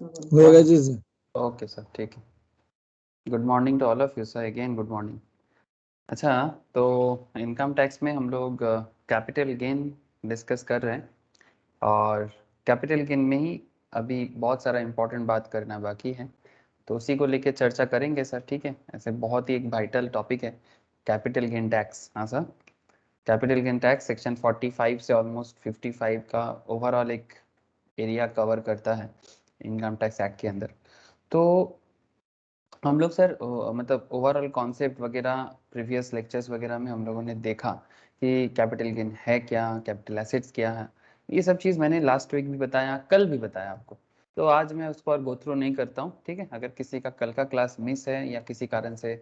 होएगा जी sir. Okay sir, ठीक है। Good morning to all of you sir, again good morning. अच्छा, तो इनकम टैक्स में हम लोग कैपिटल गेन डिस्कस कर रहे हैं, और कैपिटल गेन में ही अभी बहुत सारा इम्पोर्टेंट बात करना बाकी है, तो उसी को लेके चर्चा करेंगे सर, ठीक है। ऐसे बहुत ही एक वाइटल टॉपिक है कैपिटल गेन टैक्स। हाँ sir, capital gain tax section 45 से ऑलमोस्ट 55 का ओवरऑल एक एरिया कवर करता है इनकम टैक्स एक्ट के अंदर। तो हम लोग सर मतलब ओवरऑल कॉन्सेप्ट वगैरह प्रीवियस लेक्चर्स वगैरह में हम लोगों ने देखा कि कैपिटल गेन है क्या, कैपिटल एसेट्स क्या है, ये सब चीज़ मैंने लास्ट वीक भी बताया, कल भी बताया आपको। तो आज मैं उसको और गो थ्रू नहीं करता हूँ, ठीक है। अगर किसी का कल का क्लास मिस है या किसी कारण से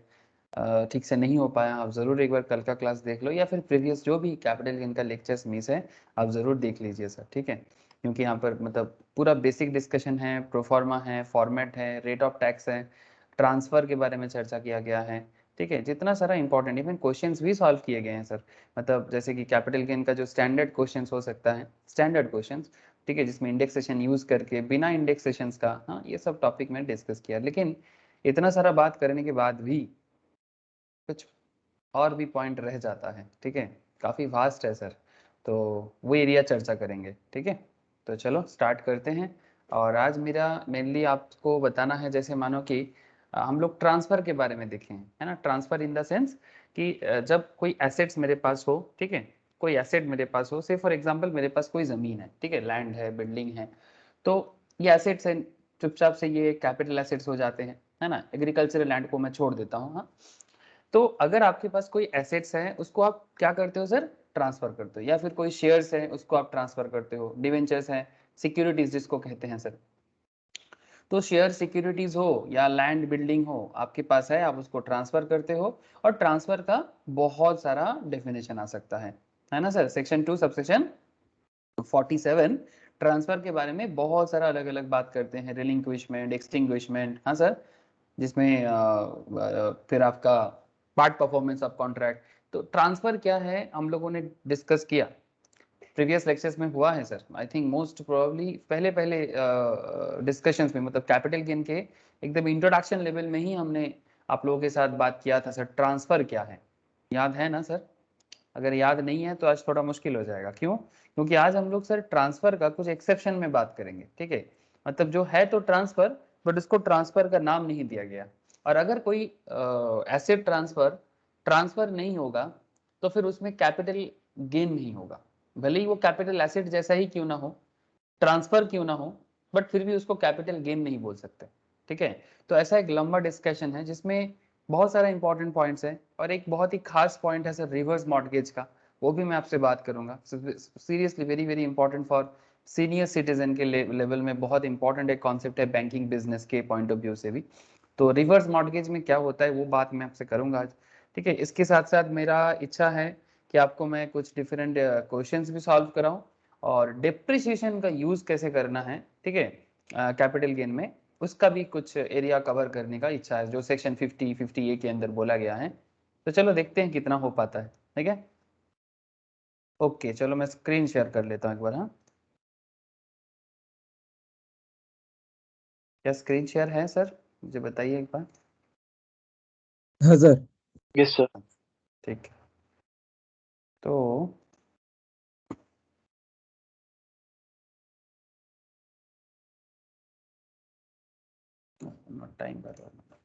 ठीक से नहीं हो पाया, आप ज़रूर एक बार कल का क्लास देख लो, या फिर प्रीवियस जो भी कैपिटल गेन का लेक्चर्स मिस है आप ज़रूर देख लीजिए सर, ठीक है। क्योंकि यहाँ पर मतलब पूरा बेसिक डिस्कशन है, प्रोफॉर्मा है, फॉर्मेट है, रेट ऑफ टैक्स है, ट्रांसफ़र के बारे में चर्चा किया गया है, ठीक है। जितना सारा इंपॉर्टेंट इवन क्वेश्चंस भी सॉल्व किए गए हैं सर। मतलब जैसे कि कैपिटल गेन का जो स्टैंडर्ड क्वेश्चंस हो सकता है, स्टैंडर्ड क्वेश्चंस, ठीक है, जिसमें इंडेक्सेशन यूज़ करके बिना इंडेक्सेशंस का, हाँ, ये सब टॉपिक में डिस्कस किया। लेकिन इतना सारा बात करने के बाद भी कुछ और भी पॉइंट रह जाता है, ठीक है, काफ़ी वास्ट है सर, तो वो एरिया चर्चा करेंगे, ठीक है। तो चलो स्टार्ट करते हैं। और आज मेरा मेनली आपको बताना है, जैसे मानो कि हम लोग ट्रांसफ़र के बारे में देखें, है ना। ट्रांसफ़र इन द सेंस कि जब कोई एसेट्स मेरे पास हो, ठीक है, कोई एसेट मेरे पास हो, से फॉर एग्जांपल मेरे पास कोई ज़मीन है, ठीक है, लैंड है, बिल्डिंग है, तो ये एसेट्स हैं, चुपचाप से ये कैपिटल एसेट्स हो जाते हैं, है ना। एग्रीकल्चरल लैंड को मैं छोड़ देता हूँ, हाँ। तो अगर आपके पास कोई एसेट्स है, उसको आप क्या करते हो सर, ट्रांसफर करते हो, या फिर कोई शेयर्स है उसको आप ट्रांसफर करते हो, डिवेंचर्स हैं, सिक्योरिटीज जिसको कहते हैं सर। तो शेयर सिक्योरिटीज हो या लैंड बिल्डिंग हो, आपके पास है, आप उसको ट्रांसफर करते हो। और ट्रांसफर का बहुत सारा डेफिनेशन आ सकता है ना सर। सेक्शन 2 सबसेक्शन 47 ट्रांसफर के बारे में बहुत सारा अलग अलग बात करते हैं, रिलिंक्विशमेंट, एक्सटिंग्विशमेंट, हाँ सर, जिसमें फिर आपका पार्ट परफॉर्मेंस ऑफ कॉन्ट्रैक्ट। तो ट्रांसफर क्या है हम लोगों ने डिस्कस किया, प्रीवियस लेक्चर्स में हुआ है sir. I think most probably पहले पहले डिस्कशंस में, मतलब कैपिटल गेन के एकदम इंट्रोडक्शन लेवल में ही हमने आप लोगों के साथ बात किया था सर, ट्रांसफर क्या है, याद है ना सर। अगर याद नहीं है तो आज थोड़ा मुश्किल हो जाएगा, क्यों? क्योंकि आज हम लोग सर ट्रांसफर का कुछ एक्सेप्शन में बात करेंगे, ठीक है। मतलब जो है तो ट्रांसफर, बट उसको ट्रांसफर का नाम नहीं दिया गया। और अगर कोई एसेट ट्रांसफर ट्रांसफर नहीं होगा तो फिर उसमें कैपिटल गेन नहीं होगा, भले ही वो कैपिटल एसेट जैसा ही क्यों ना हो, ट्रांसफर क्यों ना हो, बट फिर भी उसको कैपिटल गेन नहीं बोल सकते, ठीक है। तो ऐसा एक लंबा डिस्कशन है जिसमें बहुत सारा इंपॉर्टेंट पॉइंट्स है, और एक बहुत ही खास पॉइंट है सर रिवर्स मॉर्टगेज का, वो भी मैं आपसे बात करूंगा। Seriously very very important for senior citizen के लेवल में, बहुत इंपॉर्टेंट एक कॉन्सेप्ट है बैंकिंग बिजनेस के पॉइंट ऑफ व्यू से भी। तो रिवर्स मॉर्टगेज में क्या होता है वो बात मैं आपसे करूंगा आज, ठीक है। इसके साथ साथ मेरा इच्छा है कि आपको मैं कुछ डिफरेंट क्वेश्चंस भी सॉल्व कराऊं, और डिप्रिसिएशन का यूज कैसे करना है, ठीक है, कैपिटल गेन में, उसका भी कुछ एरिया कवर करने का इच्छा है, जो सेक्शन 50 50A के अंदर बोला गया है। तो चलो देखते हैं कितना हो पाता है, ठीक है। ओके, चलो मैं स्क्रीन शेयर कर लेता हूँ एक बार। हाँ, क्या स्क्रीन शेयर है सर, मुझे बताइए एक बार। हाँ सर। Yes sir. ठीक है, तो टाइम कर रहा हूँ।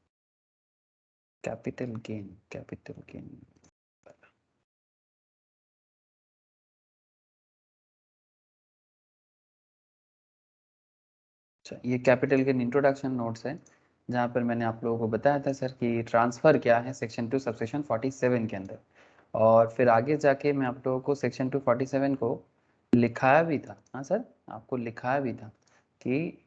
कैपिटल गेन, कैपिटल गेन, अच्छा, ये कैपिटल गेन इंट्रोडक्शन नोट्स है, जहाँ पर मैंने आप लोगों को बताया था सर कि ट्रांसफ़र क्या है सेक्शन 2 सबसेक्शन 47 के अंदर। और फिर आगे जाके मैं आप लोगों को सेक्शन 247 को लिखाया भी था, हाँ सर, आपको लिखाया भी था कि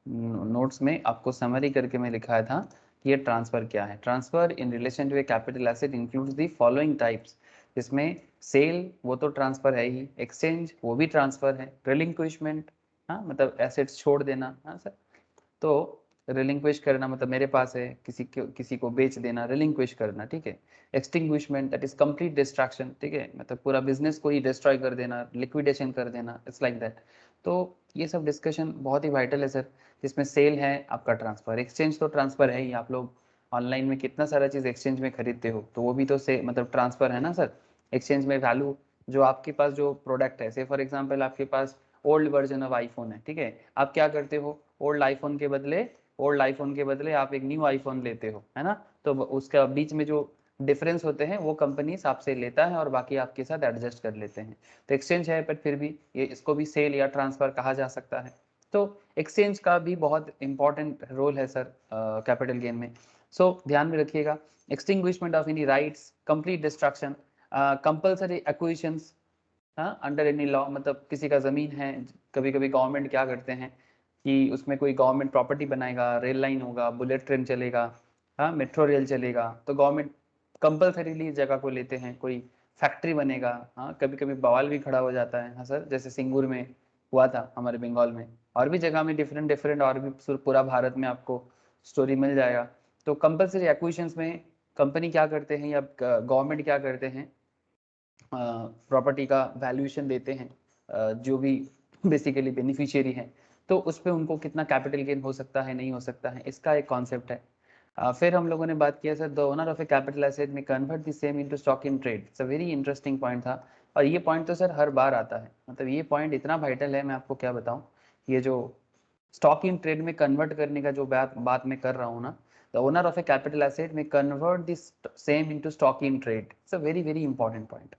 नोट्स में आपको समरी करके मैं लिखाया था कि ये ट्रांसफ़र क्या है। Transfer in relation to a capital asset includes the following types, जिसमें सेल वो तो ट्रांसफ़र है ही, एक्सचेंज वो भी ट्रांसफ़र है, रिलिंक्विशमेंट, हाँ, मतलब एसेट्स छोड़ देना, हाँ सर। तो रिलिंक्विश करना मतलब मेरे पास है, किसी को बेच देना, रिलिंक्विश करना, ठीक है। Extinguishment that is complete distraction, ठीक है, मतलब पूरा बिजनेस को ही डिस्ट्रॉय कर देना, लिक्विडेशन कर देना, इट्स लाइक दैट। तो ये सब डिस्कशन बहुत ही वाइटल है सर, जिसमें सेल है आपका, ट्रांसफर, एक्सचेंज तो ट्रांसफर है ही, आप लोग ऑनलाइन में कितना सारा चीज़ एक्सचेंज में खरीदते हो, तो वो भी तो से मतलब ट्रांसफर है ना सर। एक्सचेंज में वैल्यू, जो आपके पास जो प्रोडक्ट है, से फॉर एग्जांपल आपके पास ओल्ड वर्जन ऑफ आईफोन है, ठीक है, आप क्या करते हो, ओल्ड आईफोन के बदले आप एक न्यू आईफोन लेते हो, है ना। तो उसका बीच में जो डिफरेंस होते हैं वो कंपनी आपसे लेता है और बाकी आपके साथ एडजस्ट कर लेते हैं। तो एक्सचेंज है, पर फिर भी ये इसको भी सेल या ट्रांसफर कहा जा सकता है। तो एक्सचेंज का भी बहुत इंपॉर्टेंट रोल है सर कैपिटल गेन में। सो ध्यान में रखिएगा, extinguishment of any rights, complete destruction, compulsory acquisitions under any law, मतलब किसी का ज़मीन है, कभी कभी गवर्नमेंट क्या करते हैं कि उसमें कोई गवर्नमेंट प्रॉपर्टी बनाएगा, रेल लाइन होगा, बुलेट ट्रेन चलेगा, हाँ, मेट्रो रेल चलेगा, तो गवर्नमेंट कंपल्सरीली जगह को लेते हैं, कोई फैक्ट्री बनेगा, हाँ, कभी कभी बवाल भी खड़ा हो जाता है, हाँ सर, जैसे सिंगूर में हुआ था हमारे बंगाल में, और भी जगह में डिफरेंट डिफरेंट, और भी पूरा भारत में आपको स्टोरी मिल जाएगा। तो कंपल्सरी एक्विजिशंस में कंपनी क्या करते हैं या गवर्नमेंट क्या करते हैं, प्रॉपर्टी का वैल्यूएशन देते हैं, जो भी बेसिकली बेनिफिशियरी हैं, तो उस पर उनको कितना कैपिटल गेन हो सकता है, नहीं हो सकता है, इसका एक कॉन्सेप्ट है। फिर हम लोगों ने बात किया sir, the owner of a capital asset में convert the same into stock in trade, it's a very interesting point था। और ये पॉइंट तो सर हर बार आता है, मतलब ये पॉइंट इतना वाइटल है, मैं आपको क्या बताऊं, ये जो स्टॉक इन ट्रेड में कन्वर्ट करने का जो बात मैं कर रहा हूँ ना, the owner of a capital asset में convert this same into stock in trade, it's a very very important point.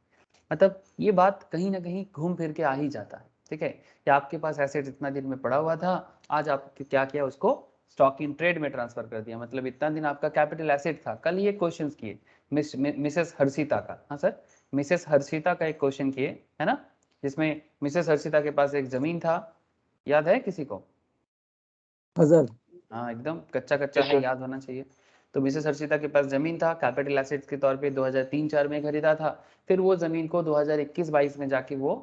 मतलब ये बात कहीं ना कहीं घूम फिर के आ ही जाता है, ठीक है, कि आपके पास एसेट इतना दिन में पड़ा हुआ था, आज आप क्या किया, उसको स्टॉक इन ट्रेड में ट्रांसफर कर दिया, मतलब इतना दिन आपका कैपिटल एसेट था। कल ये क्वेश्चन किए मिसेस हर्षिता का, हाँ सर, मिसेस हर्षिता का एक क्वेश्चन किए, है ना, जिसमें मिसेस हर्षिता के पास एक जमीन था, याद है किसी को? हाँ सर। हाँ, एकदम कच्चा कच्चा है, याद होना चाहिए। तो मिसेस हर्षिता के पास जमीन था, कैपिटल एसेट्स के तौर पे 2003-4 में खरीदा था, फिर वो जमीन को 2021-22 में जाके वो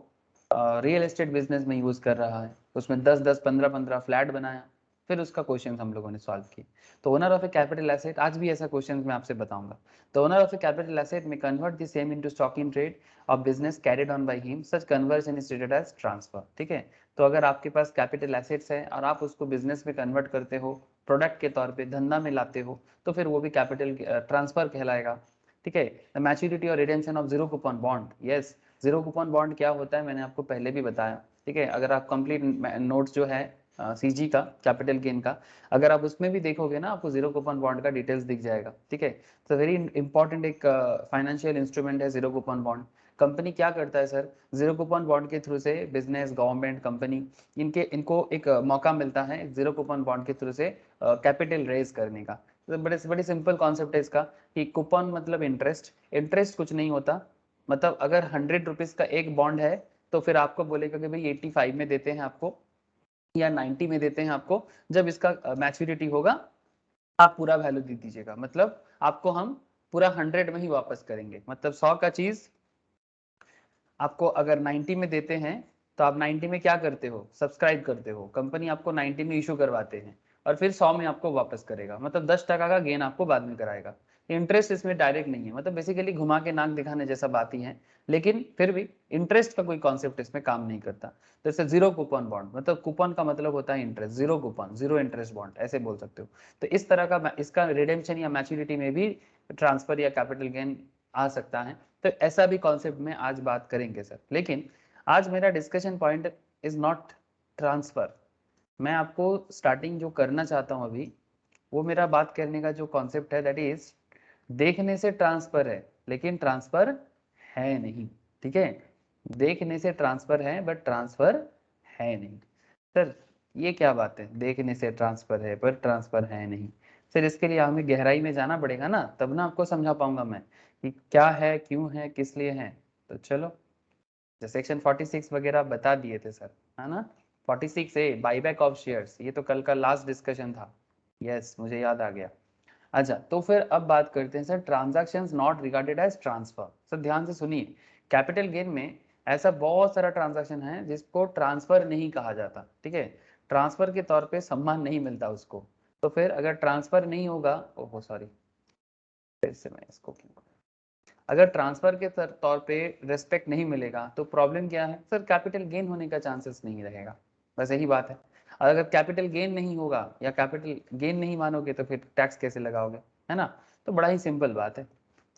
रियल एस्टेट बिजनेस में यूज कर रहा है, उसमें 10-10 15-15 फ्लैट बनाया, फिर उसका क्वेश्चन हम लोगों ने सॉल्व किया। तो owner of a capital asset, आज भी ऐसा क्वेश्चन मैं आपसे बताऊंगा। तो owner of a capital asset में convert the same into stock in trade of business carried on by him, such conversion is treated as transfer, ठीक है। तो अगर आपके पास कैपिटल एसेट्स है और आप उसको बिजनेस में कन्वर्ट करते हो, प्रोडक्ट के तौर पे धंधा में लाते हो, तो फिर वो भी कैपिटल ट्रांसफर कहलाएगा, ठीक है। The maturity or redemption of zero coupon bond, yes, zero coupon bond क्या होता है मैंने आपको पहले भी बताया, ठीक है। अगर आप कंप्लीट नोट्स जो है सीजी का, कैपिटल गेन का, अगर आप उसमें भी देखोगे ना, आपको जीरो कूपन बॉन्ड का डिटेल्स दिख जाएगा, ठीक है। तो वेरी इंपॉर्टेंट एक फाइनेंशियल इंस्ट्रूमेंट है जीरो कूपन बॉन्ड। कंपनी क्या करता है सर, जीरो कूपन बॉन्ड के थ्रू से बिजनेस, गवर्नमेंट, कंपनी, इनको एक मौका मिलता है जीरो कूपन बॉन्ड के थ्रू से कैपिटल रेज करने का। तो बड़े बड़ी सिंपल कॉन्सेप्ट है इसका, कि कूपन मतलब इंटरेस्ट, इंटरेस्ट कुछ नहीं होता, मतलब अगर 100 रुपीज का एक बॉन्ड है, तो फिर आपको बोलेगा कि भाई 85 में देते हैं आपको या 90 में देते हैं आपको, जब इसका मैच्योरिटी होगा आप पूरा वैल्यू दे दीजिएगा, मतलब आपको हम पूरा 100 में ही वापस करेंगे, मतलब 100 का चीज आपको अगर 90 में देते हैं, तो आप 90 में क्या करते हो, सब्सक्राइब करते हो, कंपनी आपको 90 में इशू करवाते हैं और फिर 100 में आपको वापस करेगा, मतलब 10% का गेन आपको बाद में कराएगा। इंटरेस्ट इसमें डायरेक्ट नहीं है, मतलब बेसिकली घुमा के नाक दिखाने जैसा बात ही है, लेकिन फिर भी इंटरेस्ट का कोई कॉन्सेप्ट इसमें काम नहीं करता। जैसे जीरो कूपन बॉन्ड, मतलब कूपन का मतलब होता है interest, zero coupon, zero interest bond ऐसे बोल सकते हो। तो इस तरह का इसका रिडेम्पशन या मैच्योरिटी में भी ट्रांसफर या कैपिटल गेन आ सकता है। तो ऐसा भी कॉन्सेप्ट में आज बात करेंगे सर, लेकिन आज मेरा discussion point is not transfer. मैं आपको स्टार्टिंग जो करना चाहता हूं अभी, वो मेरा बात करने का जो कॉन्सेप्ट है, दैट इज देखने से ट्रांसफर है लेकिन ट्रांसफर है नहीं, ठीक है। देखने से ट्रांसफर है बट ट्रांसफर है नहीं। सर ये क्या बात है, देखने से ट्रांसफर है पर ट्रांसफर है नहीं? सर इसके लिए हमें गहराई में जाना पड़ेगा ना, तब ना आपको समझा पाऊंगा मैं कि क्या है, क्यों है, किस लिए है। तो चलो, जो सेक्शन 46 वगैरह बता दिए थे सर, है ना। 46 ए बाईबैक ऑफ शेयर्स, ये तो कल का लास्ट डिस्कशन था, यस मुझे याद आ गया। अच्छा, तो फिर अब बात करते हैं sir, transactions not regarded as transfer. Sir ध्यान से सुनिए, कैपिटल गेन में ऐसा बहुत सारा ट्रांजैक्शन है जिसको ट्रांसफर नहीं कहा जाता, ठीक है, ट्रांसफर के तौर पे सम्मान नहीं मिलता उसको, तो फिर अगर ट्रांसफर नहीं होगा, ओहो सॉरी, फिर से मैं इसको अगर ट्रांसफर के तौर पे रेस्पेक्ट नहीं मिलेगा तो प्रॉब्लम क्या है सर, कैपिटल गेन होने का चांसेस नहीं रहेगा, बस यही बात है। और अगर कैपिटल गेन नहीं होगा या कैपिटल गेन नहीं मानोगे तो फिर टैक्स कैसे लगाओगे, है ना। तो बड़ा ही सिंपल बात है।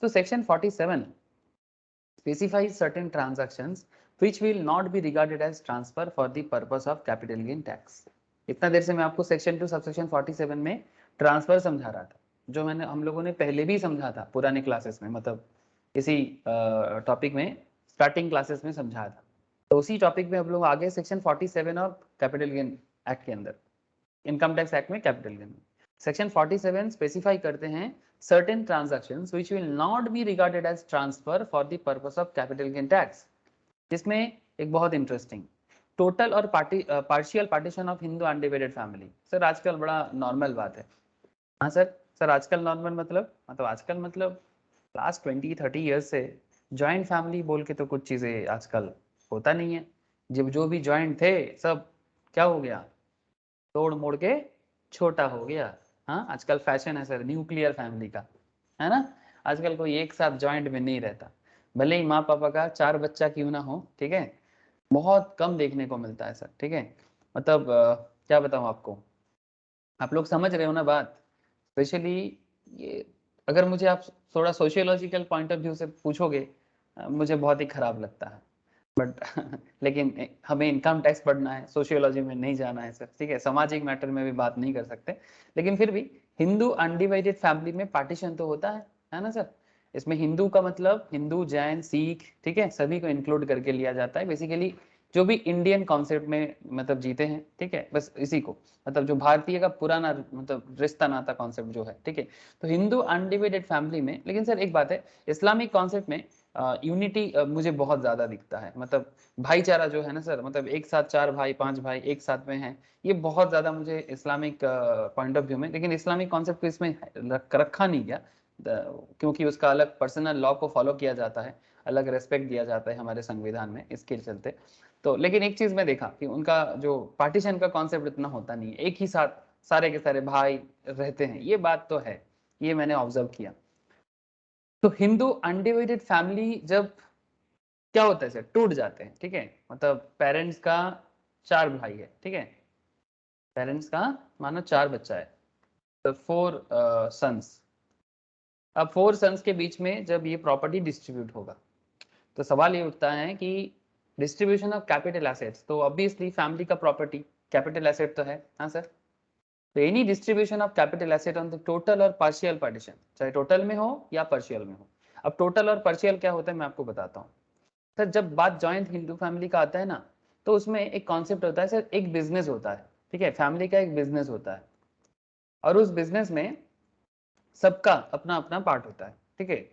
तो section 47 specifies certain transactions which will not be regarded as transfer for the purpose of capital gain tax। इतना देर से मैं आपको सेक्शन 2 सबसेक्शन 47 में ट्रांसफर समझा रहा था, जो मैंने हम लोगों ने पहले भी समझा था पुराने क्लासेस में, मतलब इसी टॉपिक में स्टार्टिंग क्लासेस में समझाया था। तो उसी टॉपिक में हम लोग आगे सेक्शन 47 और कैपिटल गेन एक्ट के अंदर, इनकम टैक्स एक्ट में कैपिटल गेन सेक्शन 47 स्पेसिफाई करते हैं certain transactions which will not be regarded as transfer for the purpose of capital gain tax, जिसमें एक बहुत interesting total or partial partition of Hindu undivided family. Sir आजकल बड़ा normal बात है। हाँ सर, सर आजकल नॉर्मल मतलब आजकल मतलब लास्ट 20-30 ईयर्स से जॉइंट फैमिली बोल के तो कुछ चीज़ें आजकल होता नहीं है। जब जो भी जॉइंट थे सब क्या हो गया, तोड़ मोड़ के छोटा हो गया। हाँ आजकल फैशन है सर न्यूक्लियर फैमिली का, है ना। आजकल कोई एक साथ जॉइंट में नहीं रहता, भले ही माँ पापा का 4 बच्चा क्यों ना हो, ठीक है, बहुत कम देखने को मिलता है सर, ठीक है। मतलब क्या बताऊँ आपको, आप लोग समझ रहे हो ना बात। स्पेशली ये अगर मुझे आप थोड़ा सोशियोलॉजिकल पॉइंट ऑफ व्यू से पूछोगे, मुझे बहुत ही खराब लगता है, बट लेकिन हमें इनकम टैक्स पढ़ना है, सोशियोलॉजी में नहीं जाना है सर, ठीक है, सामाजिक मैटर में भी बात नहीं कर सकते। लेकिन फिर भी हिंदू अनडिवाइडेड फैमिली में पार्टीशन तो होता है ना सर। इसमें हिंदू का मतलब हिंदू, जैन, सिख, ठीक है, सभी को इंक्लूड करके लिया जाता है। बेसिकली जो भी इंडियन कॉन्सेप्ट में मतलब जीते हैं, ठीक है, बस इसी को, मतलब जो भारतीय का पुराना मतलब रिश्ता नाता कॉन्सेप्ट जो है, ठीक है। तो हिंदू अनडिवाइडेड फैमिली में, लेकिन सर एक बात है, इस्लामिक कॉन्सेप्ट में यूनिटी मुझे बहुत ज्यादा दिखता है। मतलब भाईचारा जो है ना सर, मतलब एक साथ 4 भाई 5 भाई एक साथ में हैं, ये बहुत ज्यादा मुझे इस्लामिक पॉइंट ऑफ व्यू में, लेकिन इस्लामिक कॉन्सेप्ट को इसमें रखा नहीं गया, क्योंकि उसका अलग पर्सनल लॉ को फॉलो किया जाता है, अलग रेस्पेक्ट दिया जाता है हमारे संविधान में, इसके चलते। तो लेकिन एक चीज मैं देखा कि उनका जो पार्टीशन का कॉन्सेप्ट इतना होता नहीं है, एक ही साथ सारे के सारे भाई रहते हैं, ये बात तो है, ये मैंने ऑब्जर्व किया। तो हिंदू अनडिवाइडेड फैमिली जब क्या होता है सर, टूट जाते हैं, ठीक है, मतलब पेरेंट्स का 4 भाई है, ठीक है, पेरेंट्स का मानो 4 बच्चा है, तो 4 सन्स। अब 4 सन्स के बीच में जब ये प्रॉपर्टी डिस्ट्रीब्यूट होगा, तो सवाल ये उठता है कि डिस्ट्रीब्यूशन ऑफ कैपिटल एसेट्स, तो ऑब्वियसली फैमिली का प्रॉपर्टी कैपिटल एसेट तो है, हाँ सर। तो any distribution of capital asset on the total or partial partition, चाहे टोटल में हो या पार्शियल में हो। अब टोटल और पार्शियल क्या होता है मैं आपको बताता हूँ सर। जब बात जॉइंट हिंदू फैमिली का आता है ना, तो उसमें एक कॉन्सेप्ट होता है सर, एक बिजनेस होता है, ठीक है, फैमिली का एक बिजनेस होता है, और उस बिजनेस में सबका अपना अपना पार्ट होता है, ठीक है,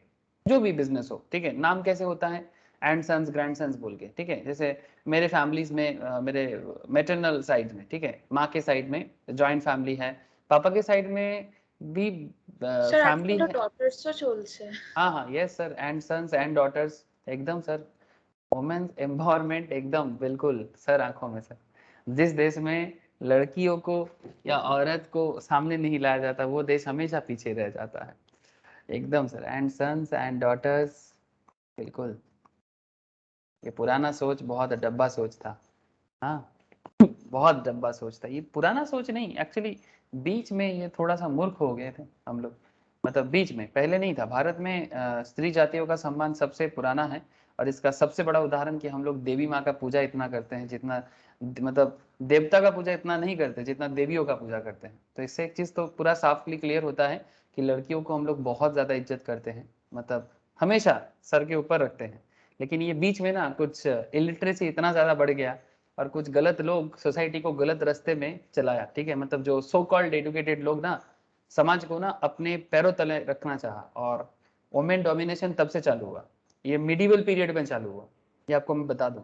जो भी बिजनेस हो, ठीक है। नाम कैसे होता है, एंड सन्स ग्रैंड सन्स बोल के, ठीक है। जैसे मेरे फैमिलीज में मेरे मेटरनल साइड में, ठीक है, माँ के साइड में जॉइंट फैमिली है, पापा के साइड में भी স্যার আজকে फैमिली তো है। ডটার্সও চলছে। हाँ हाँ yes sir, and sons and daughters, एकदम सर, वुमेन्स एम्पावरमेंट एकदम बिल्कुल सर, आंखों में सर। जिस देश में लड़कियों को या औरत को सामने नहीं लाया जाता, वो देश हमेशा पीछे रह जाता है, एकदम sir. And sons and daughters, बिल्कुल, ये पुराना सोच बहुत डब्बा सोच था, हाँ बहुत डब्बा सोच था, ये पुराना सोच नहीं, एक्चुअली बीच में ये थोड़ा सा मूर्ख हो गए थे हम लोग, मतलब बीच में, पहले नहीं था। भारत में स्त्री जातियों का सम्मान सबसे पुराना है, और इसका सबसे बड़ा उदाहरण कि हम लोग देवी माँ का पूजा इतना करते हैं जितना, मतलब देवता का पूजा इतना नहीं करते जितना देवियों का पूजा करते हैं। तो इससे एक चीज तो पूरा साफली क्लियर होता है कि लड़कियों को हम लोग बहुत ज्यादा इज्जत करते हैं, मतलब हमेशा सर के ऊपर रखते हैं। लेकिन ये बीच में ना कुछ इलिटरेसी इतना ज्यादा बढ़ गया, और कुछ गलत लोग सोसाइटी को गलत रास्ते में चलाया, ठीक है, मतलब जो सो कॉल्ड एजुकेटेड लोग ना समाज को ना अपने पैरों तले रखना चाहा, और वोमेन डोमिनेशन तब से चालू हुआ, ये मिडिवल पीरियड में चालू हुआ, ये आपको मैं बता दूं।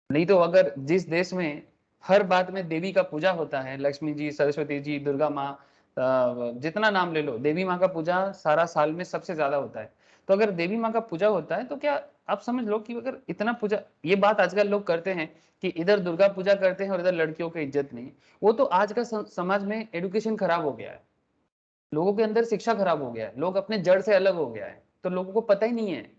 नहीं तो अगर जिस देश में हर बात में देवी का पूजा होता है, लक्ष्मी जी, सरस्वती जी, दुर्गा माँ, जितना नाम ले लो, देवी माँ का पूजा सारा साल में सबसे ज्यादा होता है। तो अगर देवी माँ का पूजा होता है तो क्या आप समझ लो कि अगर इतना पूजा, ये बात आजकल लोग करते हैं कि इधर दुर्गा पूजा करते हैं और इधर लड़कियों की इज्जत नहीं, वो तो आज का समाज में एडुकेशन खराब हो गया है, लोगों के अंदर शिक्षा खराब हो गया है, लोग अपने जड़ से अलग हो गया है, तो लोगों को पता ही नहीं है।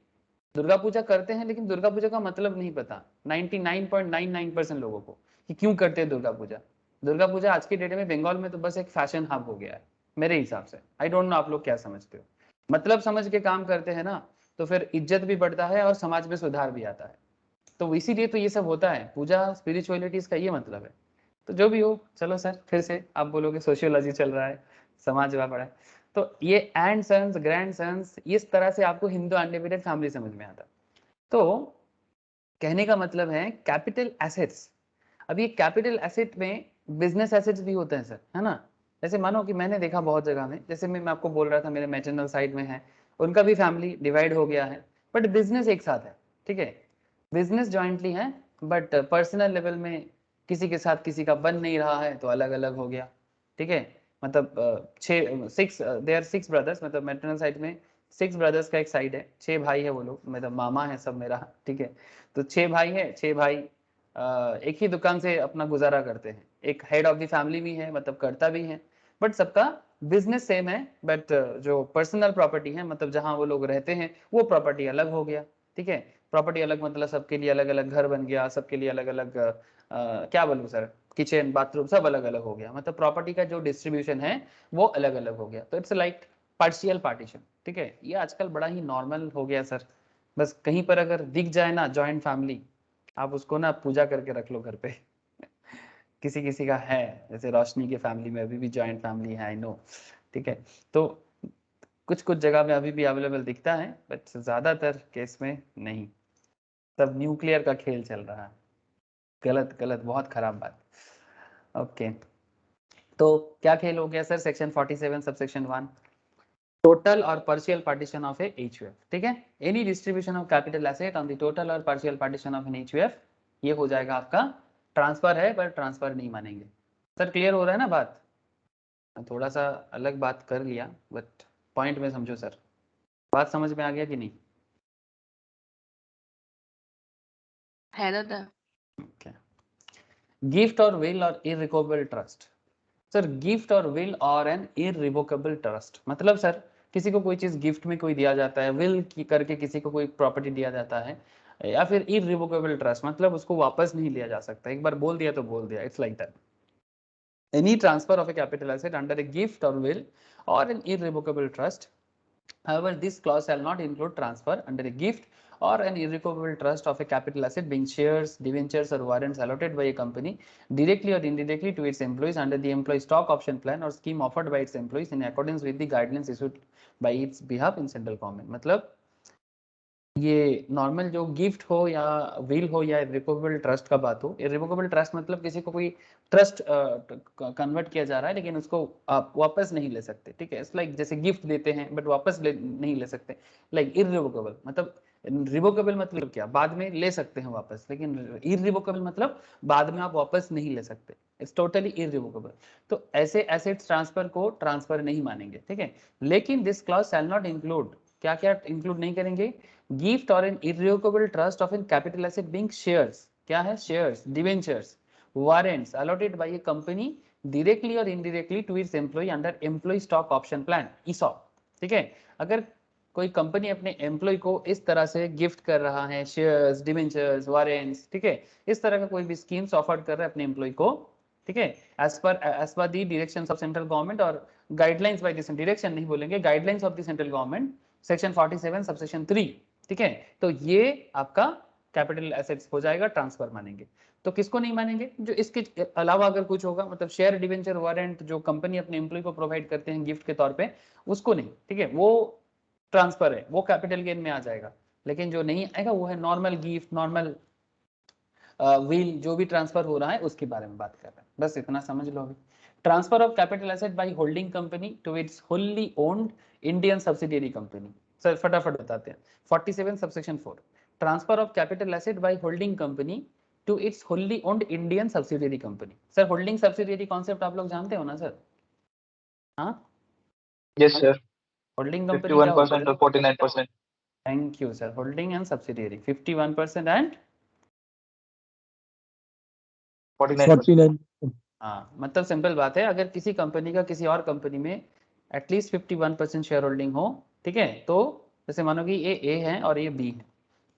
दुर्गा पूजा करते हैं लेकिन दुर्गा पूजा का मतलब नहीं पता 99.99% लोगों को कि क्यों करते हैं दुर्गा पूजा। दुर्गा पूजा आज की डेट में बंगाल में तो बस एक फैशन हब हो गया है मेरे हिसाब से। आई डोंट नो आप लोग क्या समझते हो। मतलब समझ के काम करते हैं ना तो फिर इज्जत भी बढ़ता है और समाज में सुधार भी आता है। तो इसीलिए तो ये सब होता है, पूजा स्पिरिचुअलिटी का ये मतलब है। तो जो भी हो, चलो सर फिर से आप बोलोगे सोशियोलॉजी चल रहा है, समाज हुआ पड़ा है, तो ये एंड सन्स ग्रैंड सन्स इस तरह से आपको हिंदू अनडिवाइडेड फैमिली समझ में आता। तो कहने का मतलब है कैपिटल एसेट्स। अब ये कैपिटल एसेट में बिजनेस एसेट्स भी होते हैं सर, है ना। जैसे मानो कि मैंने देखा बहुत जगह में, जैसे मैं आपको बोल रहा था मेरे मैटरनल साइड में है, उनका भी फैमिली डिवाइड हो गया है बट बिजनेस एक साथ है, ठीक है, बिजनेस जॉइंटली है बट पर्सनल लेवल में किसी के साथ किसी का बन नहीं रहा है तो अलग अलग हो गया, ठीक है। मतलब दे आर 6 ब्रदर्स, मतलब मैटरनल साइड में 6 ब्रदर्स का एक साइड है, 6 भाई है वो लोग, मतलब मामा है सब मेरा, ठीक है। तो 6 भाई है, 6 भाई एक ही दुकान से अपना गुजारा करते हैं, एक हेड ऑफ द फैमिली भी है, मतलब करता भी है, बट सबका बिजनेस सेम है, बट जो पर्सनल प्रॉपर्टी है, मतलब जहां वो लोग रहते हैं वो प्रॉपर्टी अलग हो गया, ठीक है। प्रॉपर्टी अलग मतलब सबके लिए अलग अलग घर बन गया, सबके लिए अलग अलग क्या बोलूं सर, किचन बाथरूम सब अलग अलग हो गया, मतलब प्रॉपर्टी का जो डिस्ट्रीब्यूशन है वो अलग अलग हो गया। तो इट्स लाइक पार्शियल पार्टीशन, ठीक है। ये आजकल बड़ा ही नॉर्मल हो गया सर। बस कहीं पर अगर दिख जाए ना जॉइंट फैमिली, आप उसको ना पूजा करके रख लो घर पे। किसी किसी का है, जैसे रोशनी के फैमिली में अभी भी जॉइंट फैमिली है, आई नो, ठीक है। तो कुछ कुछ जगह में अभी भी अवेलेबल दिखता है बट ज्यादातर केस में नहीं, सब न्यूक्लियर का खेल चल रहा है। गलत गलत, बहुत खराब बात। ओके, तो क्या खेल हो गया sir, section 47 subsection 1, total or partial partition of a HUF, ठीक है। Any distribution of capital asset on the total or partial partition of an HUF, ये हो जाएगा आपका ट्रांसफर है, पर ट्रांसफर नहीं मानेंगे। सर क्लियर हो रहा है ना बात, थोड़ा सा अलग बात कर लिया बट पॉइंट में समझो सर, बात समझ में आ गया कि नहीं। है दादा। okay. गिफ्ट और विल और इररिकोवेबल ट्रस्ट। सर गिफ्ट और विल और एन इररिवोकेबल ट्रस्ट मतलब सर किसी को कोई चीज गिफ्ट में कोई दिया जाता है, विल करके किसी को कोई प्रॉपर्टी दिया जाता है, या फिर इररिवोकेबल ट्रस्ट मतलब उसको वापस नहीं लिया जा सकता, एक बार बोल दिया तो बोल दिया, it's like that. Any transfer of a capital asset under a gift or will or an irrevocable trust. However, this clause shall not include transfer under a gift or an irrevocable trust of a capital asset being shares, debentures or warrants allotted by a company directly or indirectly to its employees under the employee stock option plan or scheme offered by its employees in accordance with the guidelines issued by its behalf in central government। मतलब ये normal जो gift हो या will हो या irrevocable trust का बात हो, इररिवोकेबल ट्रस्ट मतलब किसी को कोई ट्रस्ट कन्वर्ट किया जा रहा है लेकिन उसको आप वापस नहीं ले सकते, ठीक है। इट्स लाइक जैसे गिफ्ट देते हैं बट वापस नहीं ले सकते, लाइक इररिवोकेबल मतलब, रिवोकेबल मतलब क्या, बाद में ले सकते हैं वापस, लेकिन इररिवोकेबल मतलब बाद में आप वापस नहीं ले सकते, इट्स टोटली इररिवोकेबल। तो ऐसे एसेट्स ट्रांसफर को ट्रांसफर नहीं मानेंगे, ठीक है। लेकिन this clause shall not include, क्या क्या इंक्लूड नहीं करेंगे, gift or an irrevocable trust of an capital asset being shares, क्या है shares, debentures, warrants allotted by a company directly or indirectly to its employ under employ stock option plan ESOP, ठीक है। अगर कोई company अपने employ को इस तरह से गिफ्ट कर रहा है, शेयर्स, डिवेंचर्स, वारंट्स, ठीक है, इस तरह का कोई भी स्कीम्स ऑफर कर रहा है अपने एम्प्लॉय को, ठीक है, as per the directions of central government और गाइडलाइंस बाय दिस, डायरेक्शन नहीं बोलेंगे, guidelines of the central government, section 47 subsection 3, ठीक है। तो ये आपका कैपिटल एसेट्स हो जाएगा, ट्रांसफर मानेंगे। तो किसको नहीं मानेंगे, जो इसके अलावा अगर कुछ होगा, मतलब शेयर, डिवेंचर, वारंट जो कंपनी अपने एम्प्लॉय को प्रोवाइड करते हैं गिफ्ट के तौर पे, उसको नहीं, ठीक है, वो ट्रांसफर है, वो कैपिटल गेन में आ जाएगा। लेकिन जो नहीं आएगा वो है नॉर्मल गिफ्ट, नॉर्मल व्हील, जो भी ट्रांसफर हो रहा है उसके बारे में बात कर रहे हैं, बस इतना समझ लो अभी। Transfer of capital asset by holding company to its wholly owned Indian subsidiary company. Sir फटाफट बताते हैं, 47 subsection 4, transfer of capital asset by holding company to its wholly owned Indian subsidiary company. Sir holding subsidiary concept आप लोग जानते हो ना sir, हाँ yes sir, holding company क्या होता है, 51% और 49%। Thank you sir, holding and subsidiary 51% and 49। हाँ, मतलब सिंपल बात है, अगर किसी कंपनी का किसी और कंपनी में एटलीस्ट 51% शेयर होल्डिंग हो, ठीक है, तो जैसे मानो कि ये ए है और ये बी है,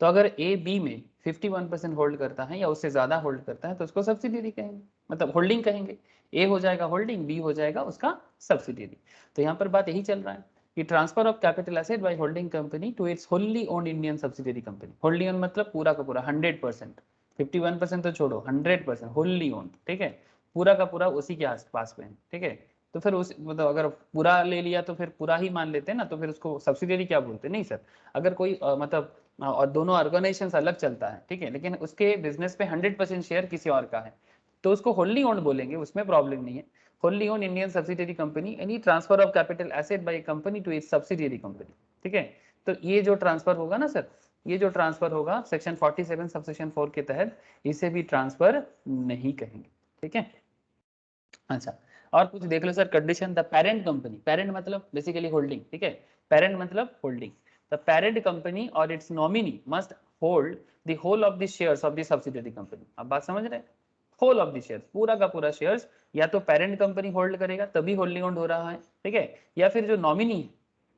तो अगर ए बी में 51% होल्ड करता है या उससे ज़्यादा होल्ड करता है तो उसको सब्सिडियरी कहेंगे, मतलब होल्डिंग कहेंगे। ए हो जाएगा होल्डिंग, बी हो जाएगा उसका सब्सिडियरी। तो यहाँ पर बात यही चल रहा है कि transfer of capital asset by holding company to its wholly owned Indian subsidiary company. Wholly owned मतलब पूरा का पूरा 100%, 51% तो छोड़ो, 100% होल्ली ओन्ड, ठीक है, पूरा का पूरा उसी के आसपास में, ठीक है। तो फिर उस मतलब अगर पूरा ले लिया तो फिर पूरा ही मान लेते हैं ना, तो फिर उसको सब्सिडियरी क्या बोलते हैं? नहीं सर, अगर कोई मतलब और दोनों ऑर्गेनाइजेशन अलग चलता है, ठीक है, लेकिन उसके बिजनेस पे 100% शेयर किसी और का है, तो उसको होल्ली ओन्ड बोलेंगे, उसमें प्रॉब्लम नहीं है। Wholly owned Indian subsidiary company, any transfer of capital asset by company to its subsidiary company, ठीक है। तो ये जो ट्रांसफर होगा ना सर, ये जो ट्रांसफर होगा सेक्शन 47 सबसेक्शन 4 के तहत, इसे भी ट्रांसफर नहीं कहेंगे, ठीक है। अच्छा, और कुछ देख लो sir, condition, the parent company, parent मतलब बेसिकली होल्डिंग, ठीक है, पेरेंट मतलब holding, the parent company or its nominee must hold the whole of the shares of the subsidiary company. अब बात समझ रहे हैं, होल ऑफ द शेयर्स, पूरा का पूरा शेयर्स या तो पेरेंट कंपनी होल्ड करेगा तभी होल्डिंग ओन्ड हो रहा है, ठीक है, या फिर जो नॉमिनी है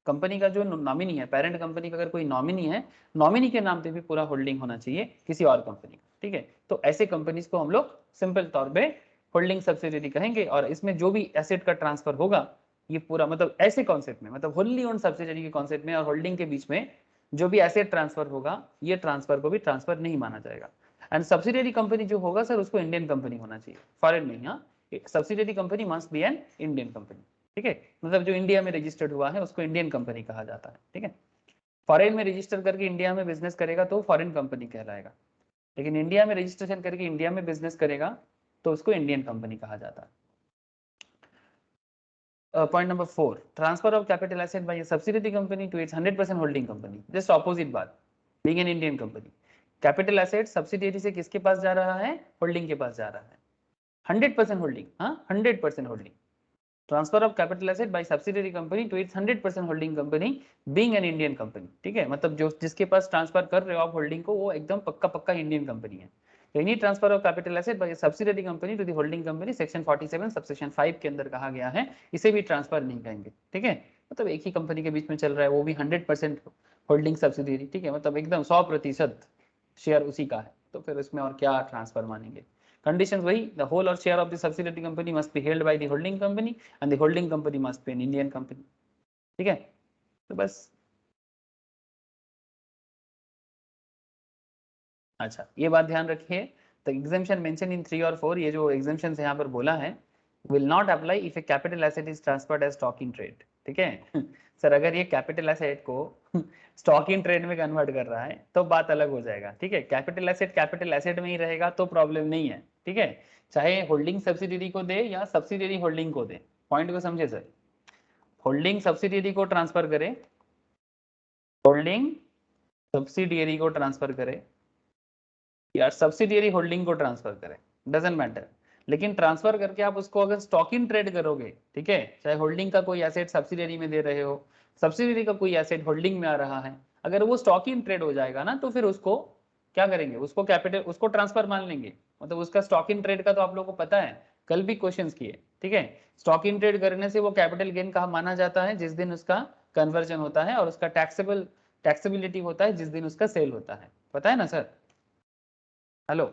कंपनी का, जो नॉमिनी है पेरेंट कंपनी का, अगर कोई नॉमिनी है, नॉमिनी के नाम पे भी पूरा होल्डिंग होना चाहिए किसी और कंपनी का, ठीक है। तो ऐसे कंपनीज को हम लोग सिंपल तौर पे होल्डिंग सब्सिडियरी कहेंगे। और इसमें जो भी एसेट का ट्रांसफर होगा, ये पूरा मतलब ऐसे कॉन्सेप्ट में, मतलब होल्ली ओन्ड सब्सिडियरी के कॉन्सेप्ट में और होल्डिंग के बीच में जो भी एसेट ट्रांसफर होगा, ये ट्रांसफर को भी ट्रांसफर नहीं माना जाएगा। एंड सब्सिडियरी कंपनी जो होगा सर, उसको इंडियन कंपनी होना चाहिए, फॉरेन नहीं। हाँ, subsidiary company must be N Indian company, ठीक है, मतलब जो इंडिया में रजिस्टर्ड हुआ है उसको इंडियन कंपनी कहा जाता है, ठीक है। फॉरेन में रजिस्टर करके इंडिया में बिजनेस करेगा तो फॉरेन कंपनी कहलाएगा, लेकिन इंडिया में रजिस्ट्रेशन करके इंडिया में बिजनेस करेगा तो उसको इंडियन कंपनी कहा जाता है। Point number 4, transfer of capital asset by subsidiary company to its 100% holding company, just opposite बात, being an Indian company. Capital asset subsidiary से किसके पास जा रहा है? होल्डिंग के पास जा रहा है, 100% होल्डिंग, हाँ 100% holding. Transfer of capital asset by subsidiary company to its 100% holding company being an Indian company, ठीक है, मतलब जो जिसके पास ट्रांसफर कर रहे हो आप होल्डिंग को, वो एकदम पक्का पक्का इंडियन कंपनी है। Any transfer of capital asset by subsidiary company to the holding company, section 47 subsection 5 के अंदर कहा गया है, इसे भी ट्रांसफर नहीं कहेंगे, ठीक है। मतलब एक ही कंपनी के बीच में चल रहा है, वो भी 100% होल्डिंग सब्सिडियरी, ठीक है, मतलब एकदम 100% शेयर उसी का है, तो फिर इसमें और क्या ट्रांसफर मानेंगे। कंडीशंस वही, द होल और share of the subsidiary company must be held by the holding company and the holding company must be N Indian company, ठीक है। तो बस, अच्छा ये बात ध्यान रखिए, द एग्जेम्पशन मेंशन इन 3 और 4, ये जो एग्जेम्पशन यहाँ पर बोला है, will not apply if a capital asset is transferred as stock in trade, ठीक है। सर अगर ये कैपिटल एसेट को स्टॉक इन ट्रेड में कन्वर्ट कर रहा है तो बात अलग हो जाएगा, ठीक है। कैपिटल एसेट में ही रहेगा तो प्रॉब्लम नहीं है, ठीक है, चाहे होल्डिंग सब्सिडियरी को दे या सब्सिडियरी होल्डिंग को दे। पॉइंट को समझे सर, होल्डिंग सब्सिडियरी को ट्रांसफर करे, होल्डिंग सब्सिडियरी को ट्रांसफर करे या सब्सिडियरी होल्डिंग को ट्रांसफर करें, डजेंट मैटर, लेकिन ट्रांसफर करके आप उसको अगर स्टॉक इन ट्रेड करोगे, ठीक है, चाहे होल्डिंग का कोई एसेट सब्सिडियरी में दे रहे हो, सब्सिडियरी का कोई एसेट होल्डिंग में आ रहा है, अगर वो स्टॉक इन ट्रेड हो जाएगा ना, तो फिर उसको क्या करेंगे, उसको कैपिटल, उसको ट्रांसफर मान लेंगे, मतलब उसका स्टॉक इन ट्रेड का तो आप लोगों को पता है, कल भी क्वेश्चंस किए, ठीक है। स्टॉक इन ट्रेड करने से वो कैपिटल गेन कहा माना जाता है जिस दिन उसका कन्वर्जन होता है, और उसका टैक्सेबिलिटी होता है जिस दिन उसका सेल होता है, पता है ना सर। हेलो,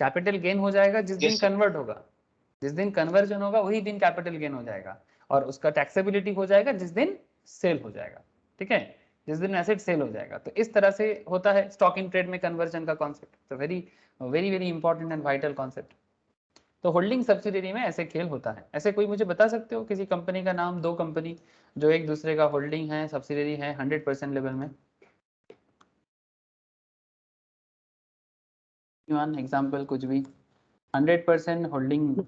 कैपिटल गेन हो जाएगा जिस दिन कन्वर्ट होगा, जिस दिन कन्वर्जन होगा वही दिन कैपिटल गेन हो जाएगा, और उसका टैक्सेबिलिटी हो जाएगा जिस दिन सेल हो जाएगा, ठीक है, जिस दिन एसेट सेल हो जाएगा। तो इस तरह से होता है स्टॉक इन ट्रेड में कन्वर्जन का कॉन्सेप्ट, तो very very very important and vital concept. तो होल्डिंग सब्सिडियरी में ऐसे खेल होता है। ऐसे कोई मुझे बता सकते हो किसी कंपनी का नाम, दो कंपनी जो एक दूसरे का होल्डिंग है, सब्सिडियरी है 100% लेवल में? एग्जाम्पल कुछ भी 100% होल्डिंग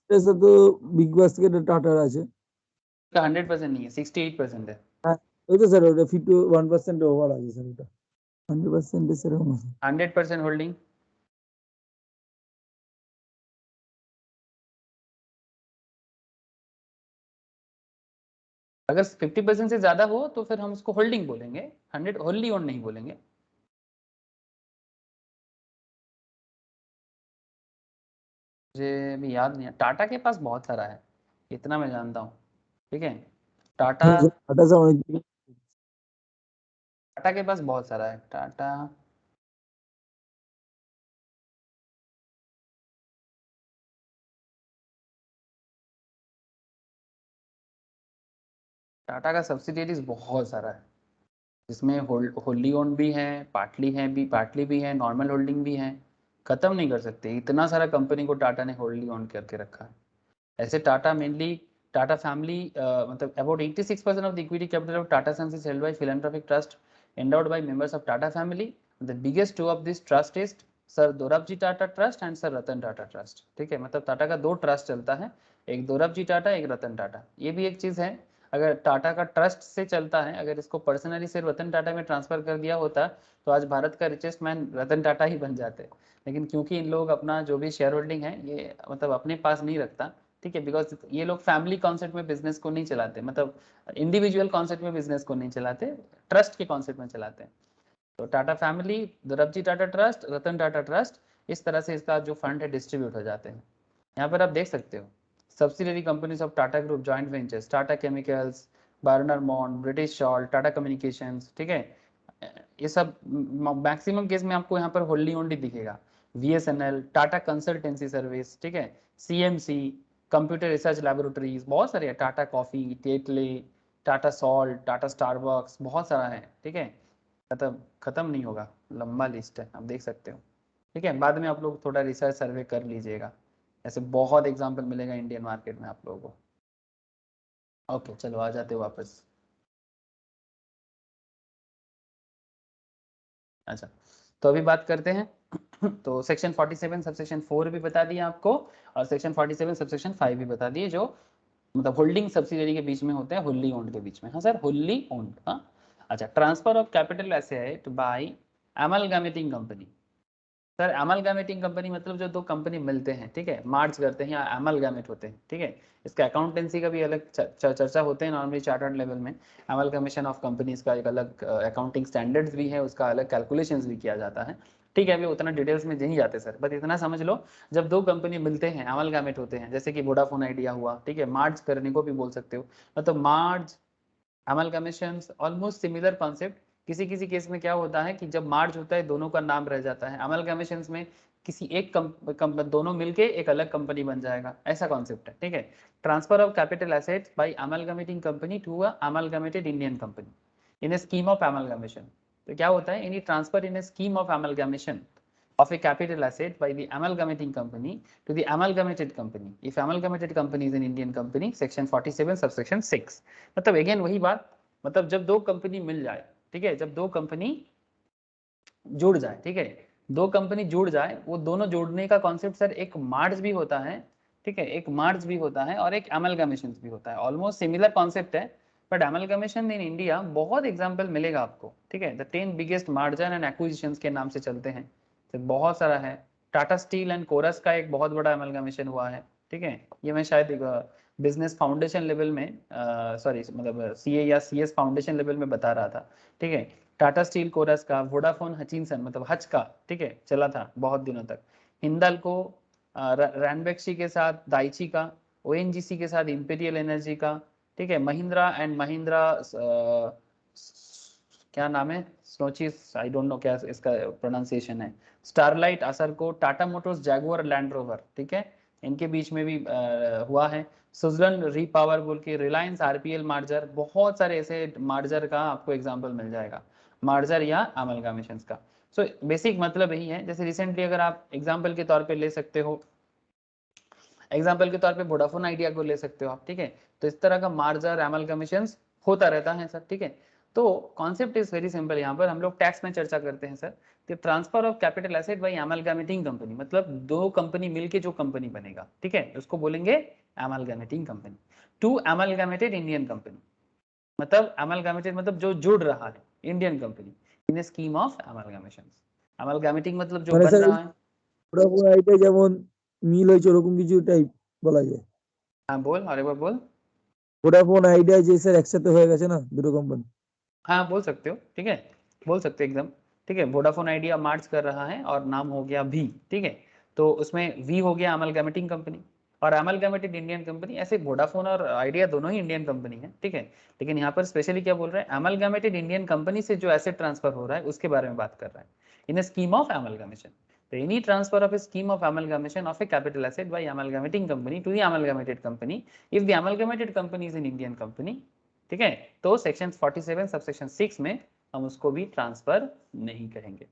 ऐसा तो बिग बास्केट टाटा আছে का 100% नहीं है, 68% है। হ্যাঁ ওই তো স্যার ওটা 51% ওভার আছে স্যার, ওটা 100% সেরকম আছে 100% होल्डिंग अगर 50% से ज्यादा हो तो फिर हम उसको होल्डिंग बोलेंगे, 100 होल्ली ओन नहीं बोलेंगे। मुझे भी याद नहीं है, टाटा के पास बहुत सारा है, इतना मैं जानता हूँ, ठीक है। टाटा टाटा से অনেক टाटा के पास बहुत सारा है, टाटा टाटा का सब्सिडियरीज बहुत सारा है, जिसमें होल्डी ओन भी है, पार्टली भी है, नॉर्मल होल्डिंग भी है, खत्म नहीं कर सकते, इतना सारा कंपनी को टाटा ने होल्डी ओन करके रखा है। ऐसे टाटा मेनली टाटा फैमिली मतलब about 86% of the equity capital of Tata Sons is held by philanthropic trust endowed by members of Tata family. The biggest two of this trust is sir Dorabji Tata trust and sir Ratan Tata trust, ठीक है। मतलब टाटा का 2 trust चलता है, एक दोराबजी टाटा, एक रतन टाटा। ये भी एक चीज़ है, अगर टाटा का ट्रस्ट से चलता है, अगर इसको पर्सनली सिर्फ रतन टाटा में ट्रांसफर कर दिया होता तो आज भारत का रिचेस्ट मैन रतन टाटा ही बन जाते, लेकिन क्योंकि इन लोग अपना जो भी शेयर होल्डिंग है ये मतलब अपने पास नहीं रखता, ठीक है, बिकॉज ये लोग फैमिली कॉन्सेप्ट में बिजनेस को नहीं चलाते, मतलब इंडिविजुअल कॉन्सेप्ट में बिजनेस को नहीं चलाते, ट्रस्ट के कॉन्सेप्ट में चलाते हैं। तो Tata family, दोरबजी Tata trust, Ratan Tata trust, इस तरह से इसका जो फंड है डिस्ट्रीब्यूट हो जाते हैं। यहाँ पर आप देख सकते हो subsidiary companies of Tata group, joint ventures, Tata chemicals, Brunner Mond, British salt, Tata communications, ठीक है। ये सब मैक्सिमम केस में आपको यहाँ पर होल्डी ओन्ली दिखेगा। VSNL, टाटा कंसल्टेंसी सर्विस, ठीक है, CMC, कंप्यूटर रिसर्च लैबोरेटरीज, बहुत सारे हैं, Tata coffee, Tetley, Tata salt, Tata Starbucks, बहुत सारा है, ठीक है। खत्म नहीं होगा, लंबा लिस्ट है, आप देख सकते हो, ठीक है। बाद में आप लोग थोड़ा रिसर्च सर्वे कर लीजिएगा, ऐसे बहुत एग्जाम्पल मिलेगा इंडियन मार्केट में आप लोगों को। ओके चलो आ जाते हो वापस। अच्छा तो अभी बात करते हैं तो सेक्शन 47 सबसेक्शन 4 भी बता दिया आपको, और सेक्शन 47 सबसेक्शन 5 भी बता दिए, जो मतलब होल्डिंग सब्सिडियरी के बीच में होते हैं, होल्ली ओन्ड के बीच में। हाँ सर, होल्ली ओन्ड, हाँ। अच्छा, transfer of capital asset by amalgamating company. Sir amalgamating company मतलब जो 2 कंपनी मिलते हैं, ठीक है, मार्च करते हैं या अमलगैमेट होते हैं, ठीक है। इसका अकाउंटेंसी का भी अलग चर्चा होते हैं नॉर्मली चार्टर्ड लेवल में। अमलगमेशन ऑफ कंपनीज का एक अलग अकाउंटिंग स्टैंडर्ड्स भी है, उसका अलग कैलकुलेशंस भी किया जाता है, ठीक है। अभी उतना डिटेल्स में नहीं जाते सर, बट इतना समझ लो, जब 2 कंपनी मिलते हैं अमलगैमेट होते हैं, जैसे कि वोडाफोन आइडिया हुआ, ठीक है, मार्च करने को भी बोल सकते हो, मतलब मार्च अमलगमेशंस ऑलमोस्ट सिमिलर कॉन्सेप्ट। किसी किसी केस में क्या होता है कि जब मार्च होता है दोनों का नाम रह जाता है, अमलगमेशंस में किसी एक दोनों मिलके एक अलग कंपनी बन जाएगा, ऐसा कॉन्सेप्ट है, ठीक है। Transfer of capital assets by amalgamating company to a amalgamated Indian company in a scheme of amalgamation. तो क्या होता है, any transfer in a scheme of amalgamation of a capital asset by the amalgamating company to the amalgamated company if amalgamated company is an Indian company, section 47 subsection 6। मतलब again वही बात, मतलब जब 2 company मिल जाए, ठीक है, जब 2 कंपनी जुड़ जाए, ठीक है, 2 कंपनी जुड़ जाए, वो दोनों जोड़ने का कॉन्सेप्ट सर एक मार्ज भी होता है, ठीक है, एक मार्ज भी होता है और एक अमलगमेशन भी होता है, ऑलमोस्ट सिमिलर कॉन्सेप्ट है, बट अमलगमेशन इन इंडिया बहुत एग्जांपल मिलेगा आपको, ठीक है। The 10 biggest merger and acquisitions के नाम से चलते हैं, तो बहुत सारा है। टाटा स्टील एंड कोरस का एक बहुत बड़ा अमलगमेशन हुआ है, ठीक है। ये मैं शायद बिजनेस फाउंडेशन लेवल में सॉरी मतलब CA या CS फाउंडेशन लेवल में बता रहा था, ठीक है। टाटा स्टील कोरस का, वोडाफोन हचिनसन मतलब हच का, ठीक है, चला था बहुत दिनों तक। हिंदाल्को रैनबैक्सी के साथ दाइची का, ONGC के साथ इंपीरियल एनर्जी का, ठीक है। महिंद्रा एंड महिंद्रा क्या नाम है, स्नोचिस, आई डोंट नो क्या इसका प्रोनाउंसिएशन है, Sterlite Asarco, Tata Motors Jaguar Land Rover, ठीक है, इनके बीच में भी हुआ है। सुजलन रीपावर बोल के, रिलायंस RPL मार्जर, बहुत सारे ऐसे मार्जर का आपको एग्जांपल मिल जाएगा, मार्जर या अमलगमेशन का। सो बेसिक मतलब यही है। जैसे रिसेंटली अगर आप एग्जांपल के तौर पे ले सकते हो, एग्जांपल के तौर पे वोडाफोन आइडिया को ले सकते हो आप, ठीक है। तो इस तरह का मार्जर अमलगमेशन होता रहता है सर, ठीक है। तो कॉन्सेप्ट इज वेरी सिंपल, यहाँ पर हम लोग टैक्स में चर्चा करते हैं सर। तो transfer of capital asset by amalgamating company, मतलब 2 कंपनी मिलके जो कंपनी बनेगा, ठीक है, उसको बोलेंगे amalgamating company. To amalgamated Indian company, मतलब अमलगमेटेड मतलब जो जुड़ रहा है, Indian company in a scheme of amalgamation. Amalgamating मतलब जो মানে बन স্যার रहा है। ওরকম আইডিয়া যেমন মিল হয়েছে ওরকম কিছু টাইপ বলা যায়। हाँ बोल, अरे बार बोल। ভোডাফোন আইডিয়া যে স্যার একসাথে হয়ে গেছে না দুটো কোম্পানি। हाँ बोल सकते हो, ठीक है, बोल सकते हो एकदम, ठीक है। वोडाफोन आइडिया मार्च कर रहा है और नाम हो गया वी, ठीक है। तो उसमें वी हो गया अमलगैमेटिंग कंपनी, और अमलगैमेटेड इंडियन कंपनी। ऐसे वोडाफोन और आइडिया दोनों ही इंडियन कंपनी है, ठीक है। लेकिन यहाँ पर स्पेशली क्या बोल रहे हैं, अमलगैमेटेड इंडियन कंपनी से जो एसेट ट्रांसफर हो रहा है उसके बारे में बात कर रहा है, इन अ स्कीम ऑफ अमलगैमेशन। तो any transfer of a scheme of amalgamation of a capital asset by amalgamating company to the amalgamated company if the amalgamated company is an Indian company, ठीक है, तो सेक्शन 47 सबसेक्शन 6 में हम उसको भी transfer नहीं कहेंगे।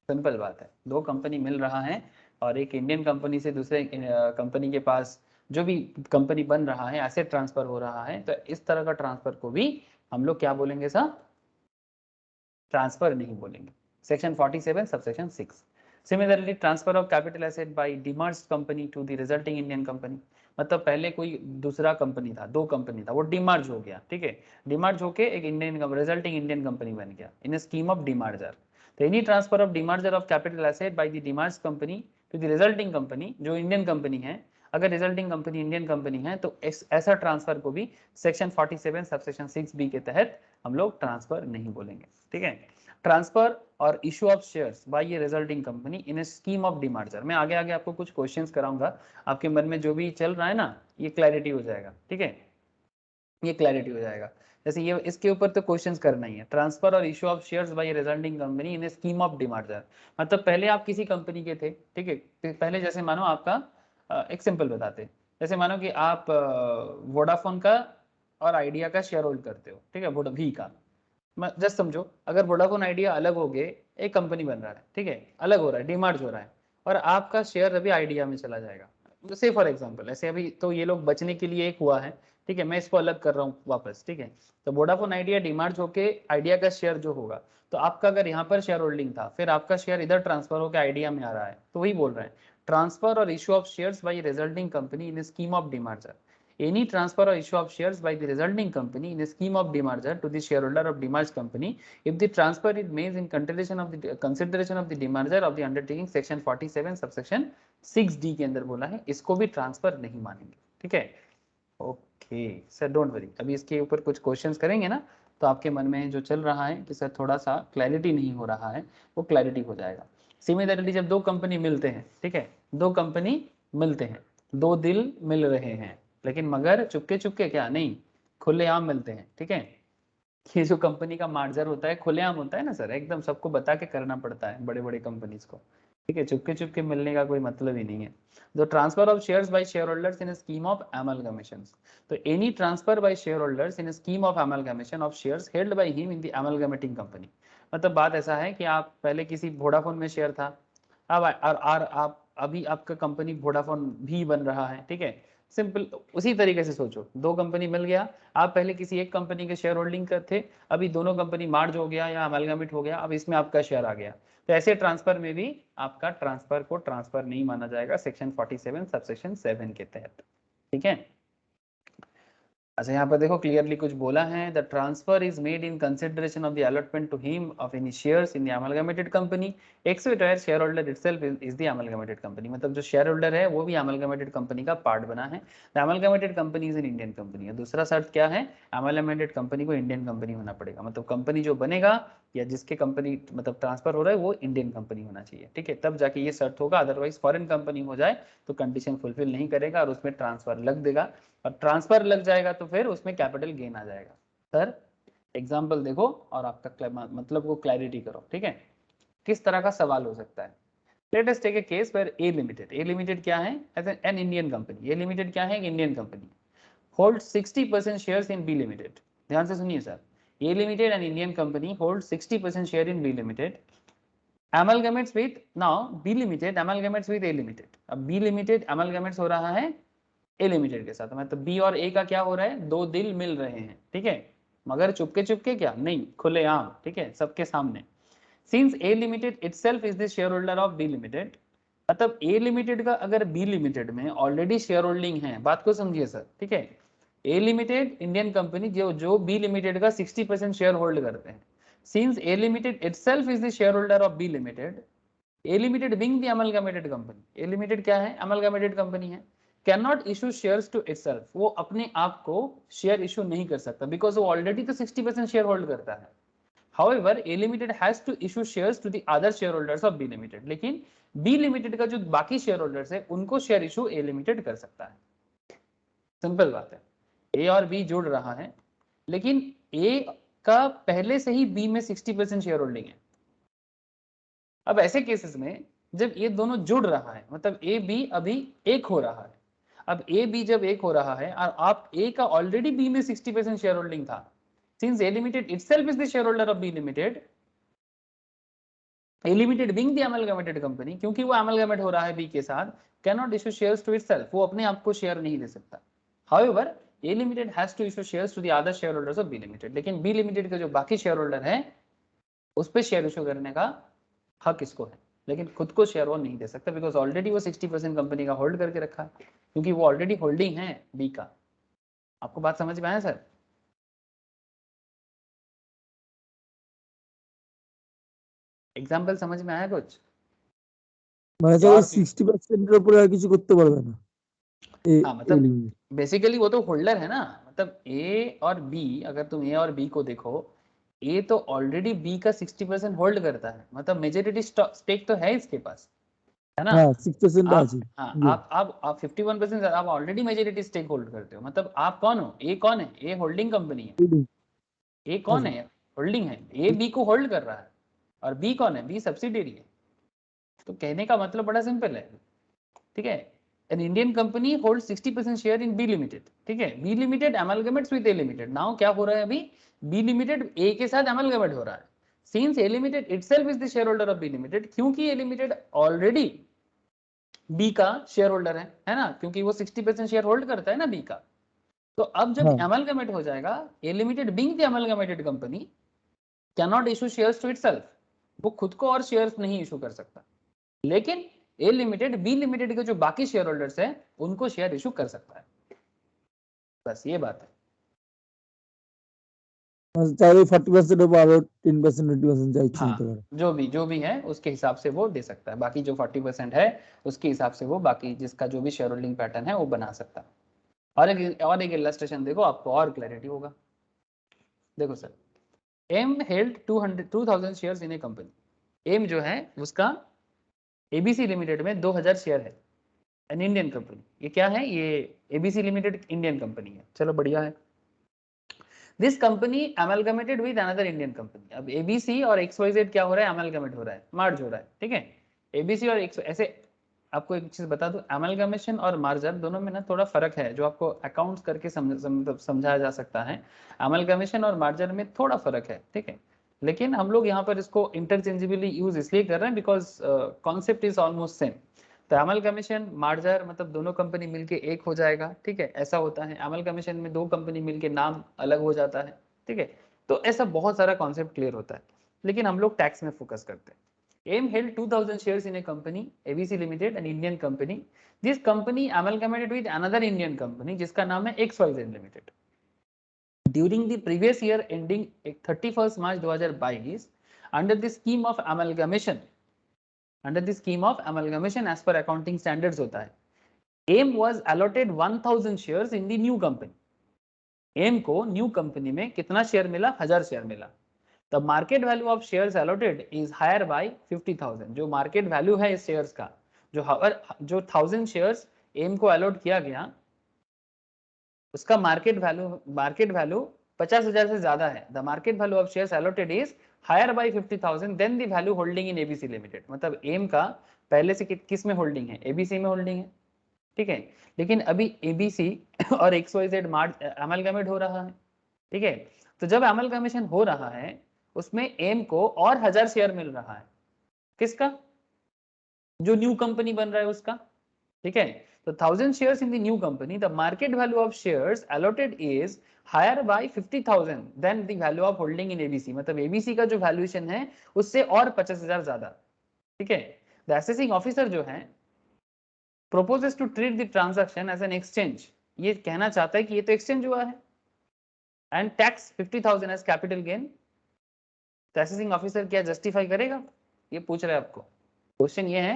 सिंपल बात है, दो कंपनी मिल रहा है और एक इंडियन कंपनी से दूसरे कंपनी के पास जो भी कंपनी बन रहा है, एसेट ट्रांसफर हो रहा है, तो इस तरह का ट्रांसफर को भी हम लोग क्या बोलेंगे सर, ट्रांसफर नहीं बोलेंगे। Section 47 subsection 6। Similarly transfer of capital asset by demerged company to the resulting Indian company, मतलब पहले कोई दूसरा कंपनी था, दो कंपनी था, वो डिमर्ज हो गया, ठीक है, डिमर्ज होके एक इंडियन रिजल्टिंग इंडियन कंपनी बन गया इन स्कीम ऑफ डिमर्जर। तो any transfer of demerger of capital asset by the demerge company to the resulting company, जो इंडियन कंपनी है, अगर रिजल्टिंग कंपनी इंडियन कंपनी है तो ऐसा ट्रांसफर को भी सेक्शन 47 सबसेक्शन 6 बी के तहत हम लोग ट्रांसफर नहीं बोलेंगे, ठीक है। Transfer or issue of shares bye ये resulting company in a scheme of demerger, मैं आगे आगे आपको कुछ क्वेश्चंस कराऊंगा, आपके मन में जो भी चल रहा है ना ये क्लैरिटी हो जाएगा, ठीक है, ये क्लैरिटी हो जाएगा। जैसे ये इसके ऊपर तो क्वेश्चंस करना ही है, transfer or issue of shares by resulting company in a scheme of demerger, मतलब पहले आप किसी कंपनी के थे, ठीक है, पहले जैसे मानो आपका एक सिंपल बताते, जैसे मानो कि आप वोडाफोन का और आइडिया का शेयर होल्ड करते हो, ठीक है, वी का, जस्ट समझो अगर वोडाफोन आइडिया अलग हो गए, एक कंपनी बन रहा है, ठीक है, अलग हो रहा है, डिमर्ज हो रहा है, और आपका शेयर अभी आइडिया में चला जाएगा, से फॉर एग्जांपल ऐसे अभी तो ये लोग बचने के लिए एक हुआ है, ठीक है, मैं इसको अलग कर रहा हूँ वापस, ठीक है। तो वोडाफोन आइडिया डिमर्ज होके आइडिया का शेयर जो होगा, तो आपका अगर यहाँ पर शेयर होल्डिंग था, फिर आपका शेयर इधर ट्रांसफर होकर आइडिया में आ रहा है, तो वही बोल रहे हैं transfer or issue of shares by resulting company in scheme of demerger, any transfer or issue of shares by the resulting company in a scheme of demerger to the shareholder of demerged company if the transfer is made in consideration of the demerger of the undertaking section 47 subsection 6d के अंदर बोला है, इसको भी transfer नहीं मानेंगे, ठीक है। ओके सर, डोंट वरी, अभी इसके ऊपर कुछ क्वेश्चंस करेंगे ना, तो आपके मन में जो चल रहा है कि सर थोड़ा सा क्लैरिटी नहीं हो रहा है, वो क्लैरिटी हो जाएगा। सिमिलरली जब दो कंपनी मिलते हैं, ठीक है, दो कंपनी मिलते हैं, दो दिल मिल रहे हैं, लेकिन मगर चुपके चुपके क्या नहीं, खुलेआम मिलते हैं, ठीक है। ये जो कंपनी का मार्जर होता है खुलेआम होता है ना सर, एकदम सबको बता के करना पड़ता है बड़े बड़े कंपनीज को, ठीक है, चुपके चुपके मिलने का कोई मतलब ही नहीं है। जो transfer of shares by share holders in scheme of amalgamation, तो any transfer by share holders in scheme of amalgamation of shares held by him in the amalgamating company, मतलब बात ऐसा है कि आप पहले किसी वोडाफोन में शेयर था, अब आप अभी आपका कंपनी वोडाफोन भी बन रहा है, ठीक है, सिंपल उसी तरीके से सोचो, दो कंपनी मिल गया, आप पहले किसी एक कंपनी के शेयर होल्डिंग कर थे, अभी दोनों कंपनी मार्ज हो गया या अमेलगमेट हो गया, अब इसमें आपका शेयर आ गया, तो ऐसे ट्रांसफर में भी आपका ट्रांसफर को ट्रांसफर नहीं माना जाएगा सेक्शन 47 सबसेक्शन 7 के तहत, ठीक है। अच्छा यहाँ पर देखो क्लियरली कुछ बोला है, the transfer is made in consideration of the allotment to him of any shares in the amalgamated company except where shareholder itself is the amalgamated company, मतलब जो शेयर होल्डर है वो भी अमलगमेटेड कंपनी का part बना है। The amalgamated company is an Indian company है, दूसरा शर्त क्या है, अमलगमेटेड कंपनी को इंडियन कंपनी होना पड़ेगा, मतलब कंपनी जो बनेगा या जिसके कंपनी मतलब ट्रांसफर हो रहा है वो इंडियन कंपनी होना चाहिए, ठीक है, तब जाके ये शर्त होगा, अदरवाइज फॉरेन कंपनी हो जाए तो कंडीशन फुलफिल नहीं करेगा और उसमें ट्रांसफर लग देगा, और ट्रांसफर लग जाएगा तो फिर उसमें कैपिटल गेन आ जाएगा। सर एग्जांपल देखो और आपका मतलब वो क्लैरिटी करो, ठीक है, किस तरह का सवाल हो सकता है। Let us take a case where A limited क्या है, as an Indian company, a limited क्या है, एक Indian company, hold 60% shares in B limited, ध्यान से सुनिए sir, a limited an Indian company hold 60% share in B limited, amalgamates with now B limited amalgamates with A limited, अब B limited amalgamates हो रहा है A limited के साथ, मतलब B और A का क्या हो रहा है, दो दिल मिल रहे हैं, ठीक है, मगर चुपके चुपके क्या नहीं, खुलेआम, ठीक है, सबके सामने। Since A limited itself is the shareholder of B limited, मतलब A limited का अगर B limited में ऑलरेडी शेयर होल्डिंग है, बात को समझिए सर, ठीक है, A limited इंडियन कंपनी जो B limited का 60% शेयर होल्ड करते हैं, since A limited itself is the shareholder of B limited, A limited being the amalgamated company, A limited क्या है, amalgamated कंपनी है, can not issue shares to itself, वो अपने आप को शेयर इशू नहीं कर सकता बिकॉज वो ऑलरेडी तो 60% शेयर होल्ड करता है। However, A Limited has to issue shares to the other shareholders of B Limited, लेकिन B Limited का जो बाकी शेयर होल्डर्स है उनको शेयर इशू A Limited कर सकता है। सिंपल बात है, A और B जुड़ रहा है लेकिन A का पहले से ही B में 60% शेयर होल्डिंग है। अब ऐसे केसेस में जब ये दोनों जुड़ रहा है, मतलब A B अभी एक हो रहा है, अब A B जब एक हो रहा है और आप A का ऑलरेडी B में 60% शेयर होल्डिंग था, since A Limited itself is the shareholder of B Limited, A Limited being the amalgamated company, क्योंकि वो amalgamate हो रहा है B के साथ, cannot issue shares to itself, वो अपने आप को शेयर नहीं दे सकता। However, A Limited has to issue shares to the other shareholders of B Limited, लेकिन B Limited के जो बाकी शेयर होल्डर है उस पर शेयर इशू करने का हक इसको है, लेकिन खुद को शेयर वो नहीं दे सकता बिकॉज ऑलरेडी वो 60% कंपनी का होल्ड करके रखा है, क्योंकि वो ऑलरेडी होल्डिंग है बी का। आपको बात समझ में आया सर? एग्जाम्पल समझ में आया कुछ? মানে স্যার এই 60% এর উপরে আর কিছু করতে পারবে না। हाँ, मतलब बेसिकली वो तो होल्डर है ना, मतलब ए और बी, अगर तुम ए और बी को देखो, ए तो ऑलरेडी बी का 60% होल्ड करता है, मतलब मेजॉरिटी स्टेक तो है इसके पास, है ना? हाँ 6% আছে। हाँ, आप 51% आप ऑलरेडी मेजॉरिटी स्टेक होल्ड करते हो, मतलब आप कौन हो? ए कौन है? ए होल्डिंग कंपनी है। ए कौन है? होल्डिंग है। ए बी को होल्ड कर रहा है और बी कौन है? बी सब्सिडियरी है। तो कहने का मतलब बड़ा सिंपल है, ठीक है? An Indian company holds 60% share in B Limited, ठीक है? B Limited amalgamates with A Limited. Now क्या हो रहा है अभी? B Limited A के साथ amalgamate हो रहा है। Since A Limited itself is the shareholder of B Limited, क्योंकि A Limited already B का शेयर होल्डर है ना? क्योंकि वो 60% शेयर होल्ड करता है ना B का। तो अब जब amalgamate हो जाएगा, A Limited being the amalgamated company cannot issue shares to itself, वो खुद को और शेयर्स नहीं इशू कर सकता, लेकिन ए लिमिटेड बी लिमिटेड के जो बाकी शेयर होल्डर्स हैं उनको शेयर इशू कर सकता है। बस ये बात है। चाहे 40% हो और 10% 20% चाहिए हाँ, जो भी है उसके हिसाब से वो दे सकता है, बाकी जो 40% है उसके हिसाब से वो बाकी जिसका जो भी शेयर होल्डिंग पैटर्न है वो बना सकता है। और एक इलस्ट्रेशन देखो, आपको और क्लैरिटी होगा। देखो sir, M held 2000 shares in a company. M जो है उसका एबीसी लिमिटेड में 2000 शेयर है, एन इंडियन कंपनी। ये क्या है? ये एबीसी लिमिटेड इंडियन कंपनी है। चलो बढ़िया है। This company amalgamated with another Indian company. अब एबीसी और एक्सवाईजेड क्या हो रहा है? अमेलगमेट हो रहा है, मर्ज हो रहा है, ठीक है? एबीसी और ऐसे आपको एक चीज बता दूं, अमेलगमेशन और मार्जर दोनों में ना थोड़ा फर्क है, जो आपको अकाउंट्स करके समझाया जा सकता है। अमेलगमेशन और मार्जर में थोड़ा फर्क है, ठीक है? लेकिन हम लोग यहाँ पर इसको इंटरचेंजेबली यूज इसलिए कर रहे हैं because concept is almost same. तो अमेलगमेशन मार्जर मतलब दोनों कंपनी मिलके एक हो जाएगा, ठीक है? ऐसा होता है। अमेलगमेशन में दो कंपनी मिलके नाम अलग हो जाता है, ठीक है? तो ऐसा बहुत सारा कॉन्सेप्ट क्लियर होता है, लेकिन हम लोग टैक्स में फोकस करते हैं। AIM held 2000 shares in a company, ABC Limited, an Indian company. This company amalgamated with another Indian company जिसका नाम है XYZ Limited. During the previous year ending 31st March 2022, under the scheme of amalgamation, as per accounting standards होता है, AIM was allotted 1000 shares in the new company. AIM को new company में कितना share मिला? 1000 share मिला। The market value of shares allotted is higher by 50,000. जो market value है इस शेयर्स का, जो 1000 शेयर्स एम को अलॉट किया गया, उसका मार्केट वैल्यू 50,000 से ज्यादा है। The market value of shares allotted is higher by 50,000 than the value holding in ABC limited. मतलब एम का पहले से किस में होल्डिंग है? एबीसी में होल्डिंग है, ठीक है? लेकिन अभी एबीसी और एक्सवाईजेड अमलगमेट हो रहा है, ठीक है? तो जब अमलगमेशन हो रहा है उसमें एम को और 1000 शेयर मिल रहा है। किसका? जो न्यू कंपनी बन रहा है उसका, ठीक है? तो 1000 shares in the new company, the market value of shares allotted is higher by 50,000 than the value of holding in ABC. मतलब ABC का जो वैल्यूएशन है उससे और 50,000 ज्यादा, ठीक है? The assessing officer जो है proposes to treat the transaction as an exchange. ये कहना चाहता है कि ये तो एक्सचेंज हुआ है, and tax 50,000 as capital gain. तो असेसिंग ऑफिसर क्या जस्टिफाई करेगा? ये पूछ रहे हैं आपको। क्वेश्चन ये है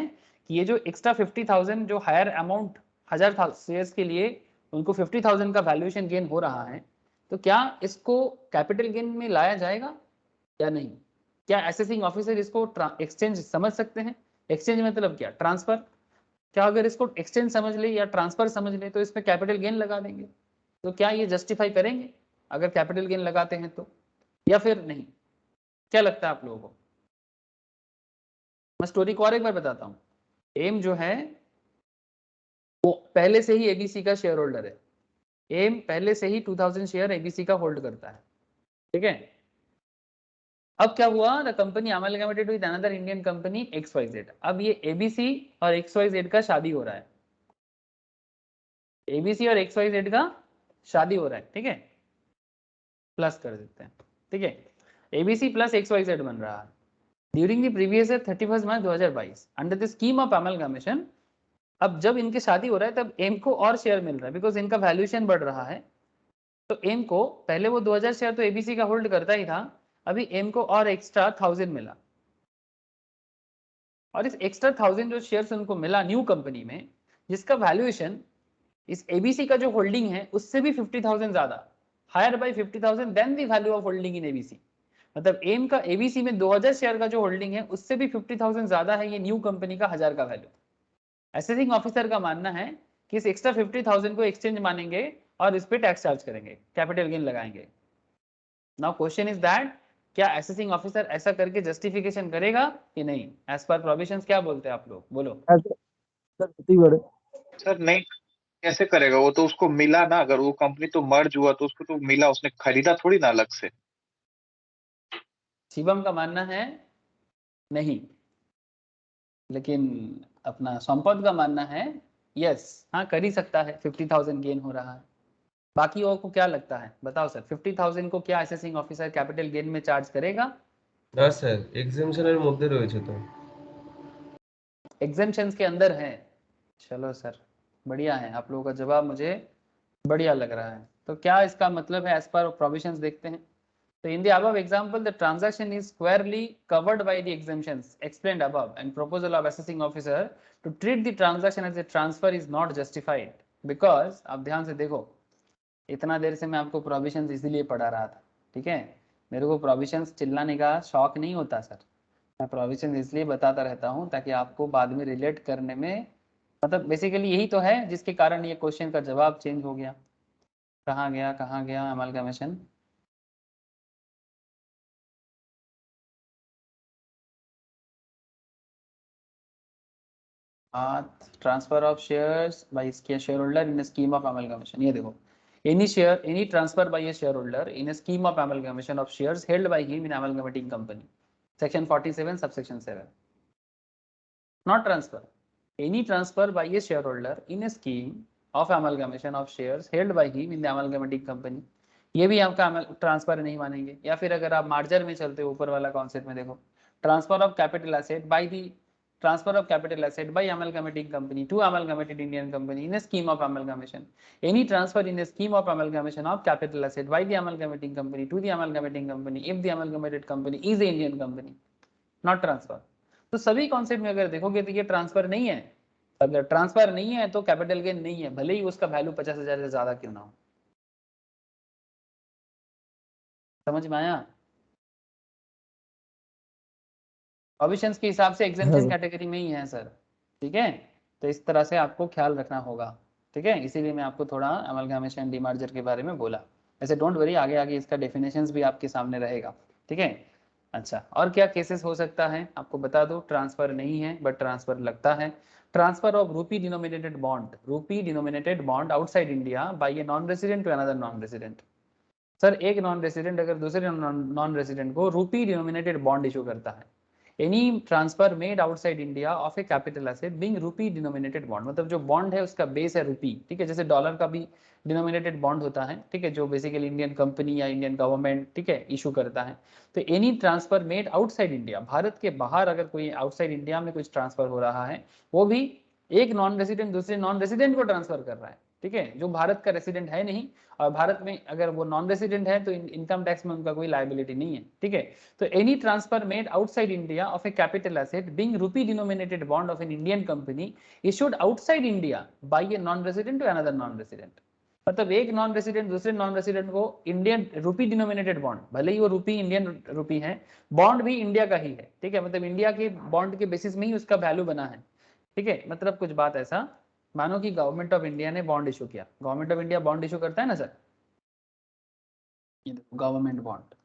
कि ये जो एक्स्ट्रा 50,000 जो हायर अमाउंट 1000 शेयर्स के लिए उनको 50,000 का वैल्यूएशन गेन हो रहा है, तो क्या इसको कैपिटल गेन में लाया जाएगा या नहीं? क्या असेसिंग ऑफिसर इसको एक्सचेंज समझ सकते हैं? एक्सचेंज मतलब क्या? ट्रांसफर। क्या अगर इसको एक्सचेंज समझ ले या ट्रांसफर समझ ले तो इसमें कैपिटल गेन लगा देंगे, तो क्या ये जस्टिफाई करेंगे अगर कैपिटल गेन लगाते हैं तो, या फिर नहीं? क्या लगता है आप लोगों को? मैं स्टोरी को और एक बार बताता हूँ। एम जो है वो पहले से ही एबीसी का शेयर होल्डर है। एम पहले से ही 2000 शेयर एबीसी का होल्ड करता है, ठीक है। अब क्या हुआ, the company amalgamated with another Indian company XYZ। अब ये एबीसी और XYZ का शादी हो रहा है, एबीसी और XYZ का शादी हो रहा है, ठीक है। प्लस कर देते हैं, ठीक है। एबीसी प्लस XYZ बन रहा है during the previous year 31 March 2022 under the scheme of amalgamation. अब जब इनके शादी हो रहा है तब एम को और शेयर मिल रहा है बिकॉज इनका वैल्यूएशन बढ़ रहा है। तो एम को पहले वो 2000 शेयर तो एबीसी का होल्ड करता ही था, अभी एम को और एक्स्ट्रा 1000 मिला, और इस एक्स्ट्रा 1000 जो शेयर्स उनको मिला न्यू कंपनी में, जिसका वैल्यूएशन इस एबीसी का जो होल्डिंग है उससे भी 50,000 ज्यादा, higher by 50,000 than the value of holding in ABC. मतलब एम का एबीसी में 2000 शेयर का जो होल्डिंग है उससे भी 50,000 ज्यादा है ये न्यू कंपनी का 1000 का वैल्यू। असेसिंग ऑफिसर का मानना है कि इस एक्स्ट्रा 50,000 को एक्सचेंज मानेंगे और इस पे टैक्स चार्ज करेंगे, कैपिटल गेन लगाएंगे। नाउ क्वेश्चन इज दैट, क्या असेसिंग ऑफिसर ऐसा करके जस्टिफिकेशन करेगा कि नहीं? एज पर प्रोविजंस क्या बोलते हैं आप लोग, बोलो। सर कितनी बड़े सर नहीं, कैसे करेगा? वो तो उसको मिला ना, अगर वो कंपनी तो मर्ज हुआ तो उसको तो मिला, उसने खरीदा थोड़ी ना अलग से। शिवम का मानना है नहीं, लेकिन अपना संपद का मानना है यस, हाँ कर ही सकता है, 50,000 गेन हो रहा है। बाकी और को क्या लगता है बताओ सर, 50,000 को क्या असेसिंग ऑफिसर कैपिटल गेन में चार्ज करेगा? না স্যার, এক্সেমশনের মধ্যে রয়েছে তো। एग्जेम्पशंस के अंदर है। चलो सर बढ़िया है, आप लोगों का जवाब मुझे बढ़िया लग रहा है। तो क्या इसका मतलब है एज पर प्रोविजंस देखते हैं। तो in the above example the transaction is squarely covered by the exemptions explained above and proposal of assessing officer to treat the transaction as a transfer is not justified because, आप ध्यान से देखो, इतना देर से मैं आपको प्रोविजंस इसीलिए पढ़ा रहा था, ठीक है। मेरे को प्रोविजंस चिल्लाने का शौक नहीं होता सर, मैं प्रोविजन इसलिए बताता रहता हूँ ताकि आपको बाद में रिलेट करने में, मतलब बेसिकली यही तो है जिसके कारण ये क्वेश्चन का जवाब चेंज हो गया। कहाँ गया amalgamation? Transfer of shares by shareholder in scheme of amalgamation. ये देखो, any transfer by a shareholder in a scheme of amalgamation of shares held by him in amalgamating company, section 47 subsection 7. Not transfer, any transfer by a shareholder in a scheme of amalgamation of shares held by him in the amalgamating company, ये भी आपका transfer नहीं मानेंगे। या फिर अगर आप merger में चलते हो, ऊपर वाला कॉन्सेप्ट में देखो, transfer of capital asset by the transfer of capital asset by amalgamating company to amalgamated Indian company in a scheme of amalgamation. Any transfer in a scheme of amalgamation of capital asset by the amalgamating company to the amalgamating company if the amalgamated company is a Indian company, not transfer. तो सभी concept में अगर देखोगे तो ये transfer नहीं है। अगर ट्रांसफर नहीं है तो कैपिटल गेन नहीं है, भले ही उसका वैल्यू 50,000 से ज्यादा क्यों ना हो। समझ में आया? प्रोविजंस के हिसाब से एग्जेम्पशन कैटेगरी में ही है सर, ठीक है। तो इस तरह से आपको ख्याल रखना होगा, ठीक है। इसीलिए मैं आपको थोड़ा अमलगमेशन डीमर्जर के बारे में बोला। ऐसे डोंट वरी, आगे आगे इसका डेफिनेशंस भी आपके सामने रहेगा, ठीक है। अच्छा, और क्या केसेस हो सकता है आपको बता दो। ट्रांसफर नहीं है बट ट्रांसफर लगता है। Transfer of rupee denominated bond outside India by a non resident to another non resident. Sir एक नॉन रेसिडेंट अगर दूसरे नॉन रेसिडेंट को रूपी डिनोमिनेटेड बॉन्ड इशू करता है, any transfer made outside India of a capital asset being rupee denominated bond, मतलब जो bond है उसका बेस है रूपी, ठीक है। जैसे डॉलर का भी डिनोमिनेटेड बॉन्ड होता है, ठीक है, जो बेसिकली इंडियन कंपनी या इंडियन गवर्नमेंट, ठीक है, इशू करता है। तो any transfer made outside India, Bharat के बाहर अगर कोई आउटसाइड इंडिया में कुछ ट्रांसफर हो रहा है, वो भी एक नॉन रेसिडेंट दूसरे नॉन रेसिडेंट को ट्रांसफर कर रहा है, ठीक है, जो भारत का रेसिडेंट है नहीं और भारत में अगर वो नॉन रेसिडेंट है तो इनकम टैक्स में उनका कोई लायबिलिटी नहीं है, ठीक है। तो any transfer made outside India of a capital asset being rupee denominated bond of an Indian company issued outside India by a non resident to another non resident, मतलब एक नॉन रेसिडेंट दूसरे non resident को Indian rupee denominated bond, भले ही वो रूपी Indian rupee है, bond भी इंडिया का ही है, ठीक है, मतलब इंडिया के बॉन्ड के बेसिस में ही उसका वैल्यू बना है, ठीक है। मतलब कुछ बात ऐसा मानो कि गवर्नमेंट ऑफ इंडिया ने बॉन्ड इशू किया, government of India bond issue करता है ना सर, ये देखो गवर्नमेंट बॉन्ड,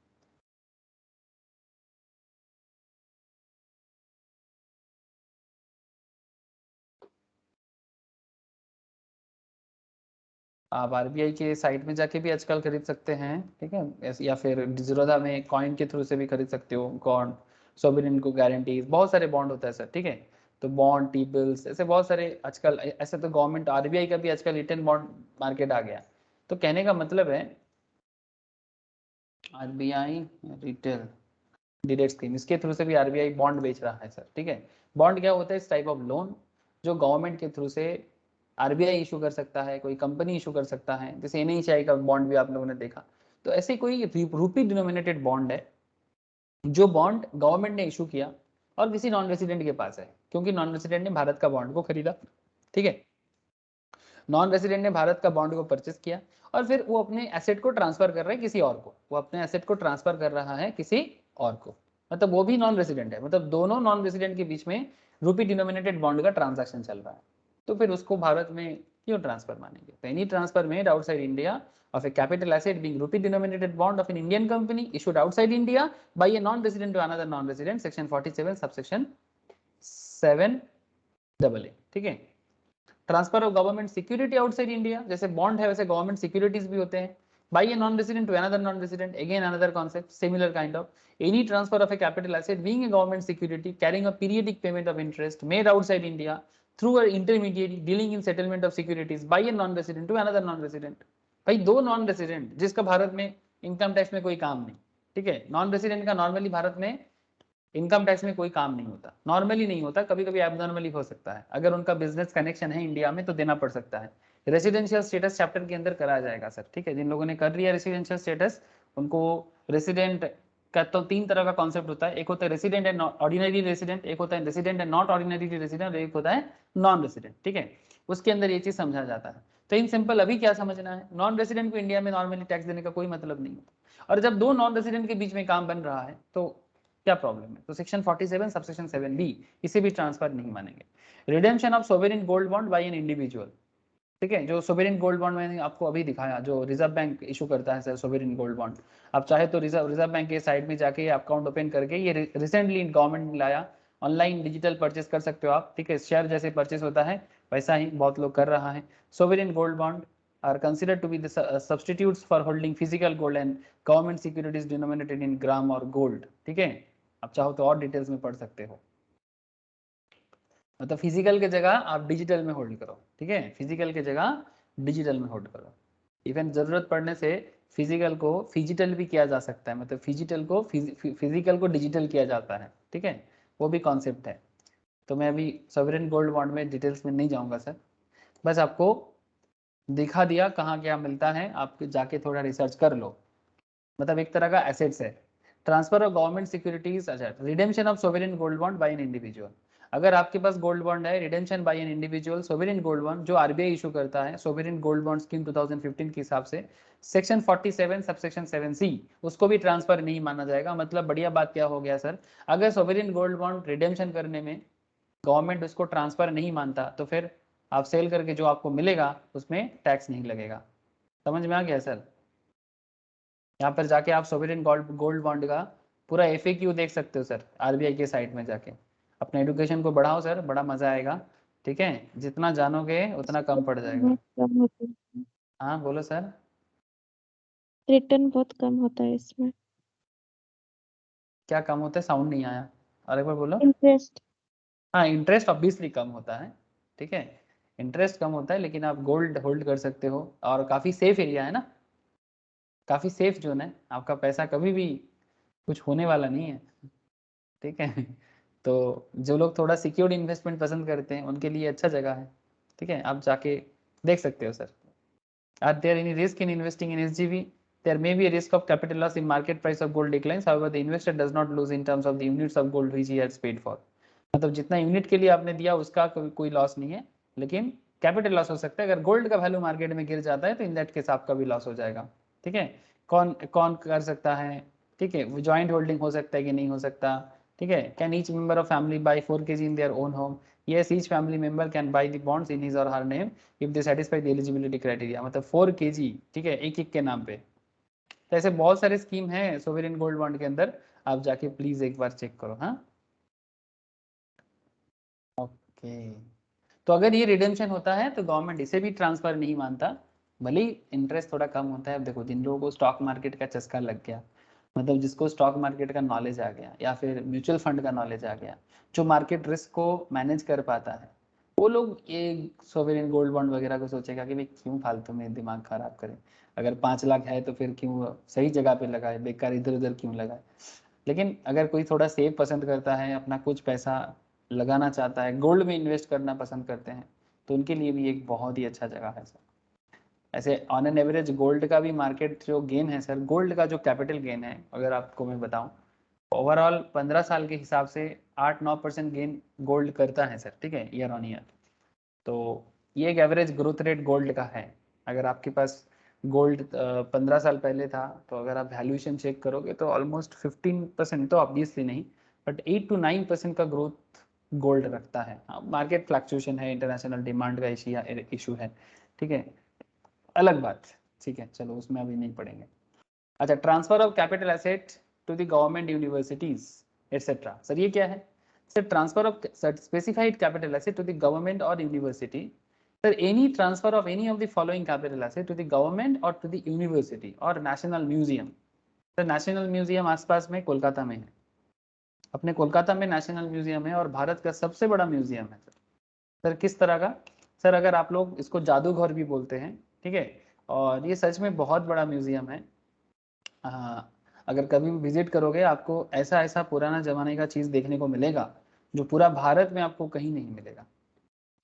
आप आरबीआई के साइट में जाके भी आजकल खरीद सकते हैं, ठीक है, या फिर ज़ीरोधा में कॉइन के थ्रू से भी खरीद सकते हो, बॉन्ड सोवरेन को गारंटीज, बहुत सारे बॉन्ड होता है सर, ठीक है। तो बॉन्ड टी बिल्स ऐसे बहुत सारे आजकल, ऐसे तो गवर्नमेंट आरबीआई का भी आजकल रिटेल बॉन्ड मार्केट आ गया। तो कहने का मतलब है आरबीआई रिटेल डिरेक्ट स्कीम, इसके थ्रू से भी आरबीआई बॉन्ड बेच रहा है सर, ठीक है। बॉन्ड क्या होता है, इस टाइप ऑफ लोन जो गवर्नमेंट के थ्रू से आरबीआई इशू कर सकता है, कोई कंपनी इशू कर सकता है, जैसे एनएचआई का बॉन्ड भी आप लोगों ने देखा। तो ऐसे कोई रूपी डिनोमिनेटेड बॉन्ड है जो बॉन्ड गवर्नमेंट ने इशू किया और किसी नॉन रेसिडेंट के पास है, क्योंकि नॉन रेसिडेंट ने भारत का बॉन्ड को खरीदा, ठीक है, नॉन रेसिडेंट ने भारत का बॉन्ड को परचेस किया और फिर वो अपने एसेट को ट्रांसफर कर रहा है किसी और को, वो अपने एसेट को ट्रांसफर कर रहा है किसी और को, मतलब वो भी नॉन रेसिडेंट है, मतलब दोनों नॉन रेसिडेंट के बीच में रूपी डिनोमिनेटेड बॉन्ड का ट्रांजैक्शन चल रहा है, तो फिर उसको भारत में क्यों ट्रांसफर मानेंगे। तो any transfer made outside India of a capital asset being rupee denominated bond of an Indian company issued outside India by a non-resident to another non-resident, section 47 subsection 7AA, ठीक है। Transfer of government security outside India, जैसे bond है वैसे government securities भी होते हैं, by a non resident to another non resident, again another concept similar kind of, any transfer of a capital asset being a government security carrying a periodic payment of interest made outside India through a intermediate dealing in settlement of securities by a non resident to another non resident. भाई दो non resident जिसका भारत में income tax में कोई काम नहीं, ठीक है, नॉन रेसिडेंट का नॉर्मली भारत में इनकम टैक्स में कोई काम नहीं होता, नॉर्मली नहीं होता, कभी कभी एबनॉर्मली हो सकता है, अगर उनका बिजनेस कनेक्शन है इंडिया में तो देना पड़ सकता है। रेसिडेंशियल स्टेटस चैप्टर के अंदर कराया जाएगा सर, ठीक है, जिन लोगों ने कर लिया रेसिडेंशियल स्टेटस उनको रेसिडेंट का तो तीन तरह का कॉन्सेप्ट होता है, एक होता है रेसिडेंट एंड ऑर्डिनरी रेसिडेंट, एक होता है resident and not ordinary resident, एक होता है नॉन रेसिडेंट, ठीक है, उसके अंदर ये चीज समझा जाता है। तो इन सिंपल अभी क्या समझना है, नॉन रेसिडेंट को इंडिया में नॉर्मली टैक्स देने का कोई मतलब नहीं होता, और जब दो नॉन रेसिडेंट के बीच में काम बन रहा है तो क्या प्रॉब्लम है, तो सेक्शन 47 सबसेक्शन 7B इसे भी ट्रांसफर नहीं मानेंगे। Redemption of sovereign gold bond by an individual, ठीक है, जो सोवरेन गोल्ड बॉन्ड मैंने आपको अभी दिखाया जो रिजर्व बैंक इशू करता है सर सोवरेन गोल्ड बॉन्ड, आप चाहे तो रिजर्व बैंक के साइड में जाके अकाउंट ओपन करके, ये रिसेंटली गवर्नमेंट ने लाया, ऑनलाइन डिजिटल परचेस कर सकते हो आप, ठीक है, शेयर जैसे परचेस होता है वैसा ही बहुत लोग कर रहा है। Sovereign gold bond are considered to be the substitutes for holding physical gold and government securities denominated in gram or gold, ठीक है, आप चाहो तो और डिटेल्स में पढ़ सकते हो, मतलब फिजिकल के जगह आप डिजिटल में होल्ड करो, ठीक है, फिजिकल के जगह डिजिटल में होल्ड करो, इवन जरूरत पड़ने से फिजिकल को फिजिटल भी किया जा सकता है, मतलब फिजिटल को फिजिकल को डिजिटल किया जाता है, ठीक है, वो भी कॉन्सेप्ट है। तो मैं अभी सॉवरेन गोल्ड बॉन्ड में डिटेल्स में नहीं जाऊंगा सर, बस आपको दिखा दिया कहाँ क्या मिलता है, आप जाके थोड़ा रिसर्च कर लो, मतलब एक तरह का एसेट्स है। ट्रांसफर ऑफ गवर्नमेंट सिक्योरिटीज, अच्छा, redemption of sovereign gold bond by an individual, अगर आपके पास गोल्ड बॉन्ड है, redemption by an individual sovereign gold bond जो आरबीआई इशू करता है, सोवरेन गोल्ड बॉन्ड स्कीम 2015 के हिसाब से सेक्शन 47 सबसेक्शन 7C, उसको भी ट्रांसफर नहीं माना जाएगा। मतलब बढ़िया बात क्या हो गया सर, अगर सोवरेन गोल्ड बॉन्ड रिडेम्पशन करने में गवर्नमेंट उसको ट्रांसफर नहीं मानता तो फिर आप सेल करके जो आपको मिलेगा उसमें टैक्स नहीं लगेगा। समझ में आ गया सर? यहाँ पर जाके आप सोवरेन गोल्ड बॉन्ड का पूरा FAQ देख सकते हो सर, आरबीआई के साइट में जाके। अपने एडुकेशन को बढ़ाओ सर, बड़ा मजा आएगा, ठीक है, जितना जानोगे उतना कम पड़ जाएगा। बहुत कम होता है, हाँ बोलो सर। रिटर्न बहुत कम होता है इसमें। क्या कम होता है, साउंड नहीं आया, और एक बार बोलो। इंटरेस्ट। हाँ, इंटरेस्ट ऑब्वियसली कम होता है, ठीक है, इंटरेस्ट कम होता है, लेकिन आप गोल्ड होल्ड कर सकते हो, और काफ़ी सेफ एरिया है ना, काफ़ी सेफ जोन है, आपका पैसा कभी भी कुछ होने वाला नहीं है, ठीक है। तो जो लोग थोड़ा सिक्योर्ड इन्वेस्टमेंट पसंद करते हैं उनके लिए अच्छा जगह है, ठीक है, आप जाके देख सकते हो sir. Are there any risk in investing in SGV? There may be a risk of capital loss in market price of gold declines. However, the investor does not lose in terms of the units of gold which he has paid for. मतलब जितना unit के लिए आपने दिया उसका कोई loss नहीं है, लेकिन कैपिटल लॉस हो सकता है। अगर गोल्ड का वैल्यू मार्केट में गिर जाता है तो इन दैट केस आपका भी लॉस हो जाएगा। ठीक है, कौन कौन कर सकता है? ठीक है, जॉइंट होल्डिंग हो सकता है कि नहीं हो सकता? ठीक है, can each member of family buy 4 kg in their own home? Yes, each family member can buy the bonds in his or her name if they satisfy the eligibility criteria. मतलब 4 kg, ठीक है, एक के नाम पे। तो ऐसे बहुत सारे स्कीम है सोवरेन गोल्ड बॉन्ड के अंदर, आप जाके प्लीज एक बार चेक करो। हाँ, ओके। तो अगर ये रिडेम्पशन होता है तो गवर्नमेंट इसे भी ट्रांसफर नहीं मानता, भले ही इंटरेस्ट थोड़ा कम होता है। अब देखो, जिन लोगों को स्टॉक मार्केट का चस्का लग गया, मतलब जिसको स्टॉक मार्केट का नॉलेज आ गया या फिर म्यूचुअल फंड का नॉलेज आ गया, जो मार्केट रिस्क को मैनेज कर पाता है, वो लोग ये सोवरेन गोल्ड बॉन्ड वगैरह को सोचेगा कि भाई क्यों फालतू में दिमाग खराब करें, अगर 5 लाख है तो फिर क्यों सही जगह पे लगाए, बेकार इधर उधर क्यों लगाए। लेकिन अगर कोई थोड़ा सेव पसंद करता है, अपना कुछ पैसा लगाना चाहता है, गोल्ड में इन्वेस्ट करना पसंद करते हैं, तो उनके लिए भी एक बहुत ही अच्छा जगह है सर। ऐसे ऑन एन एवरेज गोल्ड का भी मार्केट जो गेन है सर, गोल्ड का जो कैपिटल गेन है, अगर आपको मैं बताऊं, ओवरऑल 15 साल के हिसाब से 8-9% गेन गोल्ड करता है सर। ठीक है, ईयर ऑन ईयर। तो ये एक एवरेज ग्रोथ रेट गोल्ड का है। अगर आपके पास गोल्ड 15 साल पहले था, तो अगर आप वैल्यूएशन चेक करोगे तो ऑलमोस्ट 15% तो ऑब्वियसली नहीं, बट 8 to 9% का ग्रोथ गोल्ड रखता है। मार्केट फ्लक्चुएशन है, इंटरनेशनल डिमांड का इशू है, ठीक है, अलग बात। ठीक है, चलो उसमें अभी नहीं पढ़ेंगे। अच्छा, transfer of capital asset to the government universities etcetera. Sir ये क्या है? Sir, transfer of specified capital asset to the government or university. Sir, any transfer of any of the following capital asset to the government or to the university or national museum. Sir, national museum आसपास में कोलकाता में है, अपने कोलकाता में national museum है और भारत का सबसे बड़ा म्यूजियम है सर। सर किस तरह का? सर अगर आप लोग इसको जादूघर भी बोलते हैं, ठीक है, और ये सच में बहुत बड़ा म्यूजियम है। अगर कभी विजिट करोगे, आपको ऐसा ऐसा पुराना जमाने का चीज़ देखने को मिलेगा जो पूरा भारत में आपको कहीं नहीं मिलेगा।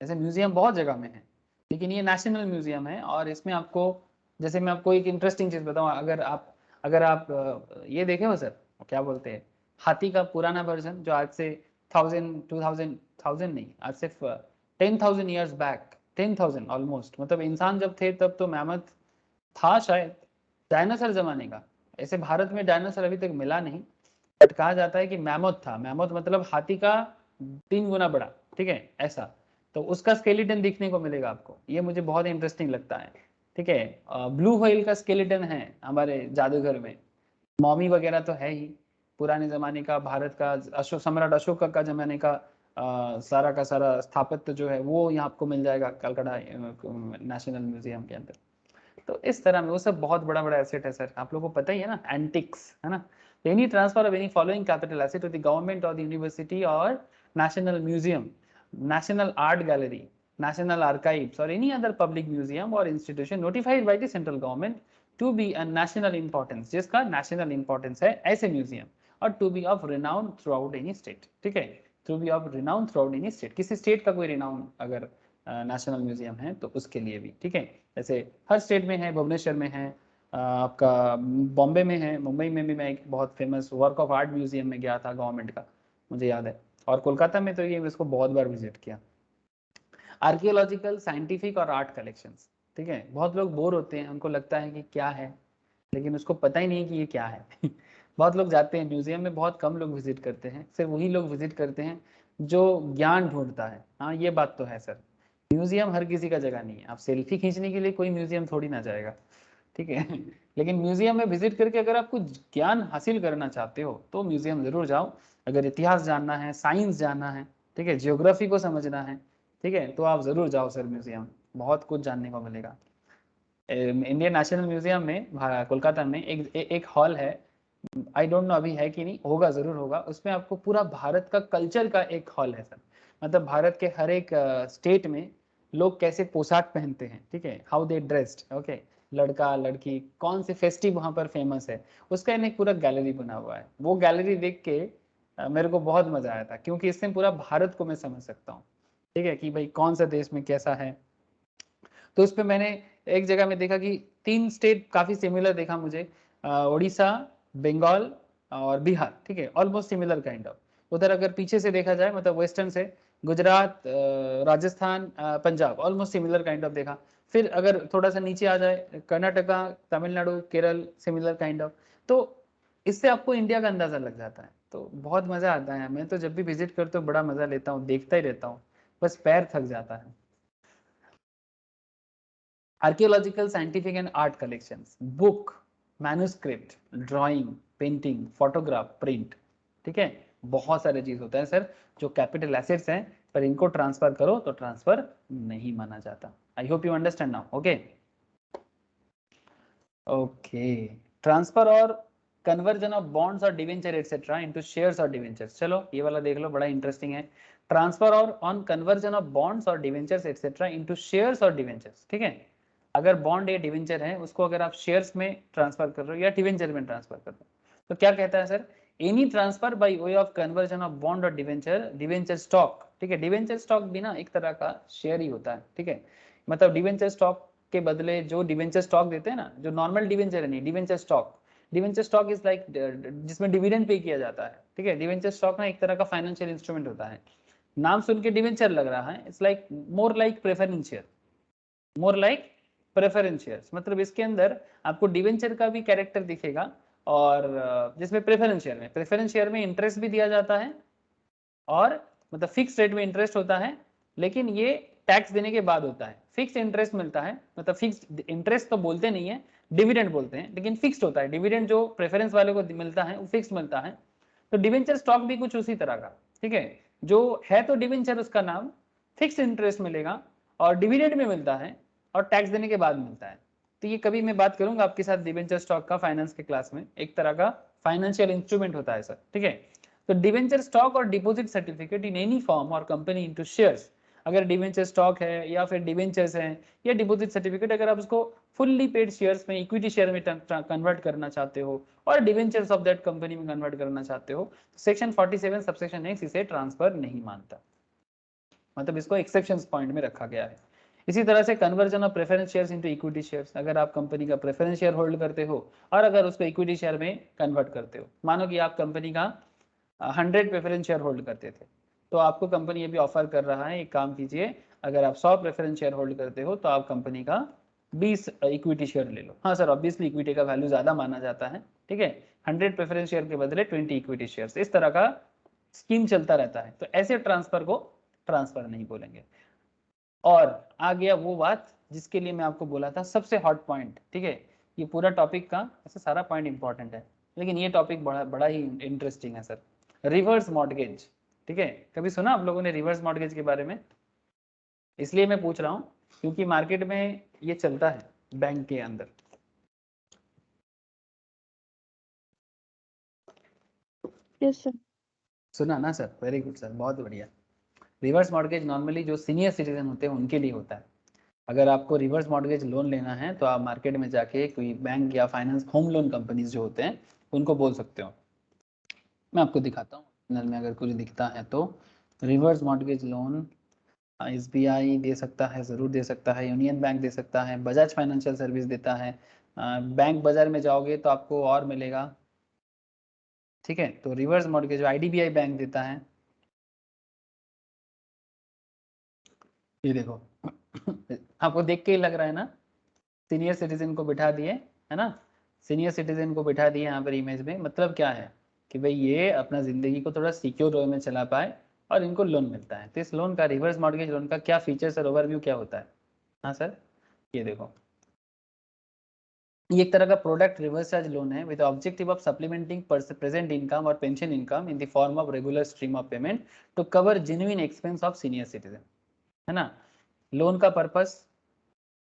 ऐसे म्यूजियम बहुत जगह में है, लेकिन ये नेशनल म्यूजियम है। और इसमें आपको, जैसे मैं आपको एक इंटरेस्टिंग चीज़ बताऊँ, अगर आप ये देखे हो सर, क्या बोलते हैं, हाथी का पुराना वर्जन जो आज से 1000 नहीं, आज से 10,000 ईयर्स बैक, 10,000 ऑलमोस्ट, मतलब इंसान जब थे तब तो मैमथ था शायद, डायनासोर जमाने का। ऐसे भारत में डायनासोर अभी तक मिला नहीं, बट कहा जाता है कि मैमथ था। मैमथ मतलब हाथी का 3 गुना बड़ा, ठीक है, ऐसा। तो उसका स्केलेटन दिखने को मिलेगा आपको, ये मुझे बहुत इंटरेस्टिंग लगता है। ठीक है, ब्लू व्हेल का स्केलेटन है हमारे जादूगर में। मॉमी वगैरह तो है ही, पुराने जमाने का भारत का सम्राट अशोक का जमाने का सारा का सारा स्थापत्य जो है वो यहाँ आपको मिल जाएगा कलकत्ता नेशनल म्यूजियम के अंदर। तो इस तरह में वो सब बहुत बड़ा बड़ा एसेट है सर, आप लोगों को पता ही है ना, एंटिक्स है ना। Any transfer of any following capital asset to the government or the university or national museum, national art gallery, national archives or any other public museum or institution notified by the central government to be a national importance, जिसका national importance है ऐसे museum, और to be of renown throughout any state। ठीक है, to be of renown throughout any state, किसी state का कोई renown अगर नेशनल म्यूजियम है तो उसके लिए भी। ठीक है, जैसे हर स्टेट में है, भुवनेश्वर में है, आपका बॉम्बे में है, मुंबई में भी मैं एक बहुत famous work of art museum में गया था गवर्नमेंट का, मुझे याद है, और कोलकाता में तो ये मैं इसको बहुत बार विजिट किया। आर्कियोलॉजिकल, साइंटिफिक और आर्ट कलेक्शंस। ठीक है, बहुत लोग बोर होते हैं, उनको लगता है कि क्या है, लेकिन उसको पता ही नहीं कि ये क्या है। बहुत लोग जाते हैं म्यूजियम में, बहुत कम लोग विजिट करते हैं, सिर्फ वही लोग विजिट करते हैं जो ज्ञान ढूंढता है। हाँ, ये बात तो है सर, म्यूजियम हर किसी का जगह नहीं है। आप सेल्फी खींचने के लिए कोई म्यूजियम थोड़ी ना जाएगा, ठीक है। लेकिन म्यूजियम में विजिट करके अगर आप कुछ ज्ञान हासिल करना चाहते हो तो म्यूजियम जरूर जाओ। अगर इतिहास जानना है, साइंस जानना है, ठीक है, जियोग्राफी को समझना है, ठीक है, तो आप जरूर जाओ सर म्यूजियम, बहुत कुछ जानने को मिलेगा। इंडियन नेशनल म्यूजियम में कोलकाता में एक हॉल है, आई डोंट नो अभी है कि नहीं, होगा, जरूर होगा। उसमें आपको पूरा भारत का कल्चर का एक हॉल है सर, मतलब भारत के हर एक स्टेट में लोग कैसे पोशाक पहनते हैं, ठीक है, हाउ दे ड्रेस्ड, ओके, लड़का लड़की, कौन से फेस्टिव वहाँ पर फेमस है, उसका एक पूरा गैलरी बना हुआ है। वो गैलरी देख के मेरे को बहुत मजा आया था, क्योंकि इससे पूरा भारत को मैं समझ सकता हूँ, ठीक है, कि भाई कौन सा देश में कैसा है। तो उस पर मैंने एक जगह में देखा कि 3 स्टेट काफी सिमिलर देखा मुझे, उड़ीसा, बंगाल और बिहार, ठीक है, ऑलमोस्ट सिमिलर काइंड ऑफ। उधर अगर पीछे से देखा जाए मतलब वेस्टर्न से Gujarat, Rajasthan, Punjab, almost similar kind of देखा। फिर अगर थोड़ा सा नीचे आ जाए Karnataka, Tamil Nadu, Kerala, similar kind of. तो इससे आपको इंडिया का अंदाजा लग जाता है, तो बहुत मजा आता है। मैं तो जब भी विजिट करता हूँ बड़ा मजा लेता हूँ, देखता ही रहता हूँ, बस पैर थक जाता है। Archaeological, scientific and art collections, book, manuscript, drawing, painting, photograph, print, ठीक है, बहुत सारे चीज होता है सर जो कैपिटल एसेट्स हैं, पर इनको ट्रांसफर करो तो ट्रांसफर नहीं माना जाता। I hope you understand now. Okay okay, transfer और कन्वर्जन ऑफ बॉन्ड्स और डिवेंचर एटसेट्रा इनटू शेयर्स और डिवेंचर्स। चलो ये वाला देख लो, बड़ा इंटरेस्टिंग है। ट्रांसफर और ऑन कन्वर्जन ऑफ बॉन्ड्स और डिवेंचर्स एटसेट्रा इनटू शेयर्स और डिवेंचर्स, ठीक है। अगर बॉन्ड या डिवेंचर है उसको अगर आप शेयर्स में ट्रांसफर कर रहे हो या डिवेंचर में ट्रांसफर कर रहे हो, तो क्या कहता है sir, any transfer bye way of conversion of bond और डिवेंचर, डिवेंचर स्टॉक, ठीक है। डिवेंचर स्टॉक भी ना एक तरह का शेयर ही होता है, ठीक है। मतलब डिवेंचर स्टॉक के बदले जो डिवेंचर स्टॉक देते हैं ना, जो नॉर्मल डिवेंचर है नहीं, डिवेंचर स्टॉक इज लाइक जिसमें डिविडेंड पे किया जाता है, ठीक है। डिवेंचर स्टॉक ना एक तरह का फाइनेंशियल इंस्ट्रूमेंट होता है। नाम सुन के डिवेंचर लग रहा है, it's like more like preference share, more like preference shares. मतलब इसके अंदर आपको डिवेंचर का भी कैरेक्टर दिखेगा, और जिसमें प्रेफरेंस शेयर में इंटरेस्ट भी दिया जाता है, और मतलब फिक्स रेट में इंटरेस्ट होता है, लेकिन ये टैक्स देने के बाद होता है। फिक्स इंटरेस्ट मिलता है, मतलब फिक्स इंटरेस्ट तो बोलते नहीं है, डिविडेंड बोलते हैं, लेकिन फिक्स्ड होता है। डिविडेंड जो प्रेफरेंस वाले को मिलता है वो फिक्स मिलता है। तो डिवेंचर स्टॉक भी कुछ उसी तरह का, ठीक है, जो है तो डिवेंचर, उसका नाम फिक्स इंटरेस्ट मिलेगा और डिविडेंड में मिलता है और टैक्स देने के बाद मिलता है। तो ये कभी मैं बात करूंगा आपके साथ डिवेंचर स्टॉक का फाइनेंस के क्लास में, एक तरह का फाइनेंशियल इंस्ट्रूमेंट होता है सर, ठीक है। तो डिवेंचर स्टॉक और deposit certificate in any form और कंपनी इनटू शेयर्स, अगर डिवेंचर स्टॉक है या फिर डिवेंचर्स हैं या डिपॉजिट सर्टिफिकेट, अगर आप उसको फुल्ली पेड शेयर्स में, इक्विटी शेयर में कन्वर्ट करना चाहते हो और डिवेंचर्स ऑफ दैट कंपनी में कन्वर्ट करना चाहते हो, तो सेक्शन 47 सबसेक्शन एक्स इसे ट्रांसफर नहीं मानता, मतलब इसको एक्सेप्शंस पॉइंट में रखा गया है। इसी तरह से conversion of preference shares into equity shares, अगर आप कंपनी का प्रेफरेंस शेयर होल्ड करते हो और अगर उसको इक्विटी शेयर में कन्वर्ट करते हो, मानो कि आप कंपनी का 100 प्रेफरेंस शेयर होल्ड करते थे, तो आपको कंपनी ये भी ऑफर कर रहा है, एक काम कीजिए, अगर आप 100 प्रेफरेंस शेयर होल्ड करते हो तो आप कंपनी का 20 इक्विटी शेयर ले लो। हाँ सर, ऑब्वियसली इक्विटी का वैल्यू ज्यादा माना जाता है, ठीक है। 100 प्रेफरेंस शेयर के बदले 20 इक्विटी शेयर्स, इस तरह का स्कीम चलता रहता है। तो ऐसे ट्रांसफर को ट्रांसफर नहीं बोलेंगे। और आ गया वो बात जिसके लिए मैं आपको बोला था सबसे हॉट पॉइंट, ठीक है। ये पूरा टॉपिक का ऐसे सारा पॉइंट इंपॉर्टेंट है, लेकिन ये टॉपिक बड़ा ही इंटरेस्टिंग है सर, रिवर्स मॉर्गेज, ठीक है। कभी सुना आप लोगों ने रिवर्स मॉर्गेज के बारे में? इसलिए मैं पूछ रहा हूँ क्योंकि मार्केट में ये चलता है बैंक के अंदर। Yes sir. सुना ना सर, वेरी गुड सर, बहुत बढ़िया। रिवर्स मॉर्गेज नॉर्मली जो सीनियर सिटीजन होते हैं उनके लिए होता है। अगर आपको रिवर्स मॉर्गेज लोन लेना है तो आप मार्केट में जाके कोई बैंक या फाइनेंस होम लोन कंपनीज जो होते हैं उनको बोल सकते हो। मैं आपको दिखाता हूँ में अगर कुछ दिखता है तो। रिवर्स मॉर्गेज लोन SBI दे सकता है, ज़रूर दे सकता है, यूनियन बैंक दे सकता है, बजाज फाइनेंशियल सर्विस देता है, बैंक बाजार में जाओगे तो आपको और मिलेगा, ठीक है। तो रिवर्स मॉर्गेज IDBI बैंक देता है, ये देखो आपको देख के ही लग रहा है ना, सीनियर सिटीजन को बिठा दिए, है ना, सीनियर सिटीजन को बिठा दिए यहाँ पर इमेज में। मतलब क्या है कि भाई ये अपना जिंदगी को थोड़ा सिक्योर वे में चला पाए और इनको लोन मिलता है। तो इस लोन का, रिवर्स मॉर्गेज लोन का क्या फीचर्स और ओवरव्यू क्या होता है? हाँ सर, ये देखो, ये एक तरह का प्रोडक्ट रिवर्स चार्ज लोन है with objective of supplementing present income or pension income in the form of regular stream of payment to cover genuine expense of senior citizen, है ना। लोन का purpose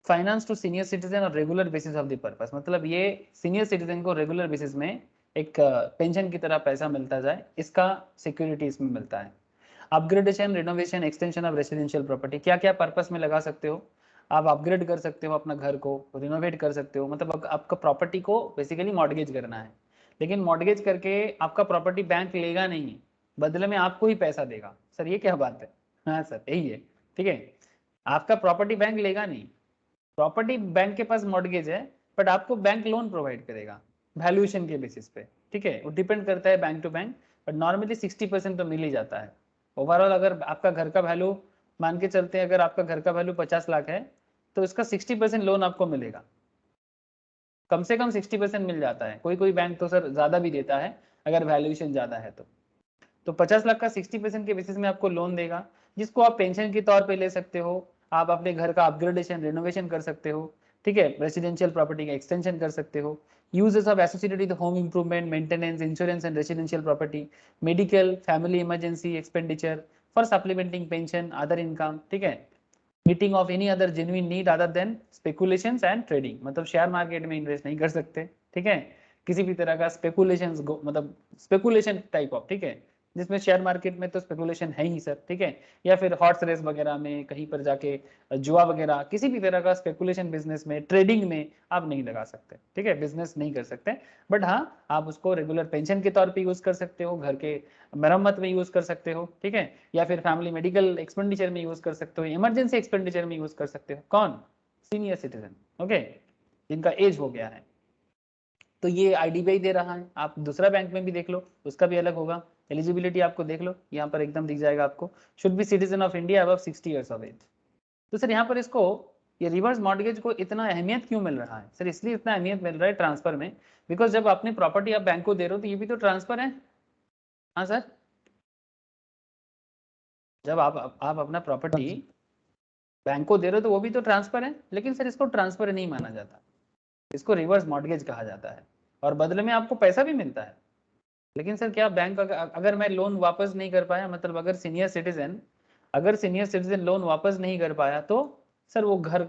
finance to senior citizen or regular basis of the purpose, मतलब ये senior citizen को regular basis में एक pension की तरह पैसा मिलता जाए, इसका सिक्योरिटी इसमें मिलता है। Upgradation, renovation, extension of residential property, क्या क्या पर्पस में लगा सकते हो आप? अपग्रेड कर सकते हो अपना घर को, रिनोवेट कर सकते हो, मतलब आपका प्रॉपर्टी को बेसिकली मॉर्गेज करना है, लेकिन मॉर्गेज करके आपका प्रॉपर्टी बैंक लेगा नहीं, बदले में आपको ही पैसा देगा। सर ये क्या बात है? हाँ सर, यही है, ठीक है। आपका प्रॉपर्टी बैंक लेगा नहीं, प्रॉपर्टी बैंक के पास मॉर्गेज है, बट आपको बैंक लोन प्रोवाइड करेगा वैल्यूएशन के बेसिस पे, ठीक है। वो डिपेंड करता है bank to bank, but normally 60% तो मिल ही जाता है ओवरऑल। अगर आपका घर का वैल्यू मान के चलते हैं, अगर आपका घर का वैल्यू 50 लाख है तो इसका 60% लोन आपको मिलेगा, कम से कम 60% मिल जाता है। कोई कोई बैंक तो सर ज्यादा भी देता है अगर वैल्यूएशन ज्यादा है तो 50 लाख का 60% के बेसिस में आपको लोन देगा, जिसको आप पेंशन के तौर पे ले सकते हो, आप अपने घर का अपग्रेडेशन रेनोवेशन कर सकते हो, ठीक है, रेसिडेंशियल प्रॉपर्टी का एक्सटेंशन कर सकते हो, uses of associated with home improvement, maintenance, insurance and residential property, medical, family emergency expenditure, for supplementing pension, other income, ठीक है, meeting of any other genuine need other than speculations and trading, मतलब share market में invest नहीं कर सकते, ठीक है, किसी भी तरह का स्पेकुलेशंस मतलब स्पेकुलेशन टाइप ऑफ, ठीक है, जिसमें शेयर मार्केट में तो स्पेकुलेशन है ही सर, ठीक है, या फिर हॉर्स रेस वगैरह में कहीं पर जाके जुआ वगैरह, किसी भी तरह का स्पेकुलेशन बिजनेस में, ट्रेडिंग में आप नहीं लगा सकते, ठीक है, बिजनेस नहीं कर सकते। बट हाँ, आप उसको रेगुलर पेंशन के तौर पे यूज कर सकते हो, घर के मरम्मत में यूज कर सकते हो, ठीक है, या फिर फैमिली मेडिकल एक्सपेंडिचर में यूज कर सकते हो, इमरजेंसी एक्सपेंडिचर में यूज कर सकते हो। कौन? सीनियर सिटीजन, ओके, जिनका एज हो गया है। तो ये IDBI दे रहा है, आप दूसरा बैंक में भी देख लो, उसका भी अलग होगा। एलिजिबिलिटी आपको देख लो, यहाँ पर एकदम दिख जाएगा आपको, should be citizen of India above 60 years of age. तो सर यहाँ पर इसको ये रिवर्स मॉर्गेज को इतना अहमियत क्यों मिल रहा है? सर इसलिए इतना अहमियत मिल रहा है ट्रांसफर में, बिकॉज जब अपनी प्रॉपर्टी आप बैंक को दे रहे हो तो ये भी तो ट्रांसफर है। हाँ सर, जब आप अपना प्रॉपर्टी बैंक को दे रहे हो तो वो भी तो ट्रांसफर है, लेकिन सर इसको ट्रांसफर नहीं माना जाता, इसको रिवर्स मॉर्गेज कहा जाता है, और बदले में आपको पैसा भी मिलता है। लेकिन सर क्या बैंक अगर मैं लोन वापस नहीं कर पाया, मतलब अगर सीनियर सिटीजन लोन वापस नहीं कर पाया तो सर वो घर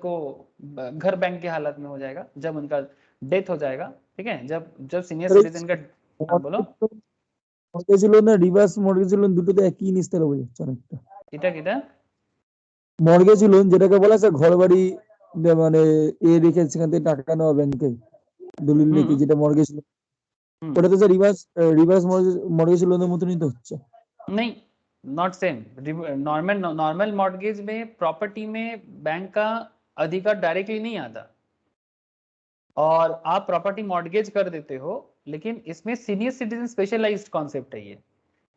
बैंक की हालत में हो जाएगा जब उनका डेथ हो जाएगा, ठीक है, जब सीनियर सिटीजन का। हाँ बोलो। মর্গেজ লোন আর রিভার্স মর্গেজ লোন দুটো তো একই জিনিস তাহলে বোঝাচ্ছে অনেকটা। কিটা মর্গেজ লোন যেটাকে বলা যায় ঘর বাড়ি মানে রেখে সেখান থেকে টাকা নেওয়া ব্যাংকে দলিল রেখে, যেটা মর্গেজ লোন, ওটা তো স্যার রিভার্স মর্গেজ লোনের মতনই তো হচ্ছে। नहीं, नॉट सेम। नॉर्मल मॉर्गेज में प्रॉपर्टी में बैंक का अधिकार डायरेक्टली नहीं आता, और आप प्रॉपर्टी मॉर्गेज कर देते हो, लेकिन इसमें सीनियर सिटीजन स्पेशलाइज्ड कॉन्सेप्ट है ये।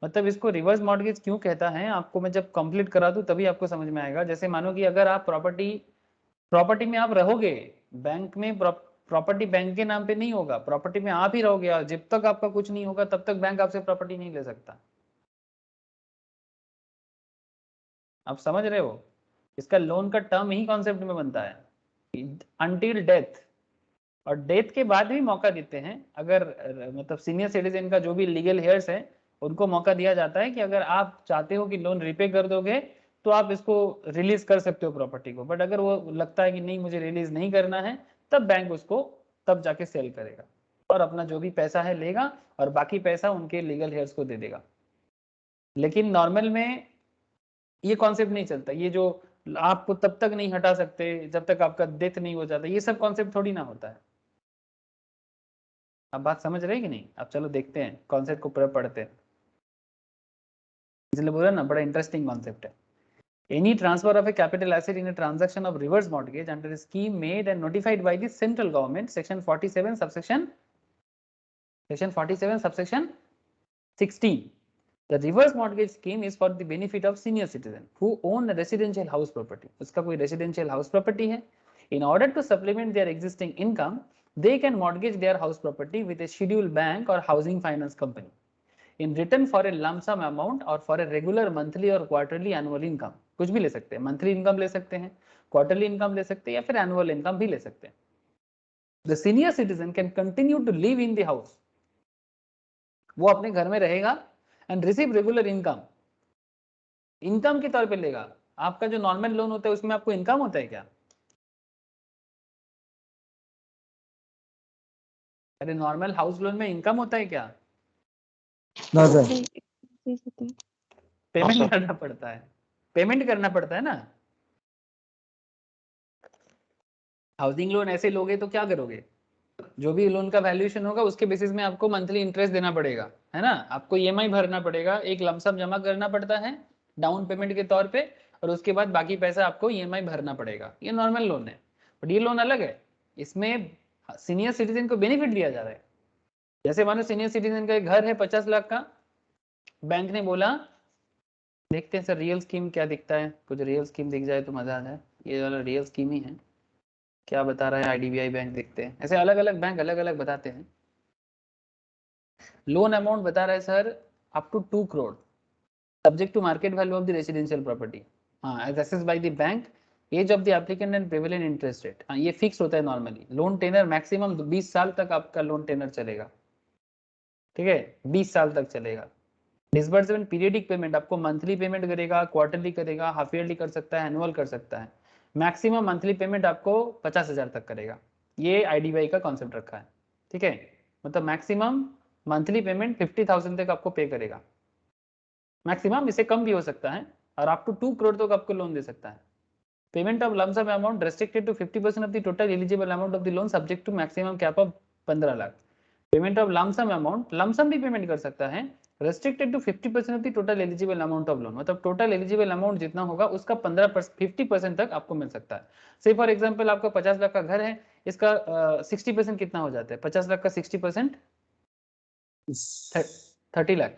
मतलब इसको रिवर्स मॉर्गेज क्यों कहता है, आपको मैं जब कंप्लीट करा दूं तभी आपको समझ में आएगा। जैसे मानो कि अगर आप प्रॉपर्टी में आप रहोगे, बैंक में प्रॉपर्टी बैंक के नाम पे नहीं होगा, प्रॉपर्टी में आप ही रहोगे, और जब तक आपका कुछ नहीं होगा तब तक बैंक आपसे प्रॉपर्टी नहीं ले सकता। आप समझ रहे हो? इसका लोन का टर्म ही कॉन्सेप्ट में बनता है अनटिल डेथ, और डेथ के बाद भी मौका देते हैं, अगर मतलब सीनियर सिटीजन का जो भी लीगल हेयर्स है उनको मौका दिया जाता है कि अगर आप चाहते हो कि लोन रिपे कर दोगे तो आप इसको रिलीज कर सकते हो प्रॉपर्टी को, बट अगर वो लगता है कि नहीं मुझे रिलीज नहीं करना है, तब बैंक उसको तब जाके सेल करेगा और अपना जो भी पैसा है लेगा, और बाकी पैसा उनके लीगल हेयर्स को दे देगा। लेकिन नॉर्मल में ये कॉन्सेप्ट नहीं चलता, ये जो आपको तब तक नहीं हटा सकते जब तक आपका डेथ नहीं हो जाता, ये सब कॉन्सेप्ट थोड़ी ना होता है। आप बात समझ रहे कि नहीं? अब चलो देखते हैं कॉन्सेप्ट को पूरा पढ़ते हैं, इसलिए बोला ना बड़ा इंटरेस्टिंग कॉन्सेप्ट है। Any transfer of a capital asset in a transaction of reverse mortgage under A scheme made and notified by the central government, section 47 subsection 16। The reverse mortgage scheme is for the benefit of senior citizen who own a residential house property. उसका कोई residential house property है, in order to supplement their existing income, they can mortgage their house property with a scheduled bank or housing finance company in return for a lump sum amount or for a regular monthly or quarterly annual income. कुछ भी ले सकते हैं, monthly income ले सकते हैं, quarterly income ले सकते हैं, या फिर annual income भी ले सकते हैं। The senior citizen can continue to live in the house, वो अपने घर में रहेगा एंड रिसीव रेगुलर इनकम के तौर पे लेगा। आपका जो नॉर्मल लोन होता है उसमें आपको इनकम होता है क्या? अरे नॉर्मल हाउस लोन में इनकम होता है क्या? ना सर, पेमेंट करना पड़ता है, पेमेंट करना पड़ता है ना। हाउसिंग लोन ऐसे लोगे तो क्या करोगे, जो भी लोन का वैल्यूएशन होगा उसके बेसिस में आपको मंथली इंटरेस्ट देना पड़ेगा, है ना, आपको EMI भरना पड़ेगा, एक लमसम जमा करना पड़ता है डाउन पेमेंट के तौर पे, और उसके बाद बाकी पैसा आपको EMI भरना पड़ेगा। ये नॉर्मल लोन है। बट ये लोन अलग है, इसमें सीनियर सिटीजन को बेनिफिट दिया जा रहा है। जैसे मानो सीनियर सिटीजन का एक घर है 50 लाख का, बैंक ने बोला देखते हैं सर रियल स्कीम क्या दिखता है, कुछ रियल स्कीम दिख जाए तो मजा आ जाए। ये वाला रियल स्कीम ही है, क्या बता रहा है आईडीबीआई बैंक, देखते हैं। ऐसे अलग अलग बैंक अलग अलग बताते हैं। लोन अमाउंट बता रहा है sir up to 2 crore subject to market value of the residential property, हाँ as assessed by the bank, age of the applicant and prevalent interest rate. हाँ ये फिक्स होता है नॉर्मली। लोन टेनर मैक्सिमम 20 साल तक आपका लोन टेनर चलेगा, ठीक है, 20 साल तक चलेगा। डिसबर्समेंट पीरियडिक पेमेंट, आपको मंथली पेमेंट करेगा, क्वार्टरली करेगा, हाफ ईयरली कर सकता है, एनुअल कर सकता है। मैक्सिमम मंथली पेमेंट आपको 50,000 तक करेगा, ये आईडीबीआई का कॉन्सेप्ट रखा है, ठीक है। मतलब मैक्सिमम मंथली पेमेंट 50,000 तक आपको पे करेगा, मैक्सिमम, इससे कम भी हो सकता है, और अप टू 2 करोड़ तक आपको लोन दे सकता है। Payment of lump sum amount restricted to 50% of the total eligible amount of the loan subject to maximum cap of 15 lakh. Payment of lump sum amount, lump sum भी पेमेंट कर सकता है, restricted to 50% of the total eligible amount of loan, मतलब total eligible amount जितना होगा उसका 50% तक आपको मिल सकता है। से फॉर एग्जांपल आपका 50 लाख का घर है, इसका 60% कितना हो जाता है? 50 लाख का 60% 30 लाख,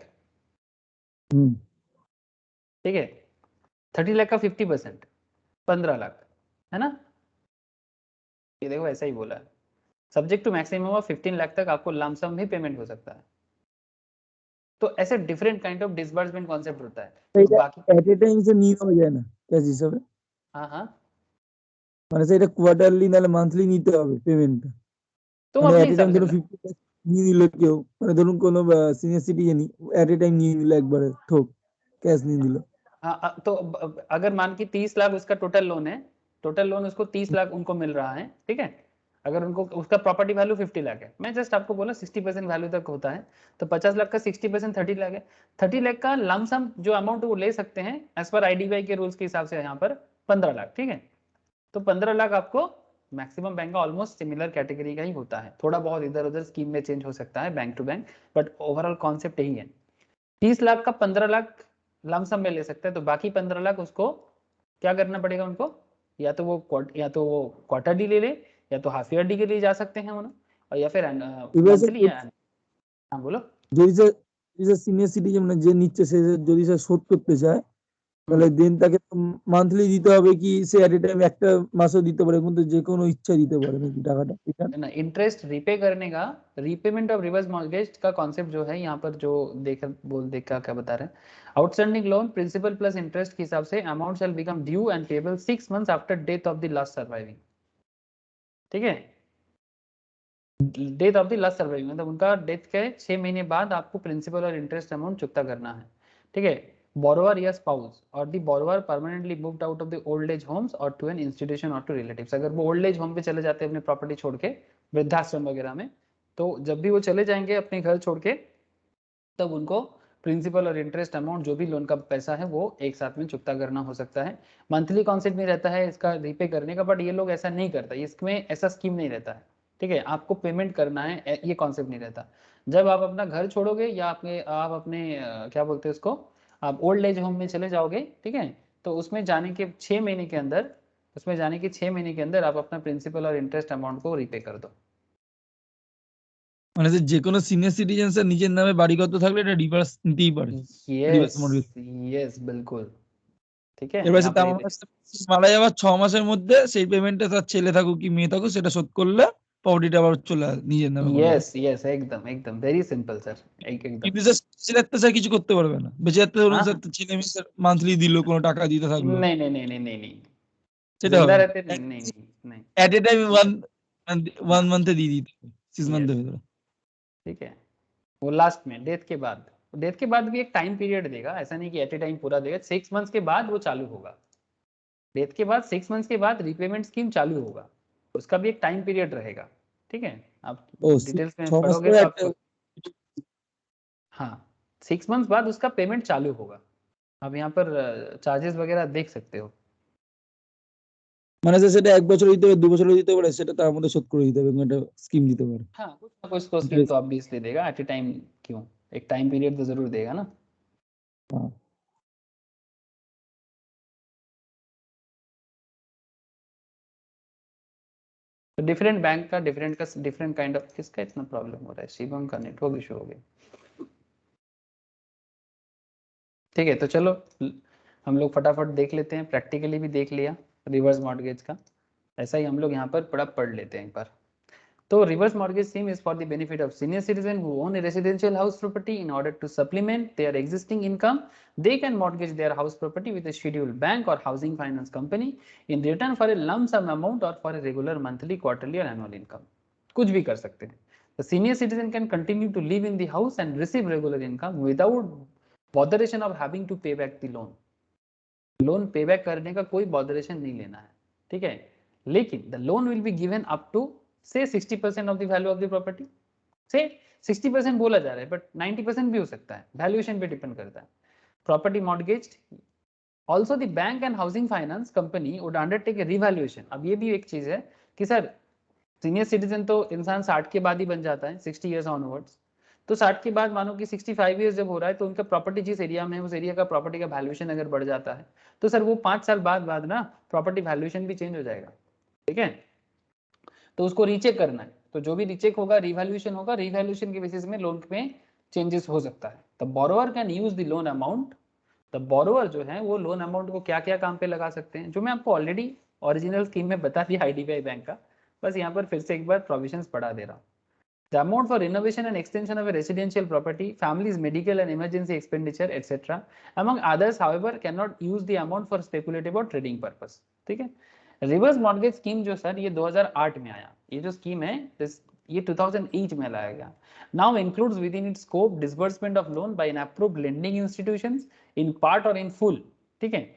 ठीक है। 30 लाख का 50% 15 लाख, है ना। ये देखो ऐसा ही बोला है, subject to maximum of 15 lakh तक आपको लमसम भी पेमेंट हो सकता है। तो ऐसे different kind of disbursement concept होता है। বাকি এট এ টাইম সে নিয়ে নেওয়া যায় না ক্যাশ হিসাবে, हाँ हाँ, মানে সেটা কোয়ার্টারলি নাহলে মান্থলি নিতে হবে পেমেন্টটা, तुम মানে अपने এট এ हिसाब টাইম से ধরুন 50 নিয়ে নিল কেউ, মানে ধরুন কোনো সিনিয়র সিটিজেনই এট এ টাইম নিয়ে নিল একবারে ঠোক ক্যাশ নিয়ে নিল। हाँ, तो अगर मान की 30 लाख उसका टोटल लोन है, टोटल लोन उसको 30 लाख उनको मिल रहा है, ठीक है। अगर उनको उसका प्रॉपर्टी वैल्यू 50 लाख है, मैं जस्ट आपको बोला 60% वैल्यू तक होता है, तो 50 लाख का 60% 30 लाख है। 30 लाख का लमसम जो अमाउंट वो ले सकते हैं एज पर आईडीबीआई के रूल्स के हिसाब से यहाँ पर 15 लाख, ठीक है। तो 15 लाख आपको मैक्सिमम बैंक का ऑलमोस्ट सिमिलर कैटेगरी का ही होता है, थोड़ा बहुत इधर उधर स्कीम में चेंज हो सकता है bank to bank, but overall concept यही है। 30 लाख का 15 लाख लमसम में ले सकते हैं, तो बाकी 15 लाख उसको क्या करना पड़ेगा उनको, या तो वो क्वार्टरली ले ले, या तो हाफ ईयरली के लिए जा सकते हैं उन्होंने, और या फिर এবার স্যার मंथली, या हाँ बोलो। যদি স্যার সিনিয়র সিটিজেন মানে যে নিচ্ছে সে যদি স্যার শোধ করতে চায় তাহলে দেন তাকে মান্থলি দিতে হবে কি সে এট এ টাইম একটা মাসও দিতে পারে, কিন্তু যে কোনো ইচ্ছা দিতে পারে নাকি টাকাটা এটা? ना इंटरेस्ट रीपे करने का, रीपेमेंट ऑफ रिवर्स मॉर्गेज का कॉन्सेप्ट जो है यहाँ पर जो देखा क्या बता रहे हैं, outstanding loan principal plus interest के हिसाब से amount shall become due and payable 6 months after death of the last surviving, ठीक है। Death of the last surviving मतलब उनका डेथ के 6 महीने बाद आपको प्रिंसिपल और इंटरेस्ट अमाउंट चुकता करना है, ठीक है। बोरोवर या spouse or the borrower permanently moved out of the old age homes or to an institution or to relatives, अगर वो ओल्ड एज होम पे चले जाते हैं अपनी प्रॉपर्टी छोड़ के वृद्धाश्रम वगैरह में, तो जब भी वो चले जाएंगे अपने घर छोड़ के, तब उनको प्रिंसिपल और इंटरेस्ट अमाउंट जो भी लोन का पैसा है वो एक साथ में चुकता करना हो सकता है। मंथली कॉन्सेप्ट में रहता है इसका रीपे करने का, बट ये लोग ऐसा नहीं करता, इसमें ऐसा स्कीम नहीं रहता है, ठीक है। आपको पेमेंट करना है ये कॉन्सेप्ट नहीं रहता। जब आप अपना घर छोड़ोगे या आप अपने क्या बोलते हैं उसको, आप ओल्ड एज होम में चले जाओगे, ठीक है, तो उसमें जाने के 6 महीने के अंदर, उसमें जाने के 6 महीने के अंदर आप अपना प्रिंसिपल और इंटरेस्ट अमाउंट को रीपे कर दो। মানে যে কোনো সিনিয়র সিটিজেন স্যার নিজের নামে বাড়িগত থাকলে এটা রিভার্স নিতেই পারে, রিভার্স यस মর্গেজ। यस बिल्कुल, ठीक है। এবার यहाँ তার पर মারা যাওয়ার 6 মাসের মধ্যে সেই পেমেন্টটা তার ছেলে থাকুক কি মেয়ে থাকুক সেটা শোধ করলে প্রপার্টিটা আবার চলে আসে নিজের নামে করে। यस यस एकदम एकदम वेरी सिंपल सर, एकदम। কিন্তু স্যার বেঁচে থাকতে স্যার কিছু করতে পারবে না, বেঁচে থাকতে ধরুন हाँ স্যার তার ছেলে মেয়ে স্যার মান্থলি দিল কোনো টাকা দিতে থাকলো, नहीं नहीं नहीं नहीं नहीं नहीं, সেটা जिंदा হবে না। रहते नहीं नहीं नहीं नहीं, এট এ টাইম ওয়ান हाँ মান্থে দিয়ে দিতে হবে 6 মান্থের यस, ভিতরে। ठीक है। वो लास्ट में डेथ के बाद भी एक टाइम पीरियड देगा, ऐसा नहीं कि एट ए टाइम पूरा देगा, 6 मंथ्स के बाद वो चालू होगा। डेथ के बाद 6 मंथ्स के बाद रीपेमेंट स्कीम चालू होगा, उसका भी एक टाइम पीरियड रहेगा, ठीक है। आप ও डिटेल्स में 6 মাস पढ़ोगे পরে तो একটা आपको, हाँ 6 मंथ्स बाद उसका पेमेंट चालू होगा। आप यहाँ पर चार्जेस वगैरह देख सकते हो। মানে স্যার সেটা 1 বছর দিতে পারে 2 বছর দিতে পারে, সেটা তার মধ্যে শোধ করে দিতে হবে এবং একটা স্কিম দিতে পারে। हाँ कुछ ना कुछ तो स्कीम तो ऑब्वियसली देगा एट ए टाइम, क्यों, एक टाइम पीरियड तो जरूर देगा ना। हाँ। तो डिफरेंट बैंक का डिफरेंट काइंड ऑफ, किसका इतना प्रॉब्लम हो रहा है? शिवम का नेटवर्क इशू हो गया। ठीक है, तो चलो हम लोग फटाफट देख लेते हैं, प्रैक्टिकली भी देख लिया रिवर्स मॉर्गेज का, ऐसा ही हम लोग यहाँ पर पढ़ लेते हैं एक बार। तो reverse mortgage scheme is for the benefit of senior citizen who own a residential house property. In order to supplement their existing income, they can mortgage their house property with a scheduled bank or housing finance company in return for a lump sum amount or for a regular monthly, quarterly or annual income. कुछ भी कर सकते हैं। The senior citizen can continue to live in the house and receive regular income without botheration of having to pay back the loan. Loan पे back करने का कोई botheration नहीं लेना है, ठीक है। लेकिन the loan will be given up to say 60% of the value of the property. Say 60% बोला जा रहा है, बट 90% भी हो सकता है, वैल्यूएशन पे डिपेंड करता है। Property mortgage also the bank and housing finance company would undertake A revaluation. अब ये भी एक चीज है कि सर सीनियर सिटीजन तो इंसान 60 के बाद ही बन जाता है, 60 ईयर्स ऑनवर्ड्स। तो 60 के बाद मानो कि 65 ईयर्स जब हो रहा है तो उनका प्रॉपर्टी जिस एरिया में है उस एरिया का प्रॉपर्टी का वैल्यूएशन अगर बढ़ जाता है तो सर वो 5 साल बाद ना प्रॉपर्टी वैल्यूएशन भी चेंज हो जाएगा, ठीक है। तो उसको रीचेक करना है, तो जो भी रीचेक होगा रिवैल्यूएशन होगा, रिवैल्यूएशन के बेसिस में लोन में चेंजेस हो सकता है। The borrower can use the loan amount, the borrower जो है वो लोन अमाउंट को क्या क्या काम पे लगा सकते हैं, जो मैं आपको ऑलरेडी ओरिजिनल स्कीम में बता दिया IDBI बैंक का, बस यहाँ पर फिर से एक बार प्रोविजंस पढ़ा दे रहा हूँ। The amount for renovation and extension of a residential property, families' medical and emergency expenditure, etc., among others, however, cannot use the amount for speculative or trading purpose. ठीक है। रिवर्स मॉर्गेज स्कीम जो sir ये 2008 में आया, ये जो scheme है ये 2008 में लाया गया। Now includes within its scope disbursement of loan by an approved lending institutions in part or in full, ठीक है,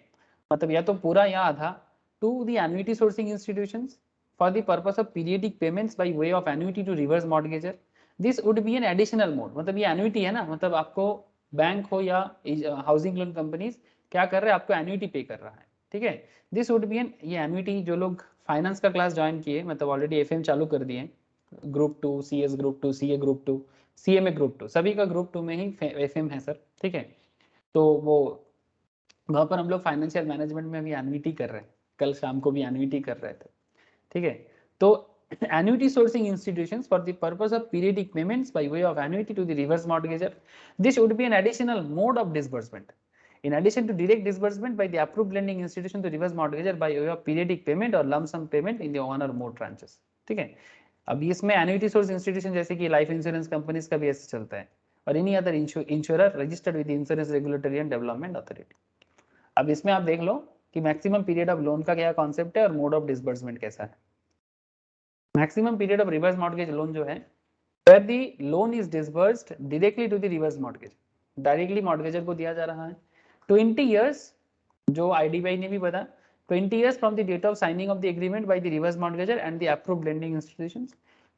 मतलब या तो पूरा या आधा, to the annuity sourcing institutions for the purpose of periodic payments by way of annuity to reverse mortgager. This would be an additional mode, मतलब ये annuity है ना, मतलब आपको बैंक हो या हाउसिंग लोन कंपनीज क्या कर रहे हैं, आपको एन्युटी पे कर रहा है, ठीक है। दिस वुड बी एन, ये एन्युटी जो लोग फाइनेंस का क्लास ज्वाइन किए, मतलब ऑलरेडी FM चालू कर दिए, group 2 CS group 2 CA group 2 CMA group 2 सभी का ग्रुप 2 में ही FM है सर, ठीक है। तो वो वहाँ पर हम लोग फाइनेंशियल मैनेजमेंट में भी एन्युटी कर रहे हैं, कल शाम को भी एन्युटी कर रहे थे, ठीक है। तो annuity sourcing institutions for the purpose of periodic payments by way of annuity to the reverse mortgager, this would be an additional mode of disbursement in addition to direct disbursement by the approved lending institution to reverse mortgager by way of periodic payment or lump sum payment in the one or more tranches, ठीक है। अब इसमें annuity source institution जैसे कि life insurance companies का भी ऐसे चलता है, और any other insurer registered with insurance regulatory and development authority. अब इसमें आप देख लो कि मैक्सिमम पीरियड ऑफ लोन का क्या कॉन्सेप्ट है और मोड ऑफ डिसबर्समेंट कैसा है। Maximum period of reverse mortgage loan जो है, where the loan is disbursed directly to the reverse mortgage, directly mortgagor को दिया जा रहा है 20 years, जो IDBI ने भी बताया 20 years from the date of signing of the agreement by the reverse mortgager and the approved lending institutions,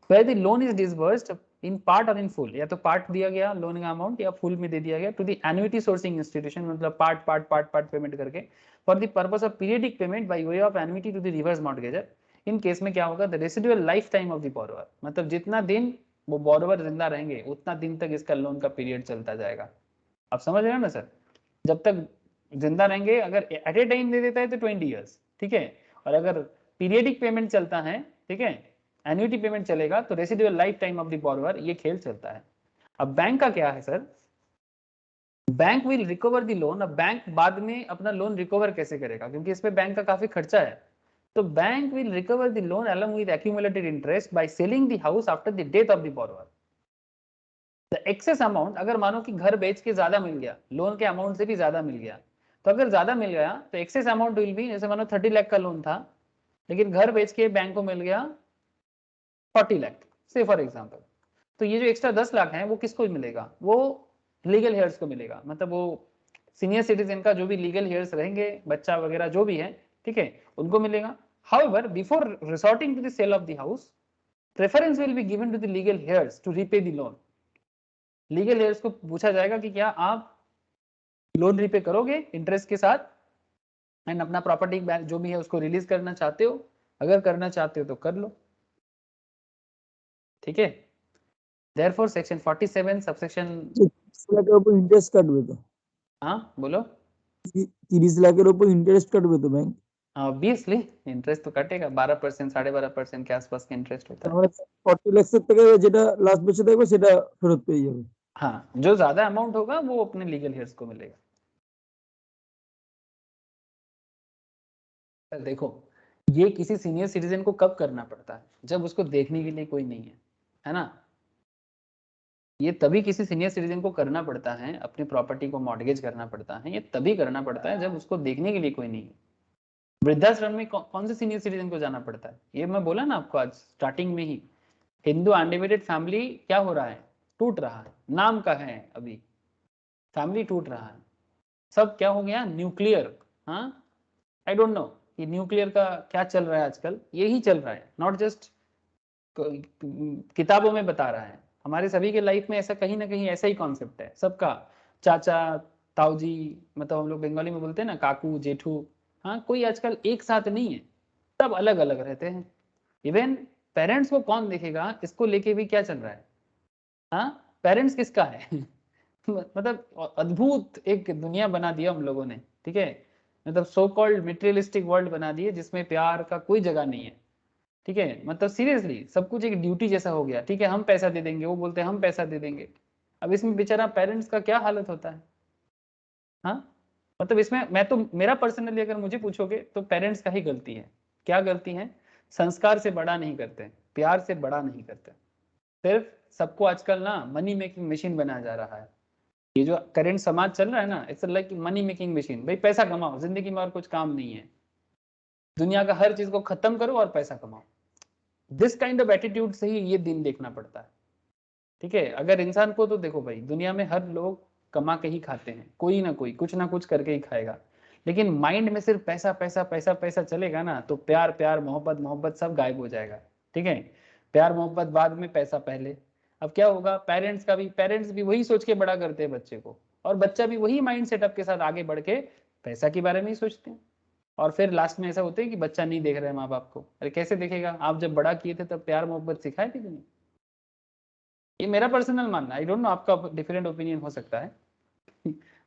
where the loan is disbursed in part or in full, या तो पार्ट दिया गया loan का amount या full में दे दिया गया, to the annuity sourcing institution, मतलब पार्ट पेमेंट करके, for the purpose of periodic payment by way of annuity to the reverse mortgagor. In case में क्या होगा, the residual life time of the borrower, मतलब जितना दिन वो बोरोवर जिंदा रहेंगे उतना दिन तक इसका लोन का पीरियड चलता जाएगा। आप समझ रहे हो ना सर, जब तक जिंदा रहेंगे, अगर एट ए टाइम दे देता है तो 20 years, ठीक है, और अगर पीरियडिक पेमेंट चलता है, ठीक है, एन्युटी पेमेंट चलेगा तो residual life time of the borrower, ये खेल चलता है। अब बैंक का क्या है sir, bank will recover the loan. अब बैंक बाद में अपना लोन रिकवर कैसे करेगा, क्योंकि इस पे बैंक का काफी खर्चा है, तो bank will recover the loan along with accumulated interest by selling the house after the death of the borrower. The excess amount, अगर मानो कि घर बेच के ज्यादा मिल गया, लोन के अमाउंट से भी ज्यादा मिल गया, तो अगर ज्यादा मिल गया तो एक्सेस अमाउंट विल बी, जैसे मानो 30 लाख का लोन था लेकिन घर बेच के बैंक को मिल गया 40 लाख से फॉर एग्जांपल, तो ये जो एक्स्ट्रा 10 लाख है वो किसको मिलेगा, वो लीगल हेयर्स को मिलेगा, मतलब वो सीनियर सिटीजन का जो भी लीगल हेयर्स रहेंगे, बच्चा वगैरह जो भी है, ठीक है, उनको मिलेगा। However, before resorting to the sale of the house, preference will be given to the legal heirs to repay the loan. Legal hairs को पूछा जाएगा कि क्या आप लोन रीपे करोगे इंटरेस्ट के साथ, एंड अपना प्रॉपर्टी जो भी है उसको रिलीज करना चाहते हो, अगर करना चाहते हो तो कर लो, ठीक है। Therefore, section 47 सबसेक्शन 30 লাখের উপর ইন্টারেস্ট কাটবে তো, हाँ बोलो, 30 লাখের উপর ইন্টারেস্ট কাটবে তো ব্যাংক। ऑब्वियसली इंटरेस्ट तो कटेगा, 12% 12.5% के आसपास का इंटरेस्ट होता है। মানে 40 লাখ থেকে যেটা লাস্ট বছর দেখবে সেটা ফেরত পেয়ে যাবে। हाँ, जो ज्यादा अमाउंट होगा वो अपने लीगल हेयर्स को मिलेगा। देखो, ये किसी सीनियर सिटीजन को कब करना पड़ता है? जब उसको देखने के लिए कोई नहीं है ना? ये तभी किसी सीनियर सिटीजन को करना पड़ता है, अपनी प्रॉपर्टी को मॉर्गेज करना पड़ता है, ये तभी करना पड़ता है जब उसको देखने के लिए कोई नहीं है। वृद्धाश्रम में कौन से सीनियर सिटीजन को जाना पड़ता है? ये मैं बोला ना आपको आज स्टार्टिंग में ही, हिंदू अनडिवाइडेड फैमिली क्या हो रहा है? टूट रहा है, नाम का है अभी, फैमिली टूट रहा है, सब क्या हो गया? न्यूक्लियर। हाँ, आई डोंट नो कि न्यूक्लियर का क्या चल रहा है आजकल, यही चल रहा है, नॉट जस्ट किताबों में बता रहा है, हमारे सभी के लाइफ में ऐसा कहीं ना कहीं ऐसा ही कॉन्सेप्ट है सबका। चाचा ताऊजी, मतलब हम लोग बंगाली में बोलते हैं ना काकू जेठू, हाँ, कोई आजकल एक साथ नहीं है, सब अलग अलग रहते हैं। इवन पेरेंट्स को कौन देखेगा, इसको लेके भी क्या चल रहा है? हाँ, पेरेंट्स किसका है? मतलब अद्भुत एक दुनिया बना दिया हम लोगों ने, ठीक है, मतलब सो कॉल्ड मटेरियलिस्टिक वर्ल्ड बना दिए जिसमें प्यार का कोई जगह नहीं है, ठीक है, मतलब सीरियसली सब कुछ एक ड्यूटी जैसा हो गया, ठीक है, हम पैसा दे देंगे, वो बोलते हैं हम पैसा दे देंगे। अब इसमें बेचारा पेरेंट्स का क्या हालत होता है? हाँ, मतलब इसमें मैं तो, मेरा पर्सनली अगर मुझे पूछोगे तो पेरेंट्स का ही गलती है। क्या गलती है? संस्कार से बड़ा नहीं करते, प्यार से बड़ा नहीं करते, सिर्फ सबको आजकल ना मनी मेकिंग मशीन बनाया जा रहा है। ये जो करेंट समाज चल रहा है ना, it's like money making machine, भाई पैसा कमाओ, जिंदगी में और कुछ काम नहीं है, दुनिया का हर चीज को खत्म करो और पैसा कमाओ। दिस काइंड ऑफ एटीट्यूड से ही ये दिन देखना पड़ता है, ठीक है। अगर इंसान को तो देखो भाई, दुनिया में हर लोग कमा के ही खाते हैं, कोई ना कोई कुछ ना कुछ करके ही खाएगा, लेकिन माइंड में सिर्फ पैसा पैसा पैसा पैसा चलेगा ना, तो प्यार प्यार मोहब्बत मोहब्बत सब गायब हो जाएगा, ठीक है। प्यार मोहब्बत बाद में, पैसा पहले। अब क्या होगा? पेरेंट्स भी वही सोच के बड़ा करते हैं बच्चे को, और बच्चा भी वही माइंड सेटअप के साथ आगे बढ़ के पैसा के बारे में ही सोचते हैं, और फिर लास्ट में ऐसा होता है कि बच्चा नहीं देख रहा है माँ बाप को। अरे कैसे देखेगा? आप जब बड़ा किए थे तब प्यार मोहब्बत सिखाए थे कि नहीं? ये मेरा पर्सनल मानना, आई डोंट नो, आपका डिफरेंट ओपिनियन हो सकता है,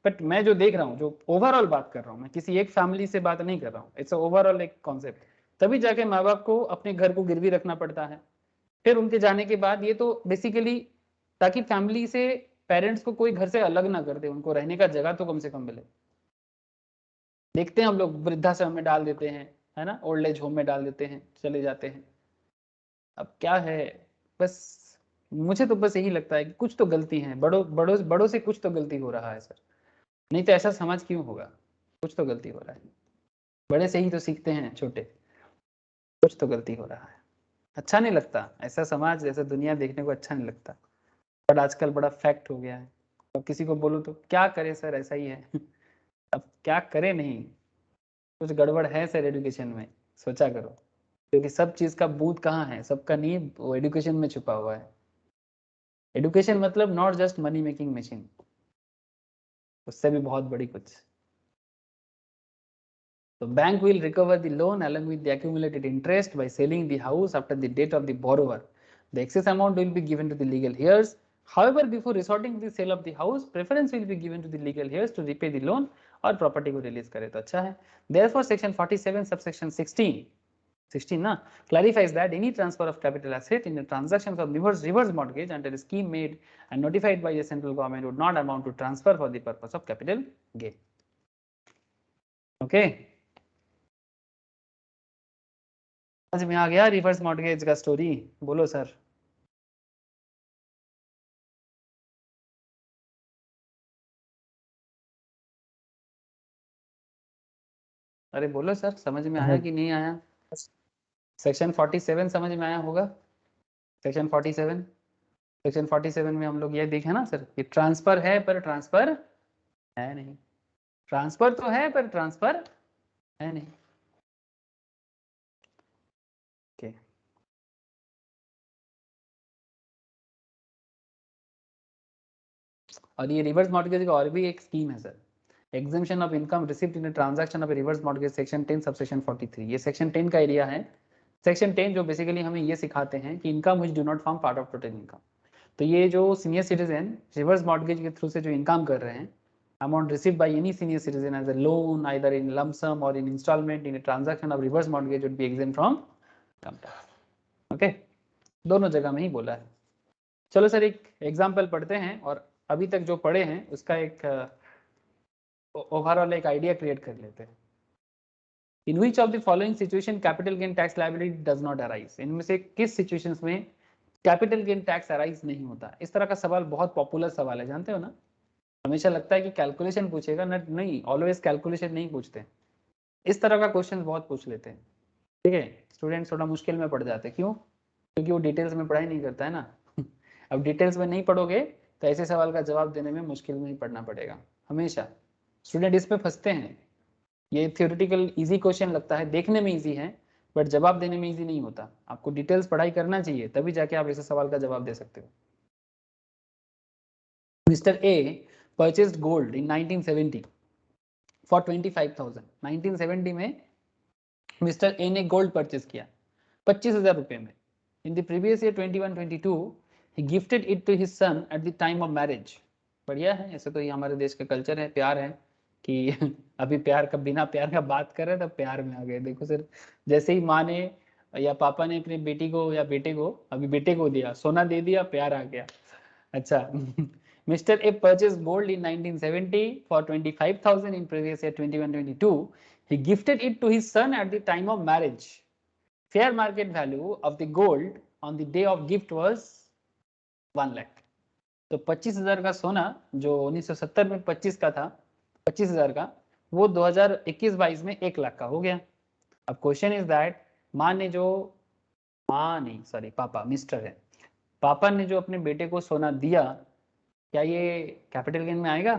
बट मैं जो देख रहा हूँ, जो ओवरऑल बात कर रहा हूँ, मैं किसी एक फैमिली से बात नहीं कर रहा हूँ, इट्स ओवरऑल एक कॉन्सेप्ट। तभी जाके माँ बाप को अपने घर को गिरवी रखना पड़ता है, फिर उनके जाने के बाद ये तो बेसिकली ताकि फैमिली से पेरेंट्स को कोई घर से अलग ना कर दे, उनको रहने का जगह तो कम से कम मिले। देखते हैं हम लोग वृद्धाश्रम में डाल देते हैं, है ना, ओल्ड एज होम में डाल देते हैं, चले जाते हैं। अब क्या है, बस मुझे तो बस यही लगता है कि कुछ तो गलती है, बड़ों से कुछ तो गलती हो रहा है सर, नहीं तो ऐसा समाज क्यों होगा? कुछ तो गलती हो रहा है, बड़े से ही तो सीखते हैं छोटे, कुछ तो गलती हो रहा है। अच्छा नहीं लगता ऐसा समाज, ऐसा दुनिया देखने को अच्छा नहीं लगता, बट आजकल बड़ा फैक्ट हो गया है। अब किसी को बोलो तो क्या करे सर, ऐसा ही है। अब क्या करे, नहीं कुछ गड़बड़ है सर एजुकेशन में, सोचा करो, क्योंकि सब चीज का बूथ कहाँ है, सबका नींव वो एजुकेशन में छुपा हुआ है। एजुकेशन मतलब not just money making machine, उससे भी बहुत बड़ी कुछ। तो bank will recover the loan along with the accumulated interest by selling the house after the date of the borrower. The excess amount will be given to the legal heirs. However, before resorting to the sale of the house, preference will be given to the legal heirs to repay the loan और property को release करे तो अच्छा है। Therefore, section 47 subsection 16 ना clarifies that any transfer of capital asset in the transactions of reverse mortgage under a scheme made and notified by the central government would not amount to transfer for the purpose of capital gain. Okay. समझ में आ गया reverse mortgage का story? बोलो sir. अरे बोलो sir, समझ में आया कि नहीं आया? सेक्शन 47 समझ में आया होगा। सेक्शन 47 में हम लोग ये देखे ना सर कि ट्रांसफर है पर ट्रांसफर है नहीं, ट्रांसफर तो है पर ट्रांसफर है नहीं। ओके, और ये रिवर्स मॉर्गेज का और भी एक स्कीम है sir, exemption of income received in transaction of reverse mortgage, section 10 subsection 43। ये सेक्शन 10 का एरिया है। सेक्शन 10 जो बेसिकली हमें ये सिखाते हैं कि income which do not form part of total income. तो ये जो सीनियर सिटीजन रिवर्स मॉर्गेज के थ्रू से जो इनकम कर रहे हैं, amount received by any senior citizen as a loan, either in lump sum or in installment in a transaction of reverse mortgage would be exempt from income tax. Okay, दोनों जगह में ही बोला है. चलो सर एक एग्जाम्पल पढ़ते हैं और अभी तक जो पढ़े हैं उसका एक ओवरऑल एक आइडिया क्रिएट कर लेते हैं. In which of the following situation capital gain tax liability does not arise? इनमें से किस सिचुएशंस में कैपिटल गेन टैक्स अराइज नहीं होता? इस तरह का सवाल बहुत पॉपुलर सवाल है, जानते हो ना. हमेशा लगता है कि कैलकुलेशन पूछेगा ना, नहीं, ऑलवेज कैलकुलेशन नहीं पूछते. इस तरह का क्वेश्चन बहुत पूछ लेते हैं. ठीक है, स्टूडेंट्स थोड़ा मुश्किल में पड़ जाते हैं. क्यों? क्योंकि वो डिटेल्स में पढ़ाई नहीं करता है ना. अब डिटेल्स में नहीं पढ़ोगे तो ऐसे सवाल का जवाब देने में मुश्किल में ही पढ़ना पड़ेगा. हमेशा स्टूडेंट इस पे फंसते हैं. ये थियोरेटिकल इजी क्वेश्चन लगता है, देखने में इजी है बट जवाब देने में इजी नहीं होता. आपको डिटेल्स पढ़ाई करना चाहिए, तभी जाके आप ऐसे सवाल का जवाब दे सकते हो. Mister A purchased gold in 1970 for 25,000. 1970 में मिस्टर ए ने गोल्ड परचेज किया 25,000 रुपए में. In the previous year 21-22 he gifted it to his son at the time of marriage. बढ़िया है, ऐसे तो ये हमारे देश का कल्चर है, प्यार है कि अभी प्यार का, बिना प्यार का बात कर रहे तब प्यार में आ गए. देखो सर, जैसे ही माँ ने या पापा ने अपनी बेटी को या बेटे को, अभी बेटे को दिया, सोना दे दिया, प्यार आ गया. अच्छा. Mr. A purchased gold in 1970 for 25,000 in previous year 21-22. He gifted it to his son at the time of marriage. Fair market value of the gold on the day of gift was 1 lakh. तो 25,000 का सोना जो 1970 में 25 का था, 25,000 का, वो 2021-22 में 1 लाख का हो गया. अब क्वेश्चन इज दैट माँ ने जो, पापा, मिस्टर है, पापा ने जो अपने बेटे को सोना दिया, क्या ये कैपिटल गेन में आएगा?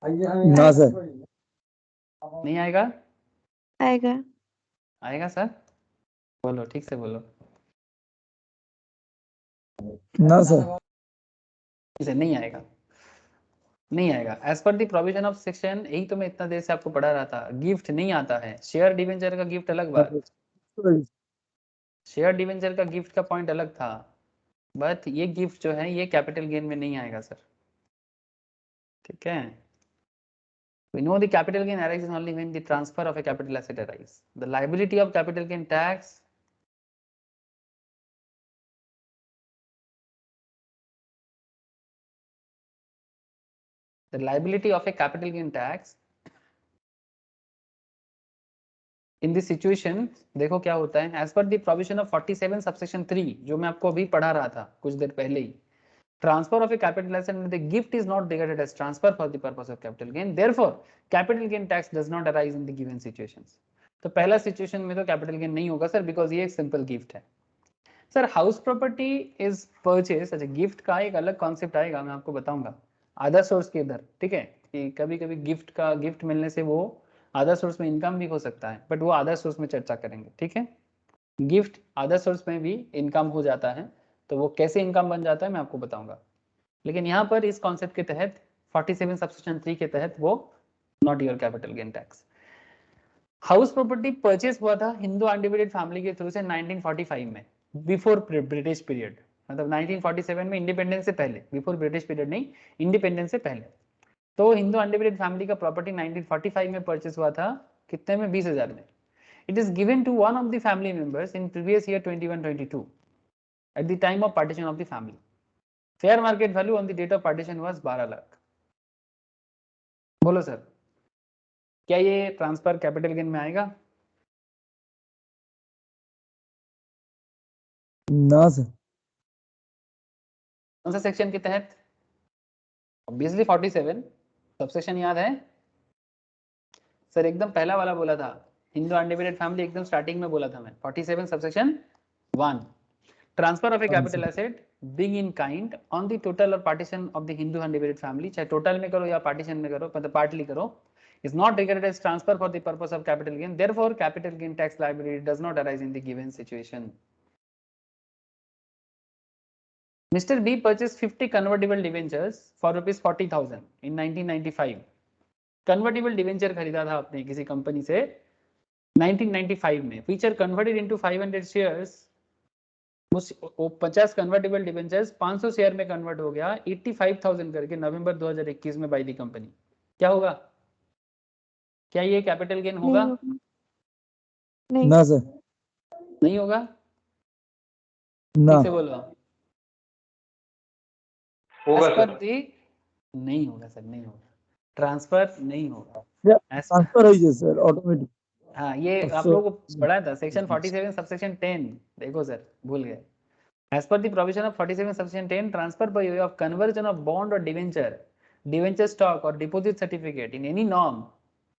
ना सर. नहीं आएगा? आएगा. आएगा सर, बोलो, ठीक से बोलो. ना सर. इसे नहीं आएगा, नहीं आएगा. As per the provision of section, यही तो मैं इतना देर से आपको पढ़ा रहा था. गिफ्ट नहीं आता है. शेयर डिवेंचर का गिफ्ट अलग बात, शेयर डिवेंचर का गिफ्ट का पॉइंट अलग था, बट ये गिफ्ट जो है ये कैपिटल गेन में नहीं आएगा सर. ठीक है. We know the capital gain arises only when the transfer of a capital asset arises. The liability of capital gain tax in this situation, देखो क्या होता है. As per the provision of 47 subsection 3, जो मैं आपको अभी पढ़ा रहा था कुछ देर पहले ही, transfer of a capital asset and the gift is not regarded as transfer for the purpose of capital gain. Therefore, capital gain tax does not arise in the given situations. तो पहला सिचुएशन में तो capital gain नहीं होगा sir, because ये एक simple gift है. Sir house property is purchase. अच्छा, गिफ्ट का एक अलग कॉन्सेप्ट आएगा, मैं आपको बताऊंगा अदर सोर्स के इधर. ठीक है, कि कभी कभी गिफ्ट मिलने से वो अदर सोर्स में इनकम भी हो सकता है, बट वो अदर सोर्स में चर्चा करेंगे. ठीक है, गिफ्ट अदर सोर्स में भी इनकम हो जाता है, तो वो कैसे इनकम बन जाता है मैं आपको बताऊंगा. लेकिन यहाँ पर इस कॉन्सेप्ट के तहत 47 सबसेक्शन 3 के तहत वो not your capital gain tax. House property purchase हुआ था हिंदू अनडिवाइडेड फैमिली के थ्रू से 1945 में, बिफोर ब्रिटिश पीरियड, मतलब 1947 में, इंडिपेंडेंस से पहले. बिफोर ब्रिटिश पीरियड नहीं, इंडिपेंडेंस से पहले. तो हिंदू अनडिवाइडेड फैमिली का प्रॉपर्टी 1945 में परचेज हुआ था. कितने में? 20,000 में. It is given to one of the family members in previous year 21-22 at the time of partition of the family. Fair market value on the date of partition was 12 lakh. बोलो sir, क्या ये transfer capital gain में आएगा? ना sir. कौन सा section के तहत? ऑब्वियसली 47. सबसेक्शन याद है सर? एकदम पहला वाला बोला था, हिंदू अनडिवाइडेड फैमिली, एकदम स्टार्टिंग में बोला था मैं. 47 subsection 1. Transfer of a capital asset being in kind on the total or partition of the Hindu undivided family, चाहे टोटल में करो या पार्टीशन में करो, मतलब पार्टली करो, is not regarded as transfer for the purpose of capital gain. Therefore, capital gain tax liability does not arise in the given situation. Mr. B purchased 50 convertible debentures for rupees 40,000 in 1995. Convertible debenture खरीदा था आपने किसी company से 1995 में, which are converted into 500 shares वो 50 convertible debentures 500 share में convert हो गया 85,000 करके नवंबर 2021 में बाय दी कंपनी, क्या होगा? क्या ये कैपिटल गेन होगा? नहीं होगा। नहीं। ना सर, नहीं होगा? ना। ठीक से बोलो। होगा As per सर। the नहीं होगा सर, नहीं होगा, ट्रांसफर नहीं होगा। As- ट्रांसफर हो जाए सर ऑटोमेटिक। हाँ, ये आप लोगों को पढ़ा था सेक्शन 47 सबसेक्शन 10, देखो सर भूल गए। As per the provision of 47 subsection 10, transfer by way of conversion of bond or debenture, debenture stock or deposit certificate in any norm,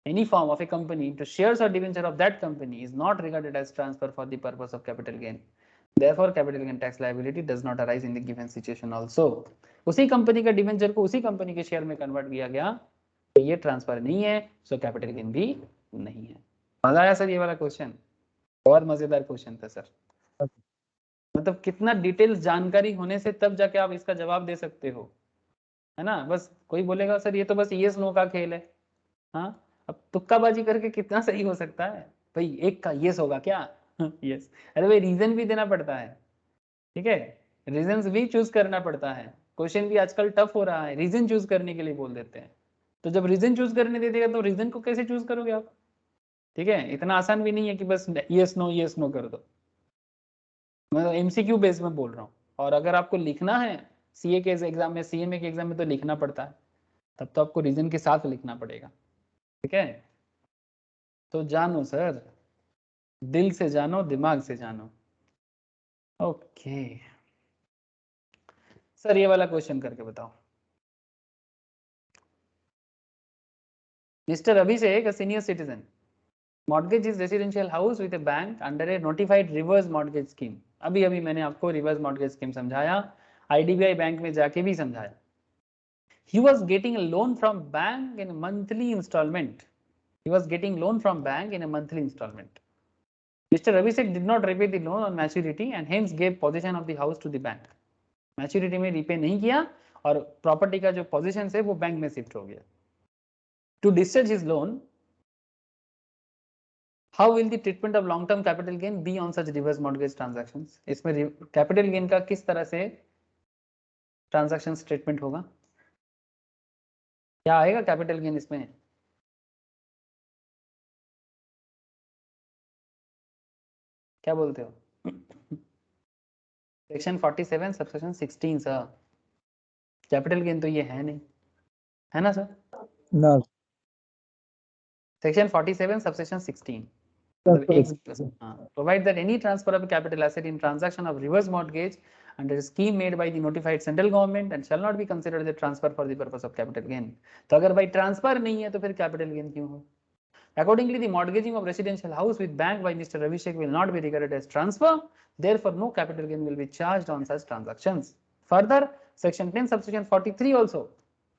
any form of a company into shares or debenture of that company is not regarded as transfer for the purpose of capital gain. Therefore, capital gain tax liability does not arise in the given situation also. उसी company का debenture को उसी company के share में convert किया गया, तो ये ट्रांसफर नहीं है, सो कैपिटल गेन भी नहीं है। मजा आया सर ये वाला क्वेश्चन? बहुत मजेदार क्वेश्चन था सर। मतलब कितना डिटेल्स जानकारी होने से तब जाके आप इसका जवाब दे सकते हो, है ना। बस कोई बोलेगा सर ये तो बस येस नो का खेल है, हाँ, अब तुक्काबाजी करके कितना सही हो सकता है भाई, एक का येस होगा क्या? यस, अरे भाई रीजन भी देना पड़ता है, ठीक है, रीजंस भी चूज करना पड़ता है। क्वेश्चन भी आजकल टफ हो रहा है, रीजन चूज करने के लिए बोल देते हैं, तो जब रीजन चूज करने दे देगा तो रीजन को कैसे चूज करोगे आप? ठीक है, इतना आसान भी नहीं है कि बस येस नो कर दो, मैं एमसीक्यू बेस में बोल रहा हूँ। और अगर आपको लिखना है सीए के एग्जाम में, सीएमए के एग्जाम में तो लिखना पड़ता है, तब तो आपको रीजन के साथ लिखना पड़ेगा, ठीक है। तो जानो सर, दिल से जानो, दिमाग से जानो। ओके सर, ये वाला क्वेश्चन करके बताओ। Mister Abhishek, a senior citizen, mortgage his residential house with a bank under a notified reverse mortgage scheme। अभी अभी मैंने आपको रिवर्स मॉर्गेज स्कीम समझाया, आईडीबीआई बैंक में जाके भी समझाया। He was getting a loan from bank in a monthly installment. He was getting loan from bank in a monthly installment. Mr. Abhishek did not repay the loan on maturity and hence gave possession of the house to the bank. Maturity में repay नहीं किया और property का जो position है वो bank में shift हो गया। To discharge his loan, how will the treatment of long term capital gain be on such reverse mortgage transactions? इसमें कैपिटल गेन का किस तरह से ट्रांजैक्शन स्टेटमेंट होगा, क्या आएगा कैपिटल गेन इसमें? क्या बोलते हो? Section 47 subsection 16 sir, capital gain तो ये है नहीं, है ना सर? ना। Section 47 subsection 16 provide that any transfer of capital asset in transaction of reverse mortgage under a scheme made by the notified central government and shall not be considered as a transfer for the purpose of capital gain। तो अगर भाई transfer नहीं है तो फिर capital gain क्यों हो? Accordingly, the mortgaging of residential house with bank by Mr. Abhishek will not be regarded as transfer. Therefore, no capital gain will be charged on such transactions. Further, Section 10, subsection 43 also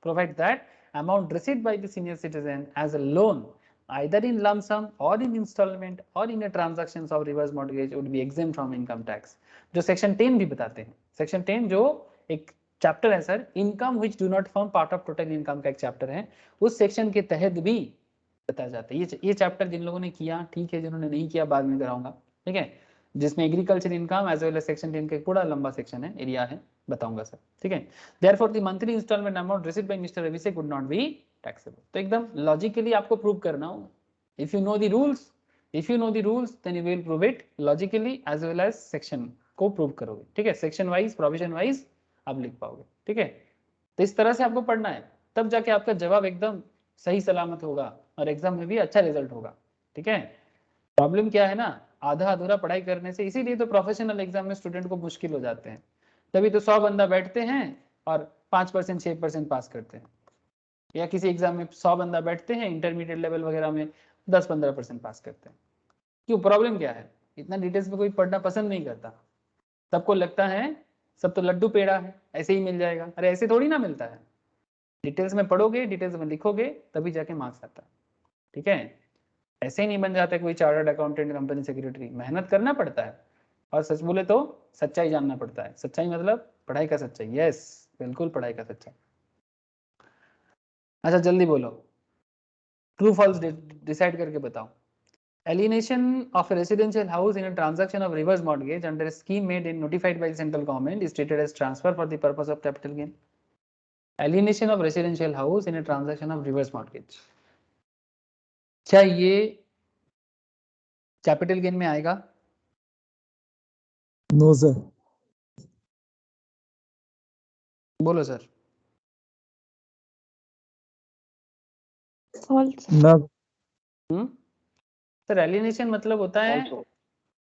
provides that amount received by the senior citizen as a loan, either in lump sum or in installment or in a transactions of reverse mortgage, would be exempt from income tax. जो section 10 भी बताते हैं, section 10 जो एक chapter है sir, income which do not form part of total income का एक chapter है, उस सेक्शन के तहत भी बताया जाता है। ये चैप्टर जिन लोगों ने किया ठीक है, जिन्होंने नहीं किया बाद में कराऊंगा, ठीक है, जिसमें agriculture income as well as section 10 का पूरा लंबा सेक्शन है, एरिया है, बताऊंगा सर, ठीक है। Therefore the monthly installment amount received by mister Abhishek would not be taxable. तो एकदम लॉजिकली आपको प्रूव करना हो, if you know the rules, then you will prove it logically as well as section को प्रूव करोगे, ठीक है, सेक्शन वाइज प्रोविजन वाइज आप लिख पाओगे, ठीक है। तो इस तरह से आपको पढ़ना है, तब जाके आपका जवाब एकदम सही सलामत होगा और एग्जाम में भी अच्छा रिजल्ट होगा, ठीक है। प्रॉब्लम क्या है ना, आधा अधूरा पढ़ाई करने से, इसीलिए तो प्रोफेशनल एग्जाम में स्टूडेंट को मुश्किल हो जाते हैं, तभी तो 100 बंदा बैठते हैं और 5% 6% पास करते हैं, या किसी एग्जाम में 100 बंदा बैठते हैं इंटरमीडिएट लेवल वगैरह में 10-15% पास करते हैं। क्यों, प्रॉब्लम क्या है? इतना डिटेल्स में कोई पढ़ना पसंद नहीं करता, सबको लगता है सब तो लड्डू पेड़ा है, ऐसे ही मिल जाएगा। अरे ऐसे थोड़ी ना मिलता है, डिटेल्स में पढ़ोगे, डिटेल्स में लिखोगे, तभी जाके मार्क्स आता है, ठीक है। ऐसे ही नहीं बन जाता कोई चार्टर्ड अकाउंटेंट, कंपनी सेक्रेटरी, मेहनत करना पड़ता है और सच बोले तो सच्चाई जानना पड़ता है। सच्चाई मतलब पढ़ाई का सच्चाई, यस बिल्कुल पढ़ाई का सच्चाई। अच्छा जल्दी बोलो, ट्रू फॉल्स डिसाइड करके बताओ। alienation of a residential house in a transaction of reverse mortgage under a scheme made and notified by the central government is treated as transfer for the purpose of capital gain. Alienation of residential house in a transaction of reverse mortgage, क्या ये capital gain में आएगा? No sir. बोलो sir. false, ना sir alienation मतलब होता है,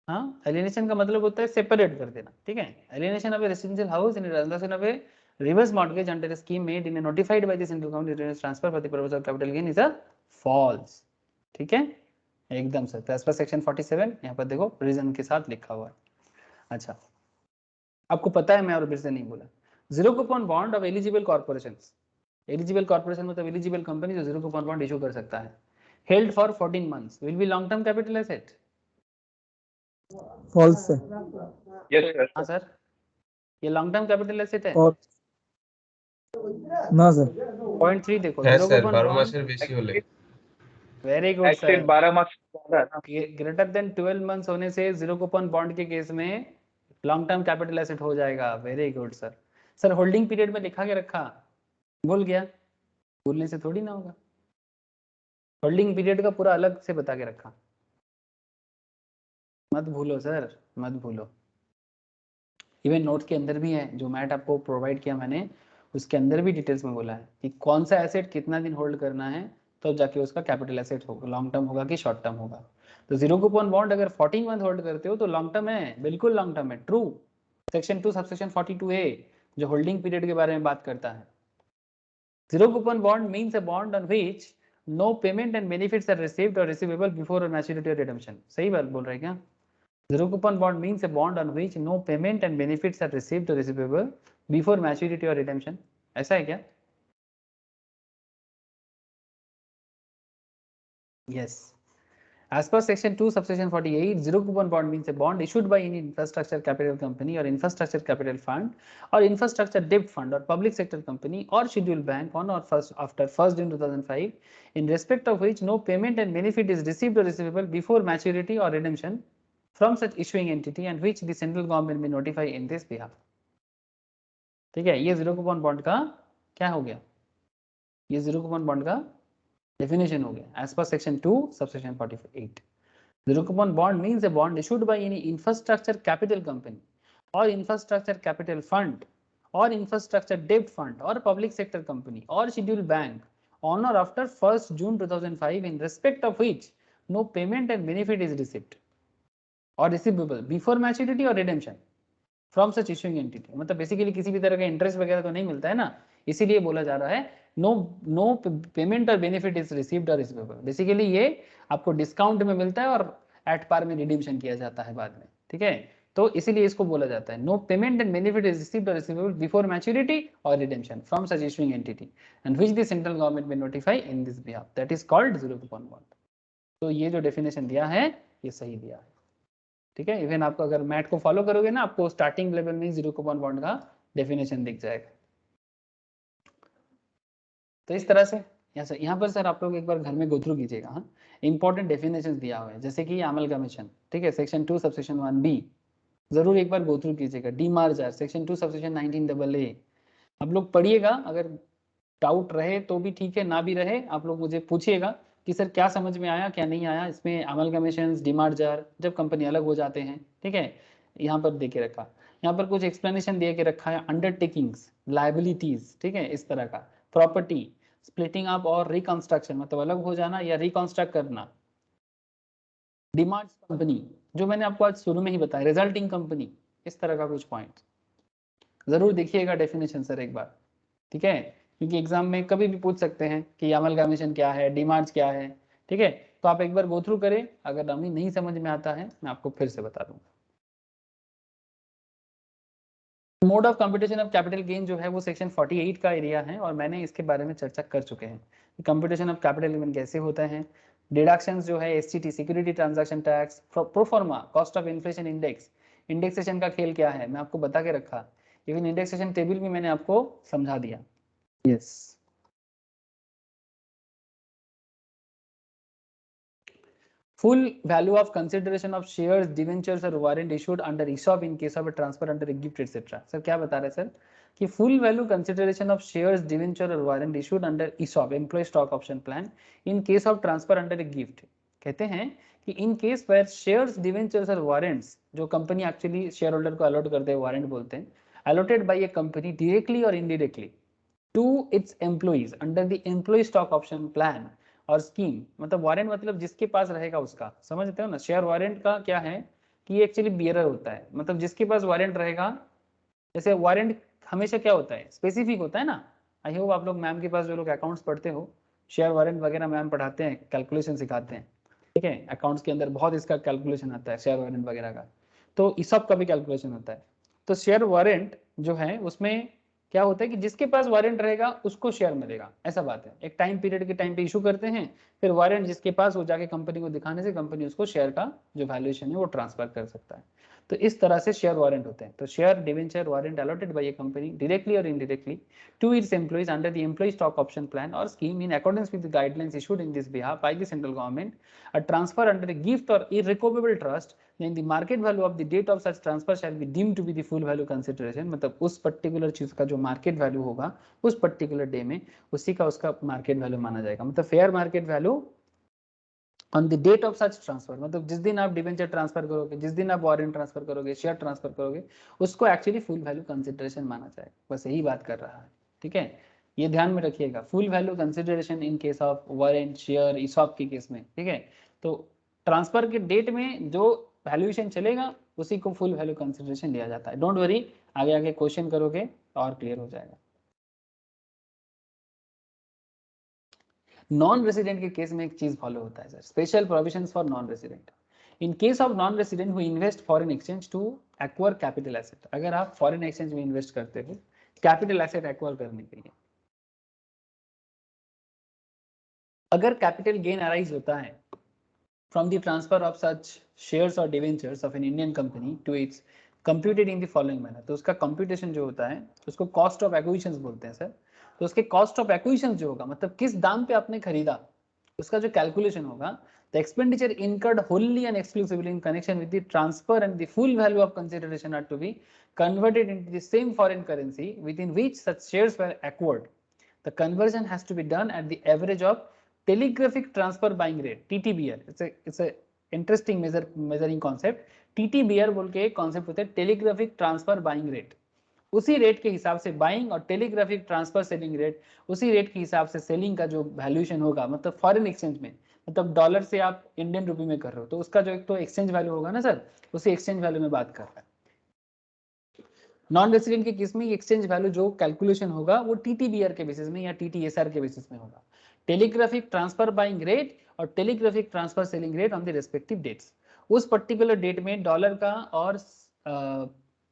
हाँ, एलिनेशन का मतलब होता है सेपरेट कर देना, ठीक है। Alienation of A residential house in transaction of A reverse mortgage under a scheme made and notified by the central government it is transfer for the purpose of capital gain is a false, ठीक है, एकदम sir. तो as per section 47 यहाँ पर देखो reason के साथ लिखा हुआ है। अच्छा, आपको पता है, मैं और फिर से नहीं बोला, zero coupon bond of eligible corporations, eligible corporation मतलब एलिजिबल कंपनी जो जीरो कूपन बॉन्ड इशू कर सकता है, held for 14 months will be long term capital asset. False sir. Yes sir. हाँ सर, ये लॉन्ग टर्म कैपिटल एसेट है। और ना सर। पॉइंट 3 देखो, হ্যাঁ जीरो স্যার कूपन 12 बॉन्ड, মাসের বেশি হলে very good actually sir, 12 marks ज्यादा है ना। ग्रेटर देन 12 मंथ्स होने से जीरो कूपन बॉन्ड के केस में लॉन्ग टर्म कैपिटल एसेट हो जाएगा। Very good sir. Sir holding period में लिखा के रखा, भूल गया, भूलने से थोड़ी ना होगा, होल्डिंग पीरियड का पूरा अलग से बता के रखा, मत भूलो सर, मत भूलो। इवन नोट के अंदर भी है, जो मैट आपको प्रोवाइड किया मैंने, उसके अंदर भी डिटेल्स में बोला है कि कौन सा एसेट कितना दिन होल्ड करना है, तो जाके उसका कैपिटल एसेट होगा, लॉन्ग टर्म होगा कि शॉर्ट टर्म होगा। तो जीरो कूपन बॉन्ड अगर 14 मंथ होल्ड करते हो तो लॉन्ग टर्म है, बिल्कुल लॉन्ग टर्म है, ट्रू। सेक्शन 2 सबसेक्शन 42A जो होल्डिंग पीरियड के बारे में बात करता है। Zero coupon bond means a bond on which no payment and benefits are received or receivable before maturity or redemption. सही बात बोल रहे हैं क्या? Zero coupon bond means a bond on which no payment and benefits are received or receivable before maturity or redemption. ऐसा है क्या? Yes. As per section 2 subsection 48, zero coupon bond means a bond issued by any infrastructure capital company or infrastructure capital fund or infrastructure debt fund or public sector company or scheduled bank on or after 1st June 2005 in respect of which no payment and benefit is received or receivable before maturity or redemption from such issuing entity and which the central government may notify in this behalf. ठीक है, ये zero coupon bond का क्या हो गया, ये zero coupon bond का definition हो गया as per section 2 subsection 48। Zero coupon bond means a bond issued by any infrastructure capital company or infrastructure capital fund or infrastructure डेब्ट fund or public sector company or scheduled bank on or after 1st June 2005 in respect of which no payment and benefit is received और receivable before maturity or redemption from such issuing entity. मतलब basically किसी भी तरह का interest वगैरह तो नहीं मिलता है ना, इसीलिए बोला जा रहा है नो पेमेंट और benefit is received or receivable. Basically ये आपको डिस्काउंट में मिलता है और एट पार में रिडीम्शन किया जाता है बाद में, ठीक है। तो इसीलिए इसको बोला जाता है no payment and benefit is received or receivable before maturity or redemption from such issuing entity and which the central government में notify in this behalf, that is called zero coupon bond. तो ये जो definition दिया है ये सही दिया है, ठीक है। इवन आपको अगर मैट को फॉलो करोगे ना, आपको स्टार्टिंग लेवल में जीरो कूपन बॉन्ड का डेफिनेशन दिख जाएगा। तो इस तरह से यहाँ पर सर आप लोग एक बार घर में गो थ्रू कीजिएगा। हाँ, इंपॉर्टेंट डेफिनेशन दिया हुआ है, जैसे कि अमलगमेशन, ठीक है, सेक्शन 2 सबसेक्शन 1B जरूर एक बार गो थ्रू कीजिएगा। डीमार्जर सेक्शन 2 सबसेक्शन 19AA आप लोग पढ़िएगा। अगर डाउट रहे तो भी ठीक है, ना भी रहे आप लोग मुझे पूछिएगा कि सर क्या समझ में आया क्या नहीं आया इसमें, अमलगमेशंस, डीमार्जर, जब कंपनी अलग हो जाते हैं, ठीक है। यहाँ पर दे के रखा, यहाँ पर कुछ एक्सप्लेनेशन दे के रखा है, अंडरटेकिंग्स, लायबिलिटीज, ठीक है, इस तरह का, प्रॉपर्टी, स्प्लिटिंग अप और रिकंस्ट्रक्शन मतलब अलग हो जाना या रिकंस्ट्रक्ट करना, डिमांड कंपनी जो मैंने आपको आज शुरू में ही बताया, रिजल्टिंग कंपनी, इस तरह का कुछ पॉइंट जरूर देखिएगा डेफिनेशन सर एक बार, ठीक है, क्योंकि एग्जाम में कभी भी पूछ सकते हैं कि अमलगमेशन क्या है, डिमांड्स क्या है, ठीक है। तो आप एक बार गो थ्रू करें, अगर हमें नहीं समझ में आता है मैं आपको फिर से बता दूंगा। Mode of computation of capital gain जो है वो सेक्शन 48 का एरिया है और मैंने इसके बारे में चर्चा कर चुके हैं। कंप्यूटेशन ऑफ कैपिटल गेन कैसे होता है, डिडक्शंस जो है STT, security transaction tax, proforma, cost of inflation index, indexation का खेल क्या है मैं आपको बता के रखा, इवन इंडेक्सेशन टेबल भी मैंने आपको समझा दिया। Yes, full value of consideration of shares, debentures or warrant issued under ESOP in case of a transfer under a gift etc. Sir क्या बता रहे हैं सर कि full value consideration of shares, debenture or warrant issued under ESOP, employee stock option plan, in case of transfer under a gift. कहते हैं कि in case where shares, debentures or warrants जो company actually share holder को allot करते हैं, warrant बोलते हैं, allotted by a company directly or indirectly to its employees under the employee stock option plan और स्कीम, मतलब वारंट मतलब जिसके पास रहेगा उसका, समझते हो ना। शेयर वारंट का क्या है कि ये एक्चुअली बियरर होता है, मतलब जिसके पास वारंट रहेगा। जैसे वारंट हमेशा क्या होता है, स्पेसिफिक होता है ना। आई होप आप लोग मैम के पास जो लोग अकाउंट्स पढ़ते हो, शेयर वारंट वगैरह मैम पढ़ाते हैं, कैलकुलेशन सिखाते हैं, ठीक है। अकाउंट्स के अंदर बहुत इसका कैलकुलेशन आता है शेयर वारंट वगैरह का, तो इस सब का भी कैलकुलेशन होता है। तो शेयर वारंट जो है उसमें क्या होता है कि जिसके पास वारंट रहेगा उसको शेयर मिलेगा, ऐसा बात है। एक टाइम पीरियड के टाइम पे इशू करते हैं, फिर वारंट जिसके पास वो जाके कंपनी को दिखाने से कंपनी उसको शेयर का जो वैल्यूएशन है वो ट्रांसफर कर सकता है। तो इस तरह से शेयर वारंट होते हैं। तो share, debenture, warrant allotted by a company directly or indirectly to its employees under the employee stock option plan or scheme in accordance with the guidelines issued in this behalf by the central government, a transfer under a gift or irrevocable trust, then the market value of the date of such transfer shall be deemed to be the full value consideration। मतलब उस particular चीज का जो market value होगा उस particular day में उसी का उसका मार्केट वैल्यू माना जाएगा। मतलब fair market value on the date of such transfer, मतलब जिस दिन आप डिवेंचर ट्रांसफर करोगे, जिस दिन आप वारंट ट्रांसफर करोगे, शेयर ट्रांसफर करोगे, उसको एक्चुअली फुल वैल्यू कंसिडरेशन माना जाएगा। बस यही बात कर रहा है, ठीक है। ये ध्यान में रखिएगा, full value consideration in case of warrant, share, ESOP के केस में, ठीक है। तो ट्रांसफर के डेट में जो वैल्यूएशन चलेगा उसी को फुल वैल्यू कंसिडरेशन लिया जाता है। डोंट वरी, आगे आगे क्वेश्चन करोगे और क्लियर हो जाएगा। नॉन रेसिडेंट के केस में एक चीज फॉलो होता है sir, special provisions for non resident. In case of non resident who invest foreign exchange to acquire capital asset, अगर आप फॉरेन एक्सचेंज में इन्वेस्ट करते हो कैपिटल एसेट एक्वायर करने के लिए, अगर कैपिटल गेन अराइज होता है from the transfer of such shares और debentures of an Indian company to its computed in the following manner, तो उसका कंप्यूटेशन जो होता है उसको कॉस्ट ऑफ एक्विजिशंस बोलते हैं सर। तो उसके कॉस्ट ऑफ एक्विजिशंस जो होगा, मतलब किस दाम पे आपने खरीदा, उसका जो कैलकुलेशन होगा, the expenditure incurred wholly and exclusively in connection with the transfer and the full value of consideration are to be converted into the same foreign currency within which such shares were acquired. The conversion has to be done at the average of telegraphic transfer buying rate, TTBR. It's a interesting measuring concept. TTBR बोल के एक concept होता है, telegraphic transfer buying rate। उसी rate के हिसाब से buying और टेलीग्राफिक ट्रांसफर सेलिंग रेट, उसी रेट के हिसाब से सेलिंग का जो वैल्यूएशन होगा, मतलब फॉरेन एक्सचेंज में, मतलब डॉलर से आप इंडियन रुपी में कर रहे हो तो उसका जो एक तो एक्सचेंज वैल्यू होगा ना सर, उसी एक्सचेंज वैल्यू में बात कर रहा है। नॉन रेसिडेंट के केस में एक्सचेंज वैल्यू जो कैलकुलेशन होगा वो टीटीबीआर के बेसिस में या टीटीएसआर के बेसिस में होगा, टेलीग्राफिक ट्रांसफर बाइंग रेट और telegraphic transfer selling rate on the respective dates. उस पर्टिकुलर डेट में डॉलर का और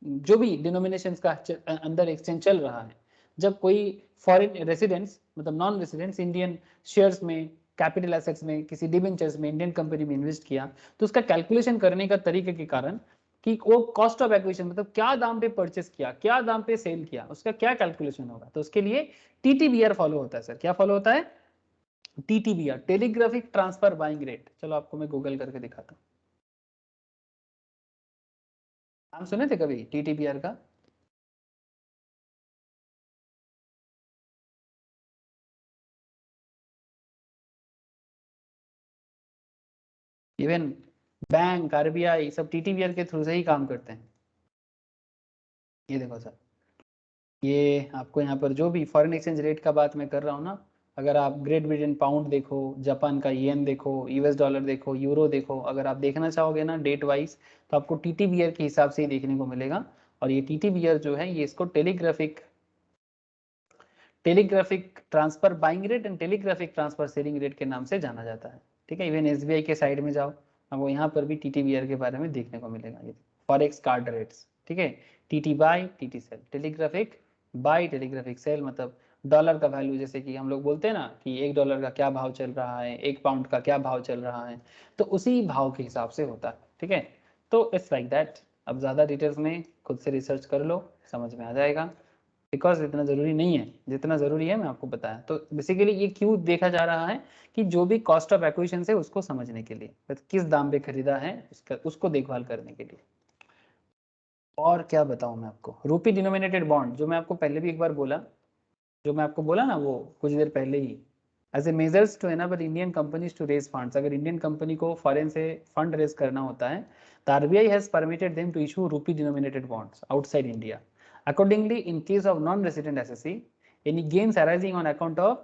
जो भी डिनोमिनेशन का अंदर एक्सचेंज चल रहा है, जब कोई फॉरेन रेसिडेंट्स मतलब नॉन रेसिडेंट्स इंडियन शेयर्स में, कैपिटल एसेट्स में, किसी डिबेंचर्स में, इंडियन कंपनी में इन्वेस्ट किया, तो उसका कैलकुलेशन करने का तरीके के कारण कि वो कॉस्ट ऑफ एक्विजिशन मतलब क्या दाम पे परचेस किया, क्या दाम पे सेल किया, उसका क्या कैलकुलेशन होगा, तो उसके लिए टीटीबीआर फॉलो होता है सर। क्या फॉलो होता है? TTBR, telegraphic transfer buying rate. चलो आपको मैं गूगल करके दिखाता हूँ। नाम सुने थे कभी टीटीबीआर का? इवन बैंक, आरबीआई सब टीटीबीआर के थ्रू से ही काम करते हैं। ये देखो सर, ये आपको यहाँ पर जो भी फॉरेन एक्सचेंज रेट का बात मैं कर रहा हूँ ना, अगर आप ग्रेट ब्रिटेन पाउंड देखो, जापान का येन देखो, यूएस डॉलर देखो, यूरो देखो, अगर आप देखना चाहोगे ना डेट वाइज, तो आपको टीटीबीआर के हिसाब से ही देखने को मिलेगा। और ये टीटीबीआर जो है ये इसको telegraphic transfer buying rate and telegraphic transfer selling rate के नाम से जाना जाता है, ठीक है। इवन एसबीआई के साइड में जाओ, आपको यहाँ पर भी टीटीबीआर के बारे में देखने को मिलेगा। ये फॉरेक्स कार्ड रेट्स, ठीक है, TT buy, TT sell, telegraphic buy, telegraphic sell, मतलब डॉलर का वैल्यू, जैसे कि हम लोग बोलते हैं ना कि $1 का क्या भाव चल रहा है, 1 पाउंड का क्या भाव चल रहा है, तो उसी भाव के हिसाब से होता है, ठीक है। तो इट्स लाइक दैट। अब ज़्यादा डिटेल्स में खुद से रिसर्च कर लो, समझ में आ जाएगा। बिकॉज इतना जरूरी नहीं है, जितना जरूरी है मैं आपको बताया। तो बेसिकली ये क्यों देखा जा रहा है कि जो भी कॉस्ट ऑफ एक्विजिशन है उसको समझने के लिए, किस दाम पे खरीदा है उसको देखभाल करने के लिए। और क्या बताऊं मैं आपको, रूपी डिनोमिनेटेड बॉन्ड जो मैं आपको पहले भी एक बार बोला, जो मैं आपको बोला ना वो कुछ देर पहले ही, as a measures to enable Indian companies to raise funds, अगर इंडियन कंपनी को फॉरेन से फंड रेज करना होता है तो RBI has permitted them to issue rupee denominated bonds outside India. Accordingly, in case of non-resident SSE, any gains arising on account of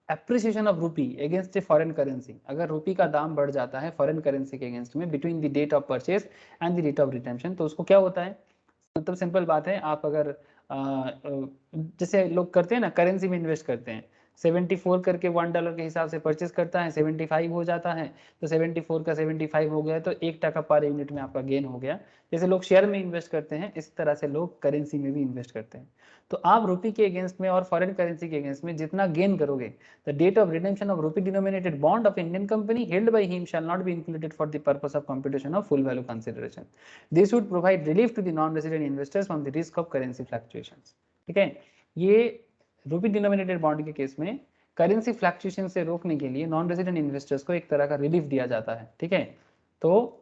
appreciation of rupee against a foreign currency, अगर रूपी का दाम बढ़ जाता है फॉरेन करेंसी के against में between the date of purchase and the date of redemption, तो उसको क्या होता है, मतलब सिंपल बात है, आप अगर जैसे लोग करते हैं ना, करेंसी में इन्वेस्ट करते हैं, 74 करके $1 के हिसाब से परचेज करता है, 75 हो जाता है, तो 74 का 75 हो गया तो 1 टका पर यूनिट में आपका गेन हो गया। जैसे लोग शेयर में इन्वेस्ट करते हैं, इस तरह से लोग करेंसी में भी इन्वेस्ट करते हैं। तो आप रुपी के अगेंस्ट में और फॉरेन करेंसी के अगेंस्ट में जितना गेन करोगे, the date of redemption of rupee denominated bond of Indian company held by him shall not be included for the purpose of computation of full value consideration. This would provide relief to the non resident investors from the risk of currency fluctuations. ठीक है, ये rupee denominated bond के case में currency fluctuation से रोकने के लिए non resident investors को एक तरह का रिलीफ दिया जाता है। ठीक है, तो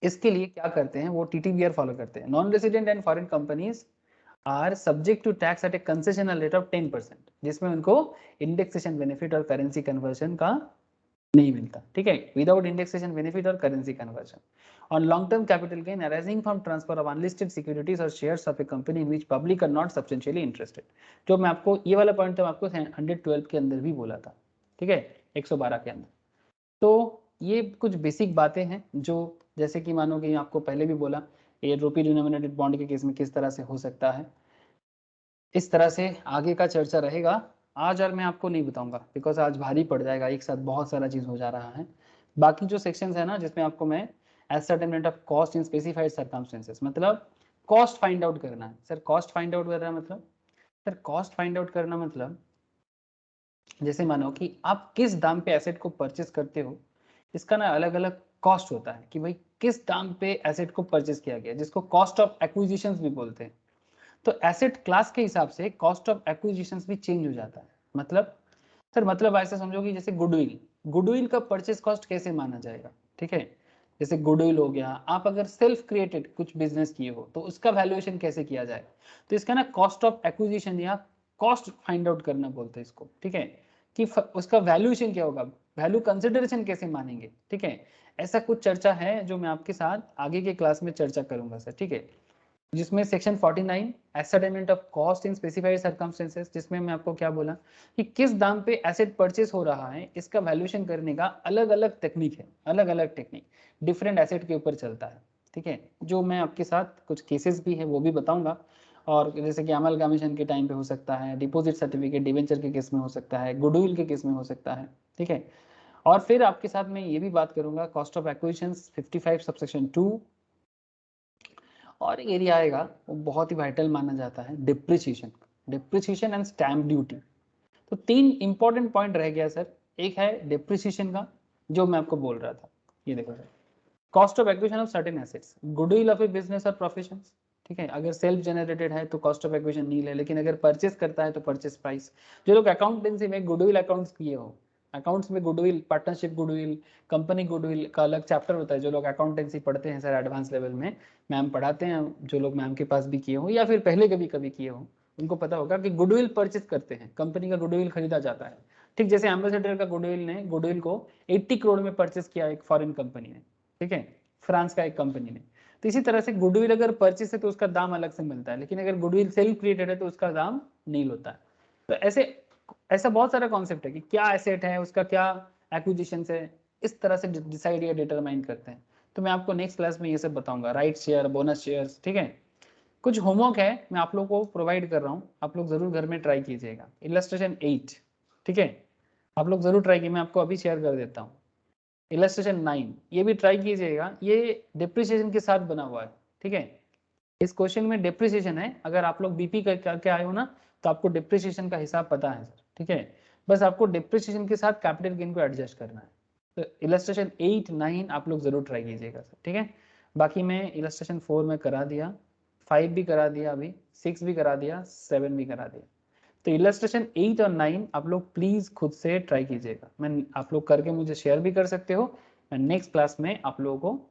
इसके लिए क्या करते हैं वो टीटीबीआर फॉलो करते हैं। Non resident and foreign companies are subject to tax at a concessional rate of 10%, जिसमें उनको इंडेक्सेशन बेनिफिट और करेंसी कन्वर्जन का नहीं मिलता। ठीक है, विदाउट इंडेक्सेशन बेनिफिट और currency conversion on long term capital gain arising from transfer of unlisted securities और shares of a company in which public are not substantially interested. जो मैं आपको ये वाला पॉइंट तो आपको 112 के अंदर भी बोला था। ठीक है, 112 के अंदर। तो ये कुछ बेसिक बातें हैं जो, जैसे कि मानो कि आपको पहले भी बोला, ये रुपी डिनोमिनेटेड बॉन्ड के केस में किस तरह से हो सकता है, इस तरह से आगे का चर्चा रहेगा आज। और मैं आपको नहीं बताऊंगा बिकॉज आज भारी पड़ जाएगा, एक साथ बहुत सारा चीज हो जा रहा है। बाकी जो सेक्शंस है ना, जिसमें आपको मैं ascertainment of cost in specified circumstances, मतलब कॉस्ट फाइंड आउट करना है। सर कॉस्ट फाइंड आउट कर रहा है मतलब, सर कॉस्ट फाइंड आउट करना मतलब जैसे मानो कि आप किस दाम पे एसेट को परचेस करते हो, इसका ना अलग अलग कॉस्ट होता है कि भाई किस दाम पे एसेट को परचेस किया गया, जिसको कॉस्ट ऑफ एक्विजिशन भी बोलते हैं। तो एसेट क्लास के हिसाब से कॉस्ट ऑफ एक्विजिशन भी चेंज हो जाता है। मतलब सर, मतलब ऐसा समझो कि जैसे गुडविल, गुडविल का परचेस कॉस्ट कैसे माना जाएगा। ठीक है, जैसे गुडविल हो गया, आप अगर सेल्फ क्रिएटेड कुछ बिजनेस किए हो तो उसका वैल्यूएशन कैसे किया जाए, तो इसका ना कॉस्ट ऑफ एक्विजिशन या कॉस्ट फाइंड आउट करना बोलते हैं इसको। ठीक है, कि उसका वैल्यूएशन क्या होगा, वैल्यू कंसिडरेशन कैसे मानेंगे। ठीक है, ऐसा कुछ चर्चा है जो मैं आपके साथ आगे के क्लास में चर्चा करूंगा सर। ठीक है, जिसमें section 49 ascertainment of cost in specified circumstances, जिसमें मैं आपको क्या बोला कि किस दाम पे एसेट परचेस हो रहा है, इसका वैल्यूएशन करने का अलग अलग टेक्निक है, अलग अलग टेक्निक डिफरेंट एसेट के ऊपर चलता है। ठीक है, जो मैं आपके साथ कुछ केसेस भी है वो भी बताऊंगा, और जैसे कि अमलगामिशन के टाइम पे हो सकता है, डिपॉजिट सर्टिफिकेट डिवेंचर के केस में हो सकता है, गुडविल के केस में हो सकता है। ठीक है, और फिर आपके साथ मैं ये भी बात करूंगा कॉस्ट ऑफ एक्विजिशंस 55 सबसेक्शन 2, और एरिया आएगा वो बहुत ही वाइटल माना जाता है, depreciation, depreciation and stamp duty. तो 3 इंपॉर्टेंट पॉइंट रह गया सर। एक है डिप्रिसिएशन का, जो मैं आपको बोल रहा था, ये देखो sir, cost of acquisition of certain assets, goodwill of A business और प्रोफेशंस। ठीक है, अगर सेल्फ जनरेटेड है तो कॉस्ट ऑफ एक्विजिशन नहीं है, लेकिन अगर परचेस करता है तो परचेस प्राइस। जो लोग अकाउंटेंसी में गुडविल अकाउंट्स किए हो, अकाउंट्स में goodwill, partnership goodwill, company goodwill का अलग चैप्टर होता है। जो लोग अकाउंटेंसी पढ़ते हैं सर एडवांस लेवल में, मैम पढ़ाते हैं, जो लोग मैम के पास भी किए हो या फिर पहले कभी किए हो, उनको पता होगा कि गुडविल परचेस करते हैं, कंपनी का गुडविल खरीदा जाता है। ठीक, जैसे एम्बेसडर का गुडविल को 80 करोड़ में परचेस किया एक फॉरेन कंपनी ने। ठीक है, फ्रांस का एक कंपनी ने। तो इसी तरह से गुडविल अगर परचेस है तो उसका दाम अलग से मिलता है, लेकिन अगर गुडविल सेल्फ क्रिएटेड है तो उसका दाम नहीं होता है। तो ऐसा बहुत सारा कॉन्सेप्ट है कि क्या एसेट है, उसका क्या एक्विजिशन है, इस तरह से डिसाइड या डिटरमाइन करते हैं। तो मैं आपको नेक्स्ट क्लास में ये सब बताऊंगा, राइट शेयर, बोनस शेयर्स। ठीक है, कुछ होमवर्क है मैं आप लोगों को प्रोवाइड कर रहा हूँ, आप लोग जरूर घर में ट्राई कीजिएगा। इलस्ट्रेशन 8, ठीक है, आप लोग जरूर ट्राई कीजिए, मैं आपको अभी शेयर कर देता हूँ। इलस्ट्रेशन 9 ये भी ट्राई कीजिएगा, ये डिप्रिसिएशन के साथ बना हुआ है। ठीक है, इस क्वेश्चन में डिप्रिसिएशन है, अगर आप लोग बीपी करके आए हो ना तो आपको डिप्रिसिएशन का हिसाब पता है सर। ठीक है, बस आपको डिप्रिसिएशन के साथ कैपिटल गेन को एडजस्ट करना है। तो इलस्ट्रेशन 8, 9 आप लोग जरूर ट्राई कीजिएगा सर। ठीक है, बाकी मैं इलस्ट्रेशन 4 में करा दिया, 5 भी करा दिया, अभी 6 भी करा दिया, 7 भी करा दिया। तो इलस्ट्रेशन 8 और 9 आप लोग प्लीज खुद से ट्राई कीजिएगा। मैं आप लोग करके मुझे शेयर भी कर सकते हो, मैं नेक्स्ट क्लास में आप लोगों को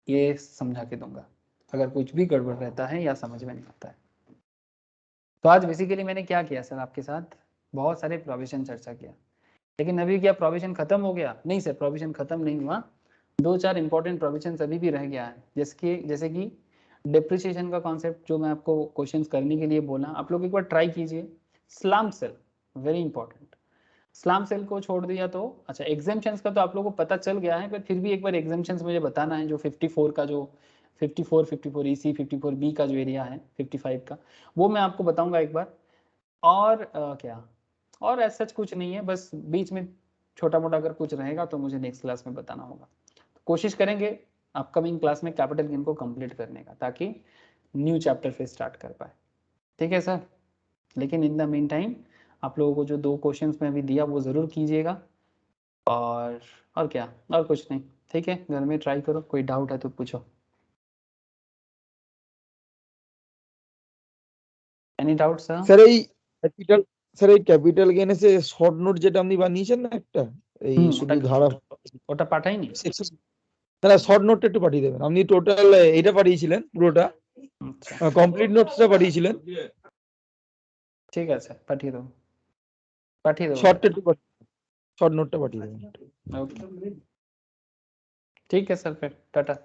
ये समझा के दूंगा अगर कुछ भी गड़बड़ रहता है या समझ में नहीं आता है। तो आज बेसिकली मैंने क्या किया सर, आपके साथ बहुत सारे प्रोविजन चर्चा किया, लेकिन अभी क्या प्रोविजन खत्म हो गया? नहीं सर, प्रोविजन खत्म नहीं हुआ, 2-4 इंपॉर्टेंट प्रोविजन अभी भी रह गया है, जैसे कि डिप्रिसिएशन का कॉन्सेप्ट जो मैं आपको क्वेश्चंस करने के लिए बोला, आप लोग एक बार ट्राई कीजिए। Slump sale very important, slump sale को छोड़ दिया तो अच्छा, एग्जाम्पशंस का तो आप लोगों को पता चल गया है, पर फिर भी एक बार एग्जाम्पशंस मुझे बताना है। जो 54 का जो 54 EC 54B का जो एरिया है 55 का, वो मैं आपको बताऊंगा एक बार। और क्या और ऐसा सच कुछ नहीं है, बस बीच में छोटा मोटा अगर कुछ रहेगा तो मुझे नेक्स्ट क्लास में बताना होगा। तो कोशिश करेंगे अपकमिंग क्लास में कैपिटल गेन को कंप्लीट करने का, ताकि न्यू चैप्टर फिर स्टार्ट कर पाए। ठीक है सर, लेकिन इन द मीन टाइम आप लोगों को जो 2 क्वेश्चंस में अभी दिया वो ज़रूर कीजिएगा। और क्या, और कुछ नहीं। ठीक है, घर में ट्राई करो, कोई डाउट है तो पूछो। Any doubt sir? স্যার এই ক্যাপিটাল গেইনে শর্ট নোট যেটা আপনি বানিয়েছেন না একটা, এই শুধু ধারা ওটা পাঠাইনি। তাহলে শর্ট নোটটা একটু পাঠিয়ে দেবেন। আপনি টোটাল এটা পাঠিয়েছিলেন পুরোটা, আচ্ছা কমপ্লিট নোটসটা পাঠিয়েছিলেন, ঠিক আছে, পাঠিয়ে দেবো পাঠিয়ে দেবো। শর্ট একটু শর্ট নোটটা পাঠিয়ে দেবেন। ओके ठीक है सर, फिर टाटा।